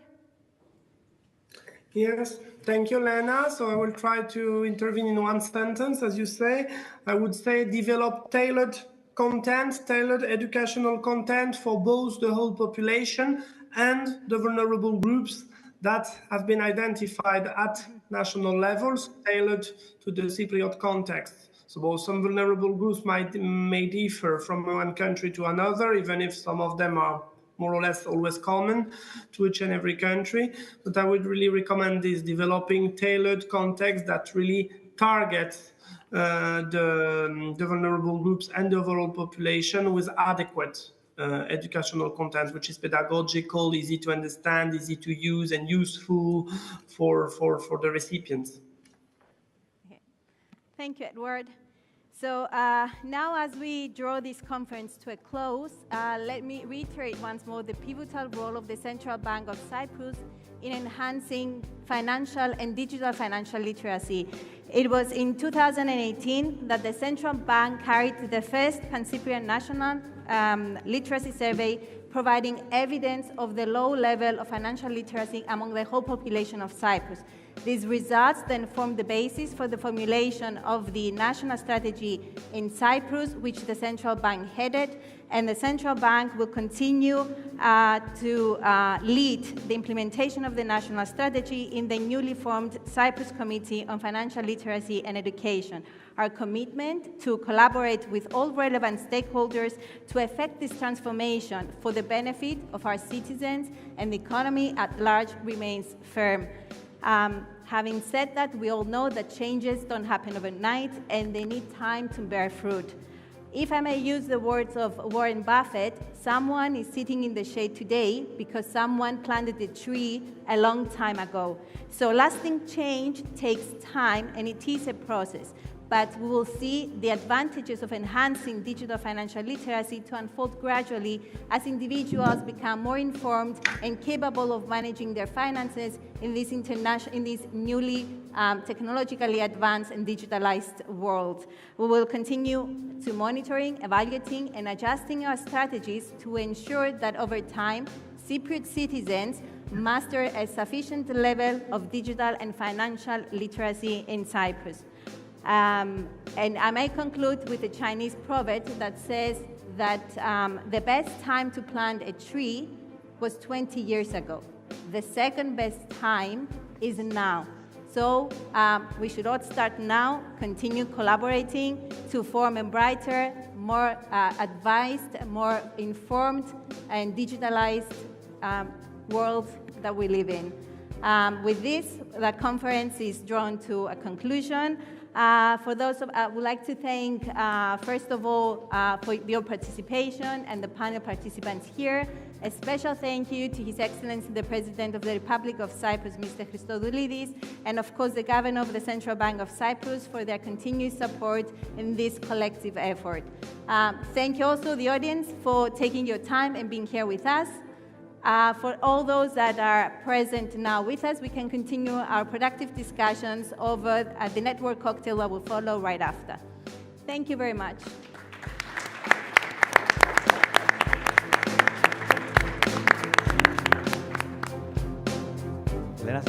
Yes, thank you, Lena. So I will try to intervene in one sentence, as you say. I would say develop tailored content, tailored educational content for both the whole population and the vulnerable groups that have been identified at national levels, tailored to the Cypriot context. So some vulnerable groups may differ from one country to another, even if some of them are more or less always common to each and every country. But I would really recommend this, developing tailored context that really targets the vulnerable groups and the overall population with adequate educational content, which is pedagogical, easy to understand, easy to use, and useful for the recipients. Okay. Thank you, Edward. So now, as we draw this conference to a close, let me reiterate once more the pivotal role of the Central Bank of Cyprus in enhancing financial and digital financial literacy. It was in 2018 that the Central Bank carried the first Pan-Cypriot National Literacy Survey, providing evidence of the low level of financial literacy among the whole population of Cyprus. These results then formed the basis for the formulation of the national strategy in Cyprus, which the Central Bank headed, and the Central Bank will continue to lead the implementation of the national strategy in the newly formed Cyprus Committee on Financial Literacy and Education. Our commitment to collaborate with all relevant stakeholders to effect this transformation for the benefit of our citizens and the economy at large remains firm. Having said that, we all know that changes don't happen overnight and they need time to bear fruit. If I may use the words of Warren Buffett, someone is sitting in the shade today because someone planted a tree a long time ago. So lasting change takes time, and it is a process. But we will see the advantages of enhancing digital financial literacy to unfold gradually as individuals become more informed and capable of managing their finances in this newly technologically advanced and digitalized world. We will continue to monitoring, evaluating, and adjusting our strategies to ensure that over time, Cypriot citizens master a sufficient level of digital and financial literacy in Cyprus. And I may conclude with a Chinese proverb that says that the best time to plant a tree was 20 years ago. The second best time is now. So we should all start now, continue collaborating to form a brighter, more advised, more informed, and digitalized world that we live in. With this, the conference is drawn to a conclusion. For those I would like to thank, first of all, for your participation and the panel participants here. A special thank you to His Excellency the President of the Republic of Cyprus, Mr. Christodoulidis, and of course the Governor of the Central Bank of Cyprus for their continued support in this collective effort. Thank you also the audience for taking your time and being here with us. For all those that are present now with us, we can continue our productive discussions over the network cocktail that will follow right after. Thank you very much. Elena,